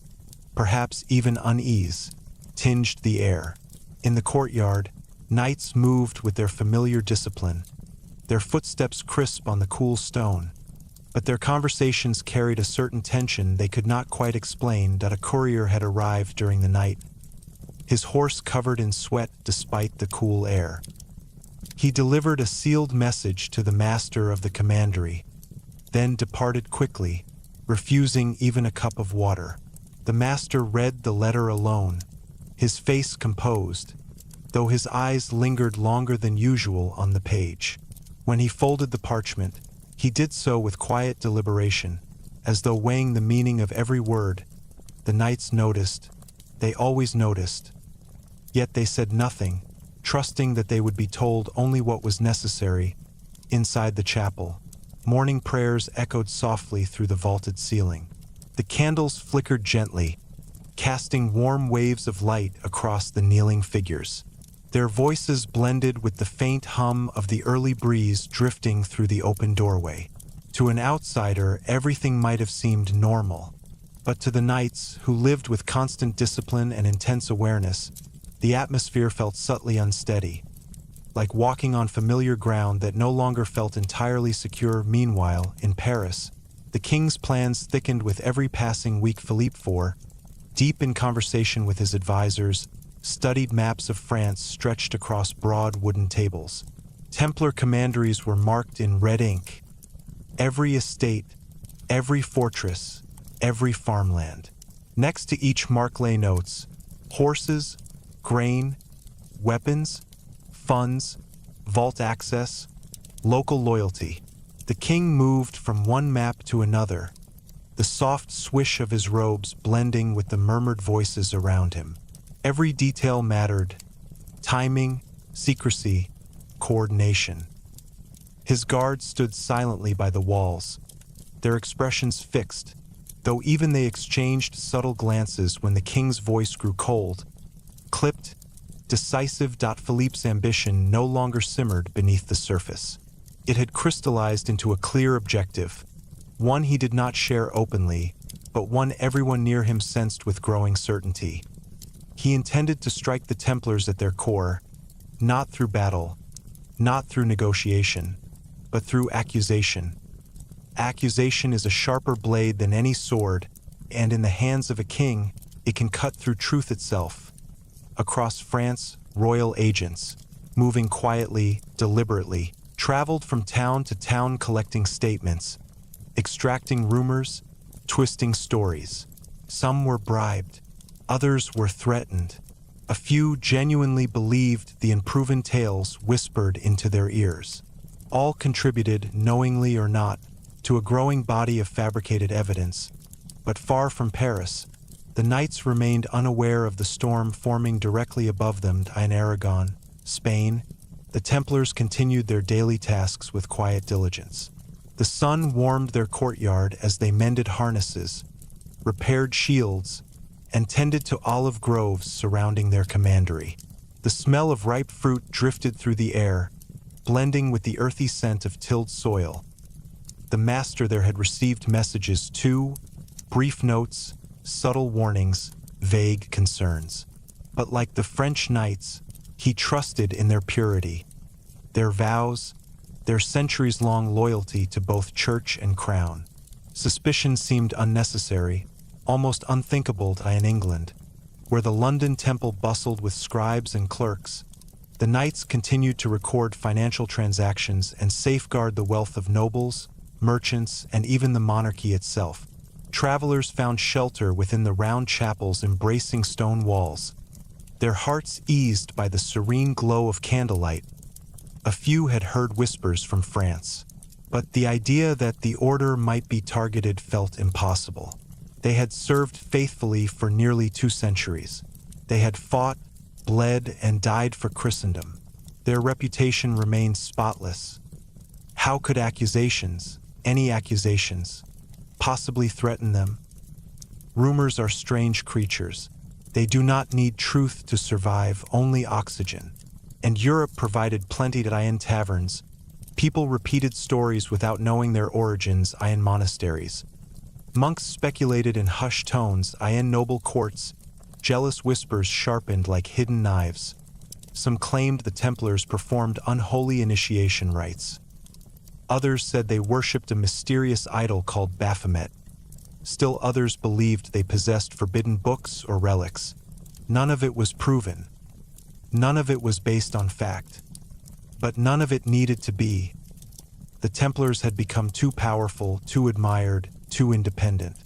perhaps even unease, tinged the air. In the courtyard, knights moved with their familiar discipline, their footsteps crisp on the cool stone, but their conversations carried a certain tension they could not quite explain. A courier had arrived during the night, his horse covered in sweat despite the cool air. He delivered a sealed message to the master of the commandery, then departed quickly, refusing even a cup of water. The master read the letter alone, his face composed, though his eyes lingered longer than usual on the page. When he folded the parchment, he did so with quiet deliberation, as though weighing the meaning of every word. The knights noticed. They always noticed. Yet they said nothing, trusting that they would be told only what was necessary. Inside the chapel, morning prayers echoed softly through the vaulted ceiling. The candles flickered gently, casting warm waves of light across the kneeling figures. Their voices blended with the faint hum of the early breeze drifting through the open doorway. To an outsider, everything might have seemed normal, but to the knights, who lived with constant discipline and intense awareness, the atmosphere felt subtly unsteady, like walking on familiar ground that no longer felt entirely secure. Meanwhile, in Paris, the king's plans thickened with every passing week. Philippe IV, deep in conversation with his advisors, studied maps of France stretched across broad wooden tables. Templar commanderies were marked in red ink. Every estate, every fortress, every farmland. Next to each mark lay notes: horses, grain, weapons, funds, vault access, local loyalty. The king moved from one map to another, the soft swish of his robes blending with the murmured voices around him. Every detail mattered: timing, secrecy, coordination. His guards stood silently by the walls, their expressions fixed, though even they exchanged subtle glances when the king's voice grew cold, clipped, decisive. Philippe's ambition no longer simmered beneath the surface. It had crystallized into a clear objective, one he did not share openly, but one everyone near him sensed with growing certainty. He intended to strike the Templars at their core, not through battle, not through negotiation, but through accusation. Accusation is a sharper blade than any sword, and in the hands of a king, it can cut through truth itself. Across France, royal agents, moving quietly, deliberately, traveled from town to town collecting statements, extracting rumors, twisting stories. Some were bribed, others were threatened. A few genuinely believed the unproven tales whispered into their ears. all contributed, knowingly or not, to a growing body of fabricated evidence. But far from Paris, the knights remained unaware of the storm forming directly above them. In Aragon, Spain, the Templars continued their daily tasks with quiet diligence. The sun warmed their courtyard as they mended harnesses, repaired shields, and tended to olive groves surrounding their commandery. The smell of ripe fruit drifted through the air, blending with the earthy scent of tilled soil. The master there had received messages too, brief notes, subtle warnings, vague concerns. But like the French knights, he trusted in their purity, their vows, their centuries-long loyalty to both church and crown. Suspicion seemed unnecessary, almost unthinkable in England, where the London temple bustled with scribes and clerks. The knights continued to record financial transactions and safeguard the wealth of nobles, merchants, and even the monarchy itself. Travelers found shelter within the round chapels embracing stone walls, their hearts eased by the serene glow of candlelight. A few had heard whispers from France, but the idea that the order might be targeted felt impossible. They had served faithfully for nearly 2 centuries. They had fought, bled, and died for Christendom. Their reputation remained spotless. How could accusations, any accusations, possibly threaten them? Rumors are strange creatures. They do not need truth to survive, only oxygen. And Europe provided plenty in taverns. People repeated stories without knowing their origins in monasteries. Monks speculated in hushed tones in noble courts. Jealous whispers sharpened like hidden knives. Some claimed the Templars performed unholy initiation rites. Others said they worshipped a mysterious idol called Baphomet. Still others believed they possessed forbidden books or relics. None of it was proven. None of it was based on fact. But none of it needed to be. The Templars had become too powerful, too admired, too independent.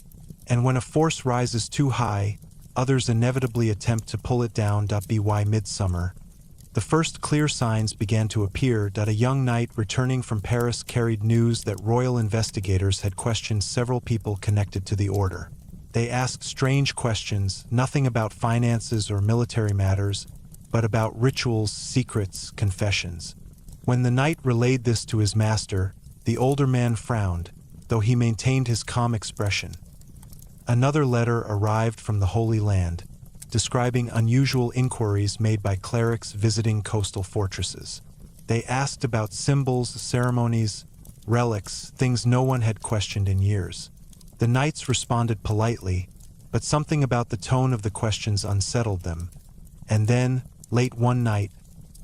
And when a force rises too high, others inevitably attempt to pull it down. By midsummer, the first clear signs began to appear. A young knight returning from Paris carried news that royal investigators had questioned several people connected to the order. They asked strange questions, nothing about finances or military matters, but about rituals, secrets, confessions. When the knight relayed this to his master, the older man frowned, though he maintained his calm expression. Another letter arrived from the Holy Land, describing unusual inquiries made by clerics visiting coastal fortresses. They asked about symbols, ceremonies, relics, things no one had questioned in years. The knights responded politely, but something about the tone of the questions unsettled them. And then, late one night,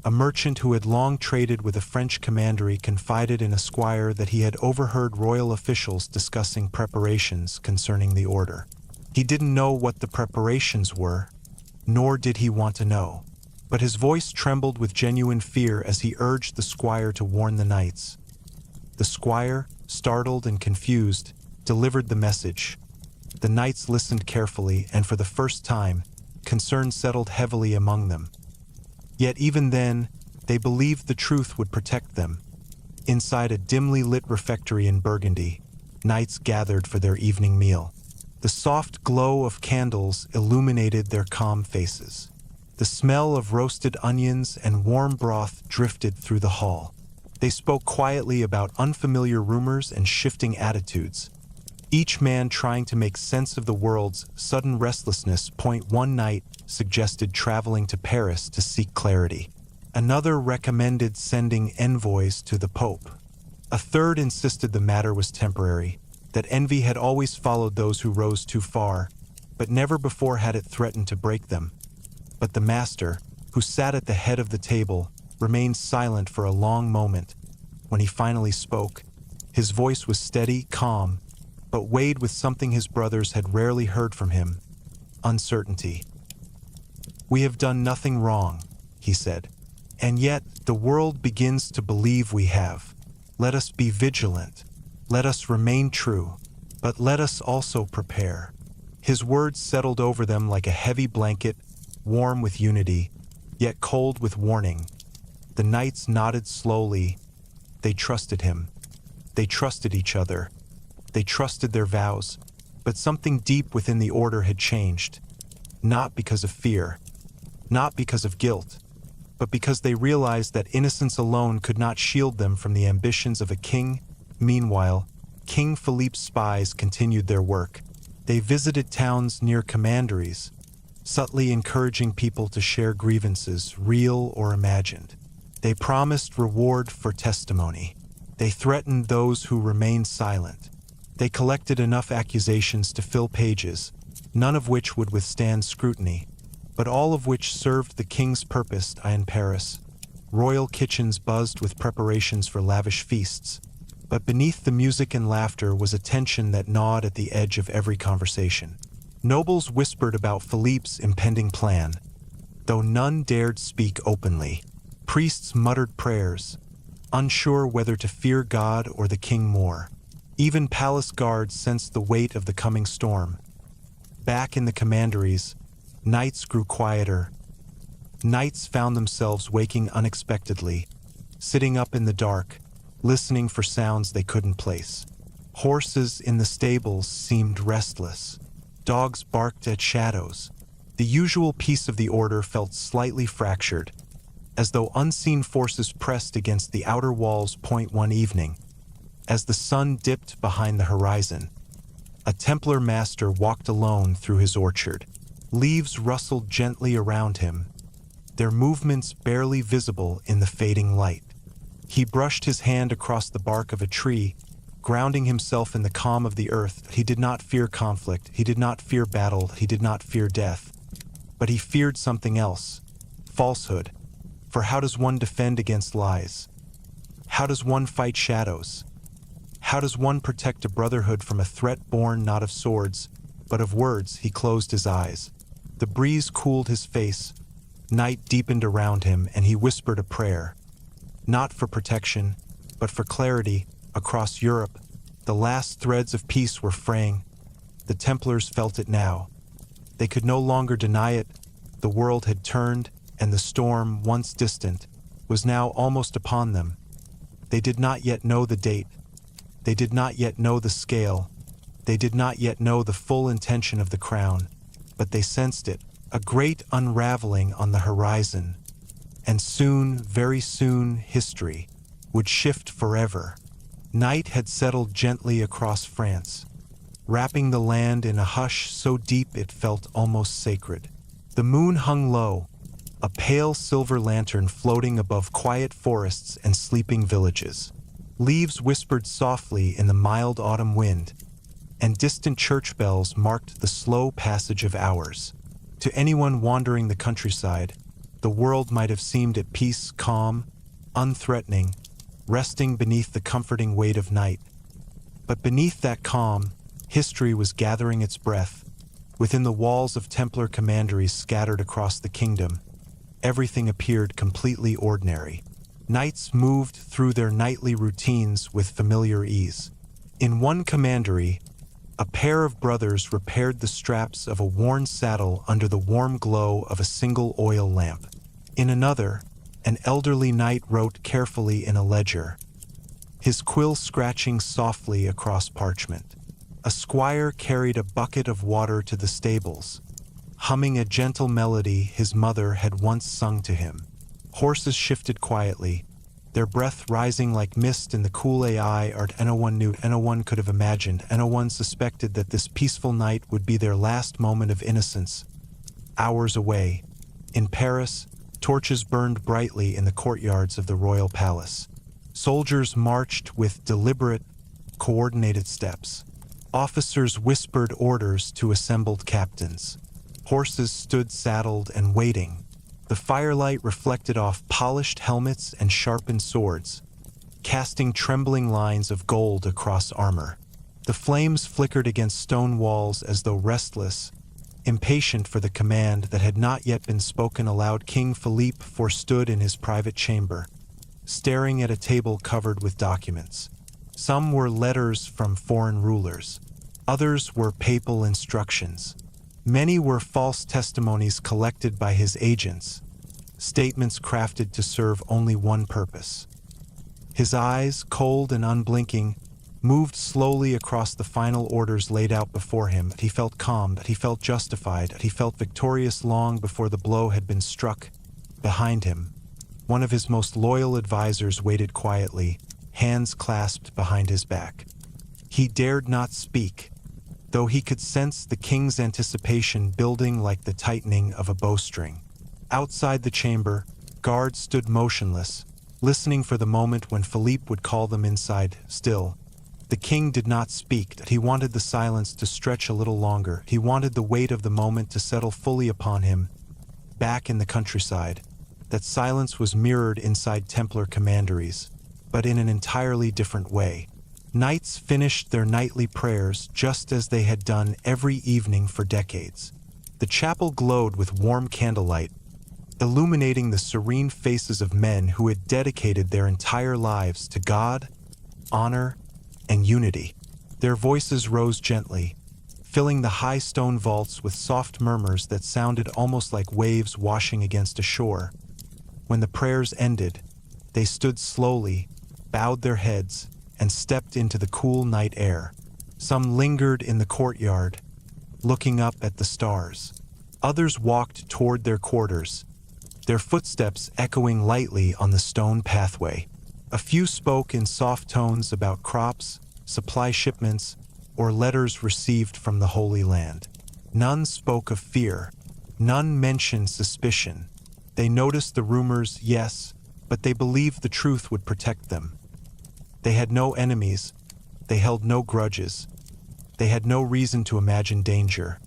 a merchant who had long traded with a French commandery confided in a squire that he had overheard royal officials discussing preparations concerning the order. He didn't know what the preparations were, nor did he want to know, but his voice trembled with genuine fear as he urged the squire to warn the knights. The squire, startled and confused, delivered the message. The knights listened carefully, and for the first time, concern settled heavily among them. Yet even then, they believed the truth would protect them. Inside a dimly lit refectory in Burgundy, knights gathered for their evening meal. The soft glow of candles illuminated their calm faces. The smell of roasted onions and warm broth drifted through the hall. They spoke quietly about unfamiliar rumors and shifting attitudes, each man trying to make sense of the world's sudden restlessness. One night suggested traveling to Paris to seek clarity. Another recommended sending envoys to the Pope. A third insisted the matter was temporary, that envy had always followed those who rose too far, but never before had it threatened to break them. But the master, who sat at the head of the table, remained silent for a long moment. When he finally spoke, his voice was steady, calm, but weighed with something his brothers had rarely heard from him: uncertainty. "We have done nothing wrong," he said, "and yet the world begins to believe we have. Let us be vigilant. Let us remain true, but let us also prepare." His words settled over them like a heavy blanket, warm with unity, yet cold with warning. The knights nodded slowly, They trusted him. They trusted each other. They trusted their vows. But something deep within the order had changed. Not because of fear, not because of guilt, but because they realized that innocence alone could not shield them from the ambitions of a king. Meanwhile, King Philippe's spies continued their work. They visited towns near commanderies, subtly encouraging people to share grievances, real or imagined. They promised reward for testimony. They threatened those who remained silent. They collected enough accusations to fill pages, none of which would withstand scrutiny, but all of which served the king's purpose. In Paris, royal kitchens buzzed with preparations for lavish feasts, but beneath the music and laughter was a tension that gnawed at the edge of every conversation. Nobles whispered about Philippe's impending plan, though none dared speak openly. Priests muttered prayers, unsure whether to fear God or the king more. Even palace guards sensed the weight of the coming storm. Back in the commanderies, nights grew quieter. Knights found themselves waking unexpectedly, sitting up in the dark, listening for sounds they couldn't place. Horses in the stables seemed restless. Dogs barked at shadows. The usual peace of the order felt slightly fractured, as though unseen forces pressed against the outer walls. One evening, as the sun dipped behind the horizon, a Templar master walked alone through his orchard. Leaves rustled gently around him, their movements barely visible in the fading light. He brushed his hand across the bark of a tree, grounding himself in the calm of the earth. He did not fear conflict, he did not fear battle, he did not fear death. But he feared something else: falsehood. For how does one defend against lies? How does one fight shadows? How does one protect a brotherhood from a threat born not of swords, but of words? He closed his eyes. The breeze cooled his face. Night deepened around him, and he whispered a prayer. Not for protection, but for clarity. Across Europe, the last threads of peace were fraying. The Templars felt it now. They could no longer deny it. The world had turned, and the storm, once distant, was now almost upon them. They did not yet know the date. They did not yet know the scale. They did not yet know the full intention of the crown, but they sensed it, a great unraveling on the horizon. And soon, very soon, history would shift forever. Night had settled gently across France, wrapping the land in a hush so deep it felt almost sacred. The moon hung low, a pale silver lantern floating above quiet forests and sleeping villages. Leaves whispered softly in the mild autumn wind, and distant church bells marked the slow passage of hours. To anyone wandering the countryside, the world might have seemed at peace, calm, unthreatening, resting beneath the comforting weight of night. But beneath that calm, history was gathering its breath. Within the walls of Templar commanderies scattered across the kingdom, everything appeared completely ordinary. Knights moved through their nightly routines with familiar ease. In one commandery, a pair of brothers repaired the straps of a worn saddle under the warm glow of a single oil lamp. In another, an elderly knight wrote carefully in a ledger, his quill scratching softly across parchment. A squire carried a bucket of water to the stables, humming a gentle melody his mother had once sung to him. Horses shifted quietly, their breath rising like mist in the cool AI art. Anyone knew, anyone could have imagined, anyone suspected that this peaceful night would be their last moment of innocence. Hours away, in Paris, torches burned brightly in the courtyards of the royal palace. Soldiers marched with deliberate, coordinated steps. Officers whispered orders to assembled captains. Horses stood saddled and waiting. The firelight reflected off polished helmets and sharpened swords, casting trembling lines of gold across armor. The flames flickered against stone walls as though restless, impatient for the command that had not yet been spoken aloud. King Philippe stood in his private chamber, staring at a table covered with documents. Some were letters from foreign rulers. Others were papal instructions. Many were false testimonies collected by his agents, statements crafted to serve only one purpose: His eyes, cold and unblinking, moved slowly across the final orders laid out before him. He felt calm, that he felt justified, that he felt victorious long before the blow had been struck. Behind him, one of his most loyal advisors waited quietly, hands clasped behind his back. He dared not speak, though he could sense the king's anticipation building like the tightening of a bowstring. Outside the chamber, guards stood motionless, listening for the moment when Philippe would call them inside. Still, the king did not speak. He wanted the silence to stretch a little longer. He wanted the weight of the moment to settle fully upon him. Back in the countryside, that silence was mirrored inside Templar commanderies, but in an entirely different way. Knights finished their nightly prayers just as they had done every evening for decades. The chapel glowed with warm candlelight, illuminating the serene faces of men who had dedicated their entire lives to God, honor, and unity. Their voices rose gently, filling the high stone vaults with soft murmurs that sounded almost like waves washing against a shore. When the prayers ended, they stood slowly, bowed their heads, and stepped into the cool night air. Some lingered in the courtyard, looking up at the stars. Others walked toward their quarters, their footsteps echoing lightly on the stone pathway. A few spoke in soft tones about crops, supply shipments, or letters received from the Holy Land. None spoke of fear. None mentioned suspicion. They noticed the rumors, yes, but they believed the truth would protect them. They had no enemies. They held no grudges. They had no reason to imagine danger.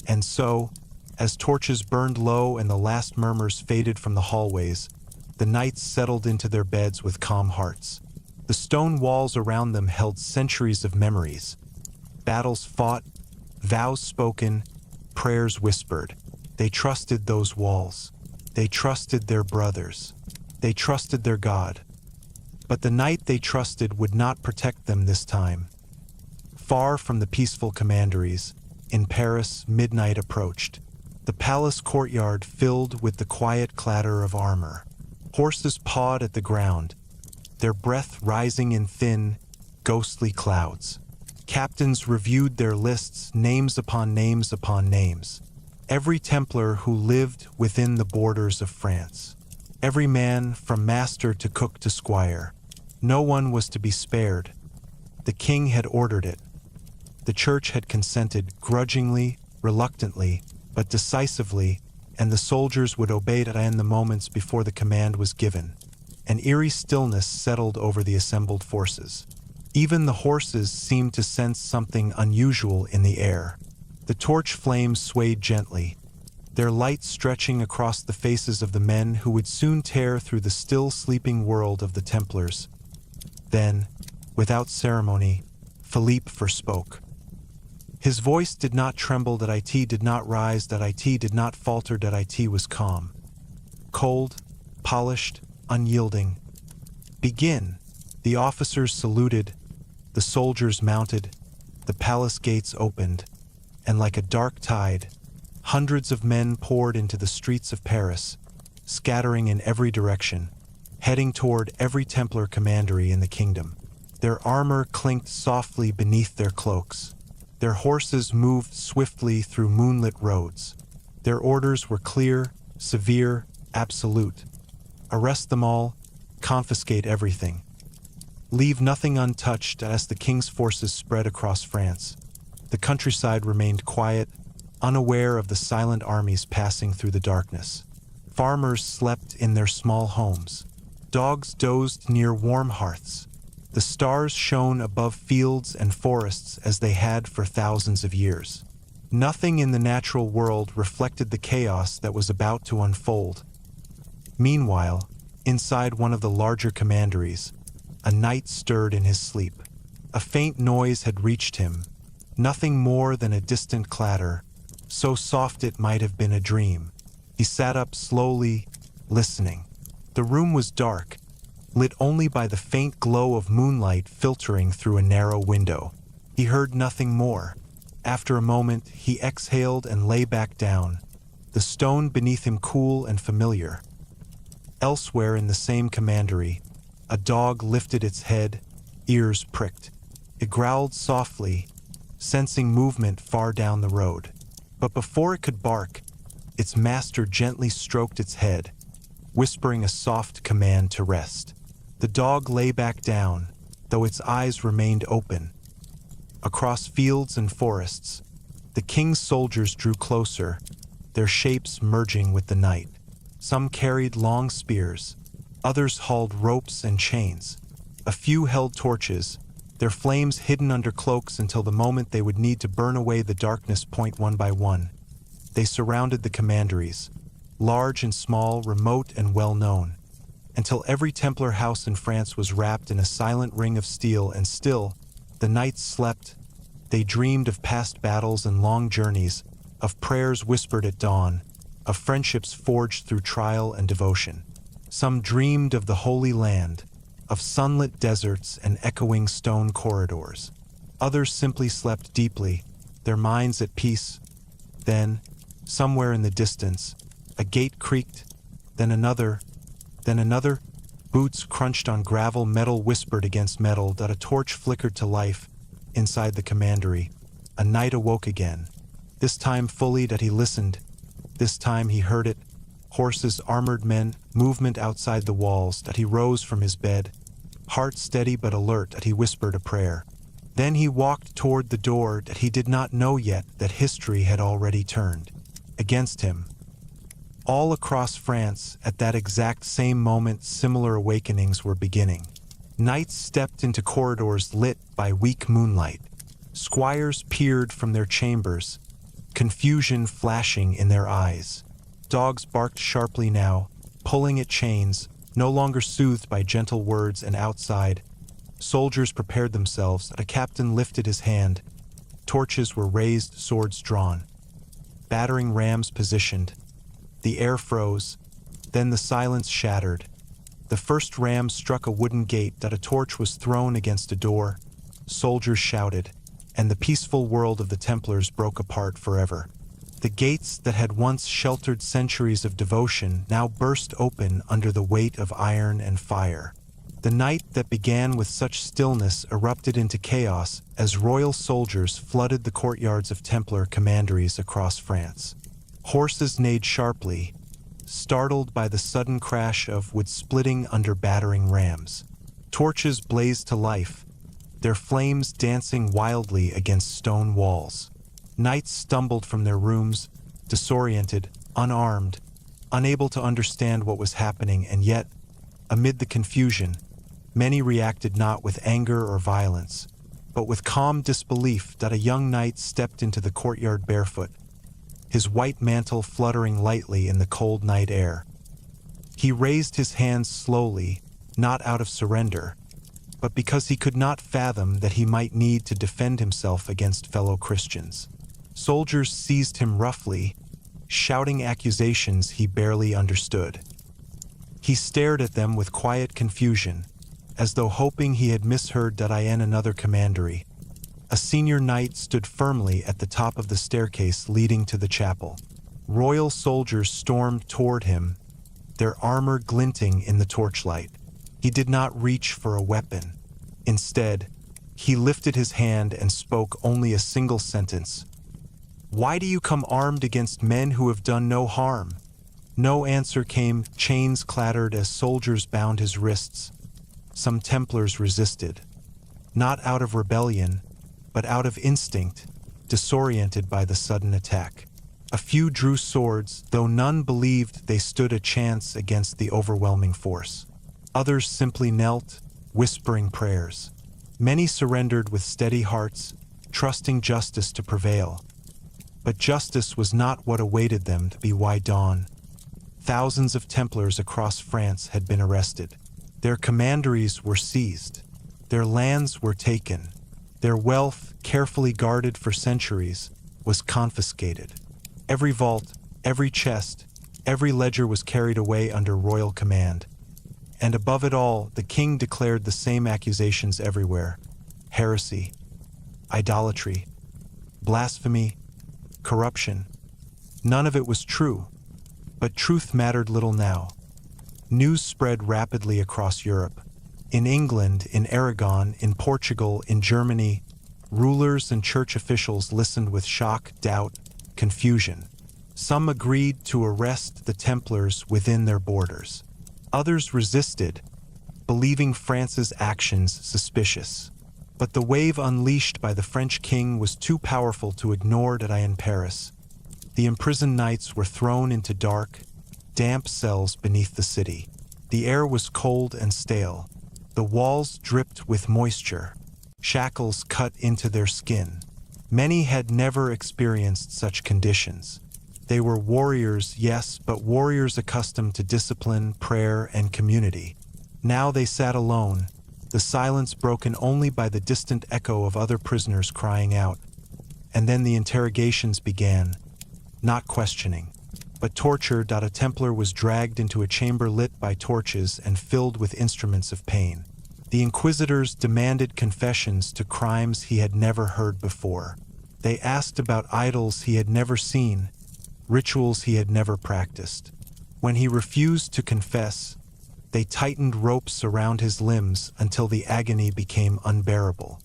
And so, as torches burned low and the last murmurs faded from the hallways, the knights settled into their beds with calm hearts. The stone walls around them held centuries of memories. Battles fought, vows spoken, prayers whispered. They trusted those walls. They trusted their brothers. They trusted their God. But the knight they trusted would not protect them this time. Far from the peaceful commanderies, in Paris, midnight approached. The palace courtyard filled with the quiet clatter of armor. Horses pawed at the ground, their breath rising in thin, ghostly clouds. Captains reviewed their lists, names upon names upon names. Every Templar who lived within the borders of France. Every man, from master to cook to squire. No one was to be spared. The king had ordered it. The church had consented, grudgingly, reluctantly, but decisively, and the soldiers would obey it in the moments before the command was given. An eerie stillness settled over the assembled forces. Even the horses seemed to sense something unusual in the air. The torch flames swayed gently, their light stretching across the faces of the men who would soon tear through the still sleeping world of the Templars. Then, without ceremony, Philippe forspoke. His voice did not tremble, that it did not rise, that it did not falter, that it was calm. Cold, polished, unyielding. Begin. The officers saluted, the soldiers mounted, the palace gates opened, and like a dark tide, hundreds of men poured into the streets of Paris, scattering in every direction, heading toward every Templar commandery in the kingdom. Their armor clinked softly beneath their cloaks. Their horses moved swiftly through moonlit roads. Their orders were clear, severe, absolute. Arrest them all, confiscate everything. Leave nothing untouched as the king's forces spread across France. The countryside remained quiet, unaware of the silent armies passing through the darkness. Farmers slept in their small homes. Dogs dozed near warm hearths. The stars shone above fields and forests as they had for thousands of years. Nothing in the natural world reflected the chaos that was about to unfold. Meanwhile, inside one of the larger commanderies, a knight stirred in his sleep. A faint noise had reached him, nothing more than a distant clatter, so soft it might have been a dream. He sat up slowly, listening. The room was dark, lit only by the faint glow of moonlight filtering through a narrow window. He heard nothing more. After a moment, he exhaled and lay back down, the stone beneath him cool and familiar. Elsewhere in the same commandery, A dog lifted its head, ears pricked. It growled softly, sensing movement far down the road. But before it could bark, its master gently stroked its head, whispering a soft command to rest. The dog lay back down, though its eyes remained open. Across fields and forests, the king's soldiers drew closer, their shapes merging with the night. Some carried long spears, others hauled ropes and chains. A few held torches, their flames hidden under cloaks until the moment they would need to burn away the darkness. One by one, they surrounded the commanderies, large and small, remote and well-known, until every Templar house in France was wrapped in a silent ring of steel. And still, the knights slept. They dreamed of past battles and long journeys, of prayers whispered at dawn, of friendships forged through trial and devotion. Some dreamed of the Holy Land, of sunlit deserts and echoing stone corridors. Others simply slept deeply, their minds at peace. Then, somewhere in the distance, a gate creaked, then another. Boots crunched on gravel, metal whispered against metal. A torch flickered to life inside the commandery. A knight awoke again. This time fully that he listened. This time he heard it. Horses, armored men, movement outside the walls. That he rose from his bed, heart steady but alert. That he whispered a prayer. Then he walked toward the door. That he did not know yet that history had already turned against him. All across France, at that exact same moment, similar awakenings were beginning. Knights stepped into corridors lit by weak moonlight. Squires peered from their chambers, confusion flashing in their eyes. Dogs barked sharply now, pulling at chains, no longer soothed by gentle words. And outside, soldiers prepared themselves. A captain lifted his hand. Torches were raised, swords drawn. Battering rams positioned. The air froze, then the silence shattered. The first ram struck a wooden gate. That a torch was thrown against a door. Soldiers shouted, and the peaceful world of the Templars broke apart forever. The gates that had once sheltered centuries of devotion now burst open under the weight of iron and fire. The night that began with such stillness erupted into chaos as royal soldiers flooded the courtyards of Templar commanderies across France. Horses neighed sharply, startled by the sudden crash of wood splitting under battering rams. Torches blazed to life, their flames dancing wildly against stone walls. Knights stumbled from their rooms, disoriented, unarmed, unable to understand what was happening. And yet, amid the confusion, many reacted not with anger or violence, but with calm disbelief. That a young knight stepped into the courtyard barefoot, his white mantle fluttering lightly in the cold night air. He raised his hands slowly, not out of surrender, but because he could not fathom that he might need to defend himself against fellow Christians. Soldiers seized him roughly, shouting accusations he barely understood. He stared at them with quiet confusion, as though hoping he had misheard. In another commandery, a senior knight stood firmly at the top of the staircase leading to the chapel. Royal soldiers stormed toward him, their armor glinting in the torchlight. He did not reach for a weapon. Instead, he lifted his hand and spoke only a single sentence. "Why do you come armed against men who have done no harm?" No answer came. Chains clattered as soldiers bound his wrists. Some Templars resisted, not out of rebellion, but out of instinct, disoriented by the sudden attack. A few drew swords, though none believed they stood a chance against the overwhelming force. Others simply knelt, whispering prayers. Many surrendered with steady hearts, trusting justice to prevail. But justice was not what awaited them. By dawn, thousands of Templars across France had been arrested. Their commanderies were seized. Their lands were taken. Their wealth, carefully guarded for centuries, was confiscated. Every vault, every chest, every ledger was carried away under royal command. And above it all, the king declared the same accusations everywhere: heresy, idolatry, blasphemy, corruption. None of it was true, but truth mattered little now. News spread rapidly across Europe. In England, in Aragon, in Portugal, in Germany, rulers and church officials listened with shock, doubt, confusion. Some agreed to arrest the Templars within their borders. Others resisted, believing France's actions suspicious. But the wave unleashed by the French king was too powerful to ignore in Paris. The imprisoned knights were thrown into dark, damp cells beneath the city. The air was cold and stale. The walls dripped with moisture. Shackles cut into their skin. Many had never experienced such conditions. They were warriors, yes, but warriors accustomed to discipline, prayer, and community. Now they sat alone, the silence broken only by the distant echo of other prisoners crying out. And then the interrogations began. Not questioning, but torture. A Templar was dragged into a chamber lit by torches and filled with instruments of pain. The inquisitors demanded confessions to crimes he had never heard before. They asked about idols he had never seen, rituals he had never practiced. When he refused to confess, they tightened ropes around his limbs until the agony became unbearable.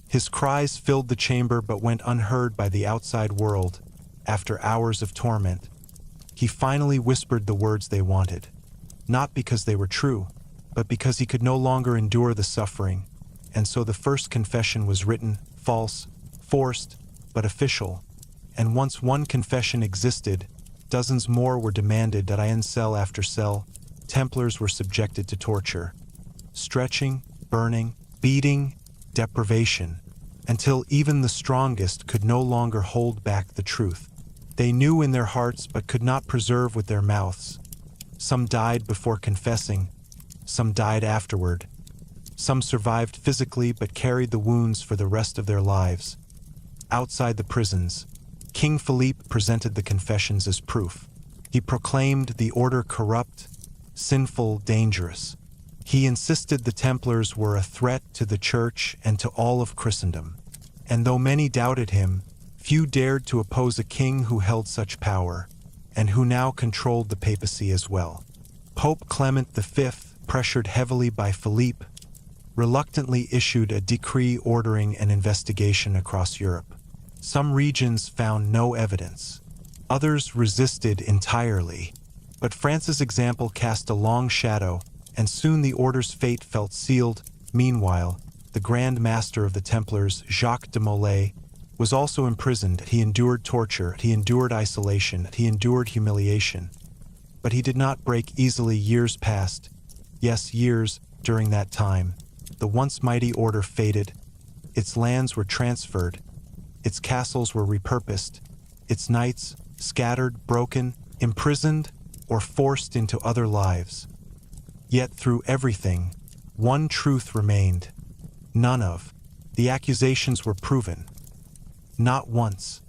His cries filled the chamber but went unheard by the outside world. After hours of torment, he finally whispered the words they wanted, not because they were true, but because he could no longer endure the suffering, and so the first confession was written, false, forced, but official. And once one confession existed, dozens more were demanded. In cell after cell, Templars were subjected to torture, stretching, burning, beating, deprivation, until even the strongest could no longer hold back the truth. They knew in their hearts but could not preserve with their mouths. Some died before confessing, some died afterward. Some survived physically but carried the wounds for the rest of their lives. Outside the prisons, King Philippe presented the confessions as proof. He proclaimed the order corrupt, sinful, dangerous. He insisted the Templars were a threat to the Church and to all of Christendom. And though many doubted him, few dared to oppose a king who held such power, and who now controlled the papacy as well. Pope Clement V, pressured heavily by Philippe, reluctantly issued a decree ordering an investigation across Europe. Some regions found no evidence. Others resisted entirely. But France's example cast a long shadow, and soon the order's fate felt sealed. Meanwhile, the Grand Master of the Templars, Jacques de Molay, was also imprisoned. He endured torture, he endured isolation, he endured humiliation. But he did not break easily. Years passed. Yes, years. During that time, the once mighty order faded. Its lands were transferred. Its castles were repurposed. Its knights scattered, broken, imprisoned, or forced into other lives. Yet through everything, one truth remained. None of the accusations were proven. Not once.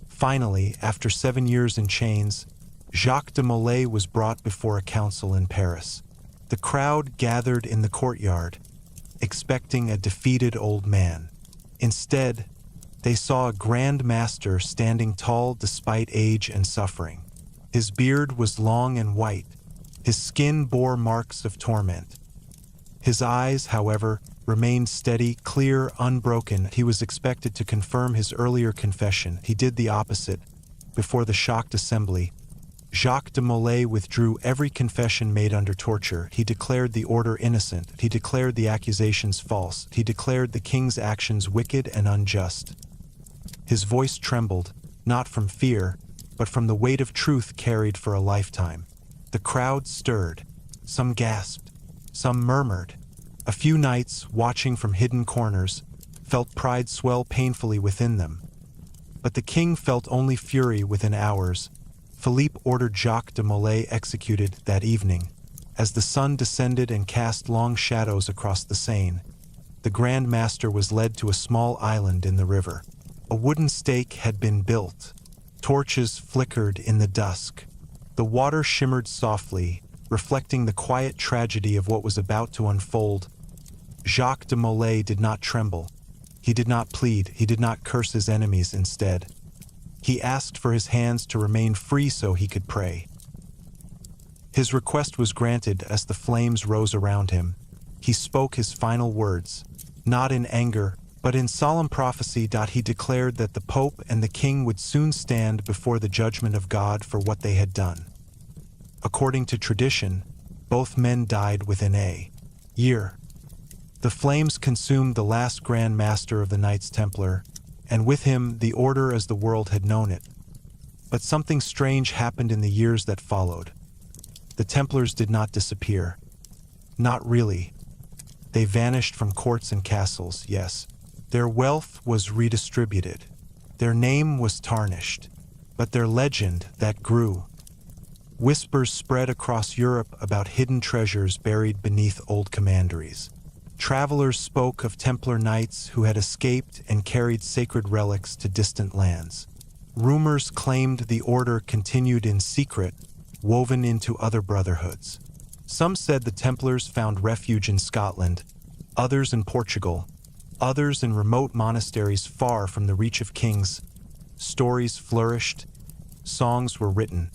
Finally, after 7 years in chains, Jacques de Molay was brought before a council in Paris. The crowd gathered in the courtyard, expecting a defeated old man. Instead, they saw a Grand Master standing tall despite age and suffering. His beard was long and white. His skin bore marks of torment. His eyes, however, remained steady, clear, unbroken. He was expected to confirm his earlier confession. He did the opposite. Before the shocked assembly, Jacques de Molay withdrew every confession made under torture. He declared the order innocent. He declared the accusations false. He declared the king's actions wicked and unjust. His voice trembled, not from fear, but from the weight of truth carried for a lifetime. The crowd stirred. Some gasped. Some murmured. A few knights, watching from hidden corners, felt pride swell painfully within them. But the king felt only fury within hours. Philippe ordered Jacques de Molay executed that evening. As the sun descended and cast long shadows across the Seine, the Grand Master was led to a small island in the river. A wooden stake had been built. Torches flickered in the dusk. The water shimmered softly, reflecting the quiet tragedy of what was about to unfold. Jacques de Molay did not tremble. He did not plead. He did not curse his enemies. Instead, he asked for his hands to remain free so he could pray. His request was granted as the flames rose around him. he spoke his final words, not in anger, but in solemn prophecy. He declared that the Pope and the King would soon stand before the judgment of God for what they had done. According to tradition, both men died within a year. The flames consumed the last Grand Master of the Knights Templar, and with him the order as the world had known it. But something strange happened in the years that followed. The Templars did not disappear. Not really. They vanished from courts and castles, yes. Their wealth was redistributed. Their name was tarnished. But their legend, that grew. Whispers spread across Europe about hidden treasures buried beneath old commanderies. Travelers spoke of Templar knights who had escaped and carried sacred relics to distant lands. Rumors claimed the order continued in secret, woven into other brotherhoods. Some said the Templars found refuge in Scotland, others in Portugal, others in remote monasteries far from the reach of kings. Stories flourished, songs were written.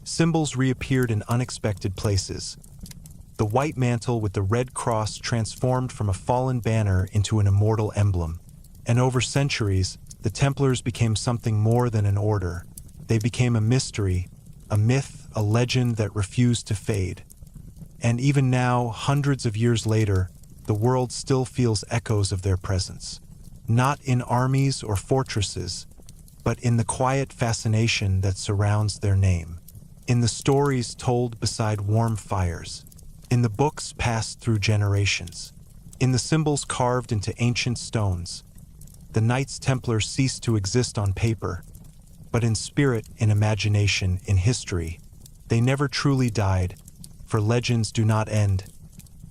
Symbols reappeared in unexpected places. The white mantle with the red cross transformed from a fallen banner into an immortal emblem. And over centuries, the Templars became something more than an order. They became a mystery, a myth, a legend that refused to fade. And even now, hundreds of years later, the world still feels echoes of their presence. Not in armies or fortresses, but in the quiet fascination that surrounds their name. In the stories told beside warm fires. In the books passed through generations. In the symbols carved into ancient stones. The Knights Templar ceased to exist on paper, but in spirit, in imagination, in history. They never truly died, for legends do not end.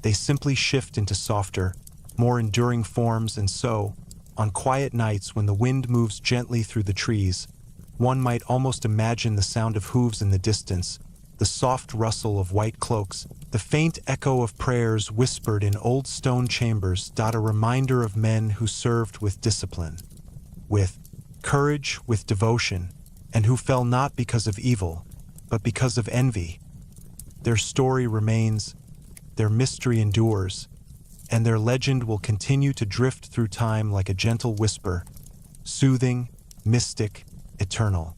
They simply shift into softer, more enduring forms, and so, on quiet nights when the wind moves gently through the trees, one might almost imagine the sound of hooves in the distance, the soft rustle of white cloaks, the faint echo of prayers whispered in old stone chambers. A reminder of men who served with discipline, with courage, with devotion, and who fell not because of evil, but because of envy. Their story remains, their mystery endures, and their legend will continue to drift through time like a gentle whisper, soothing, mystic, eternal.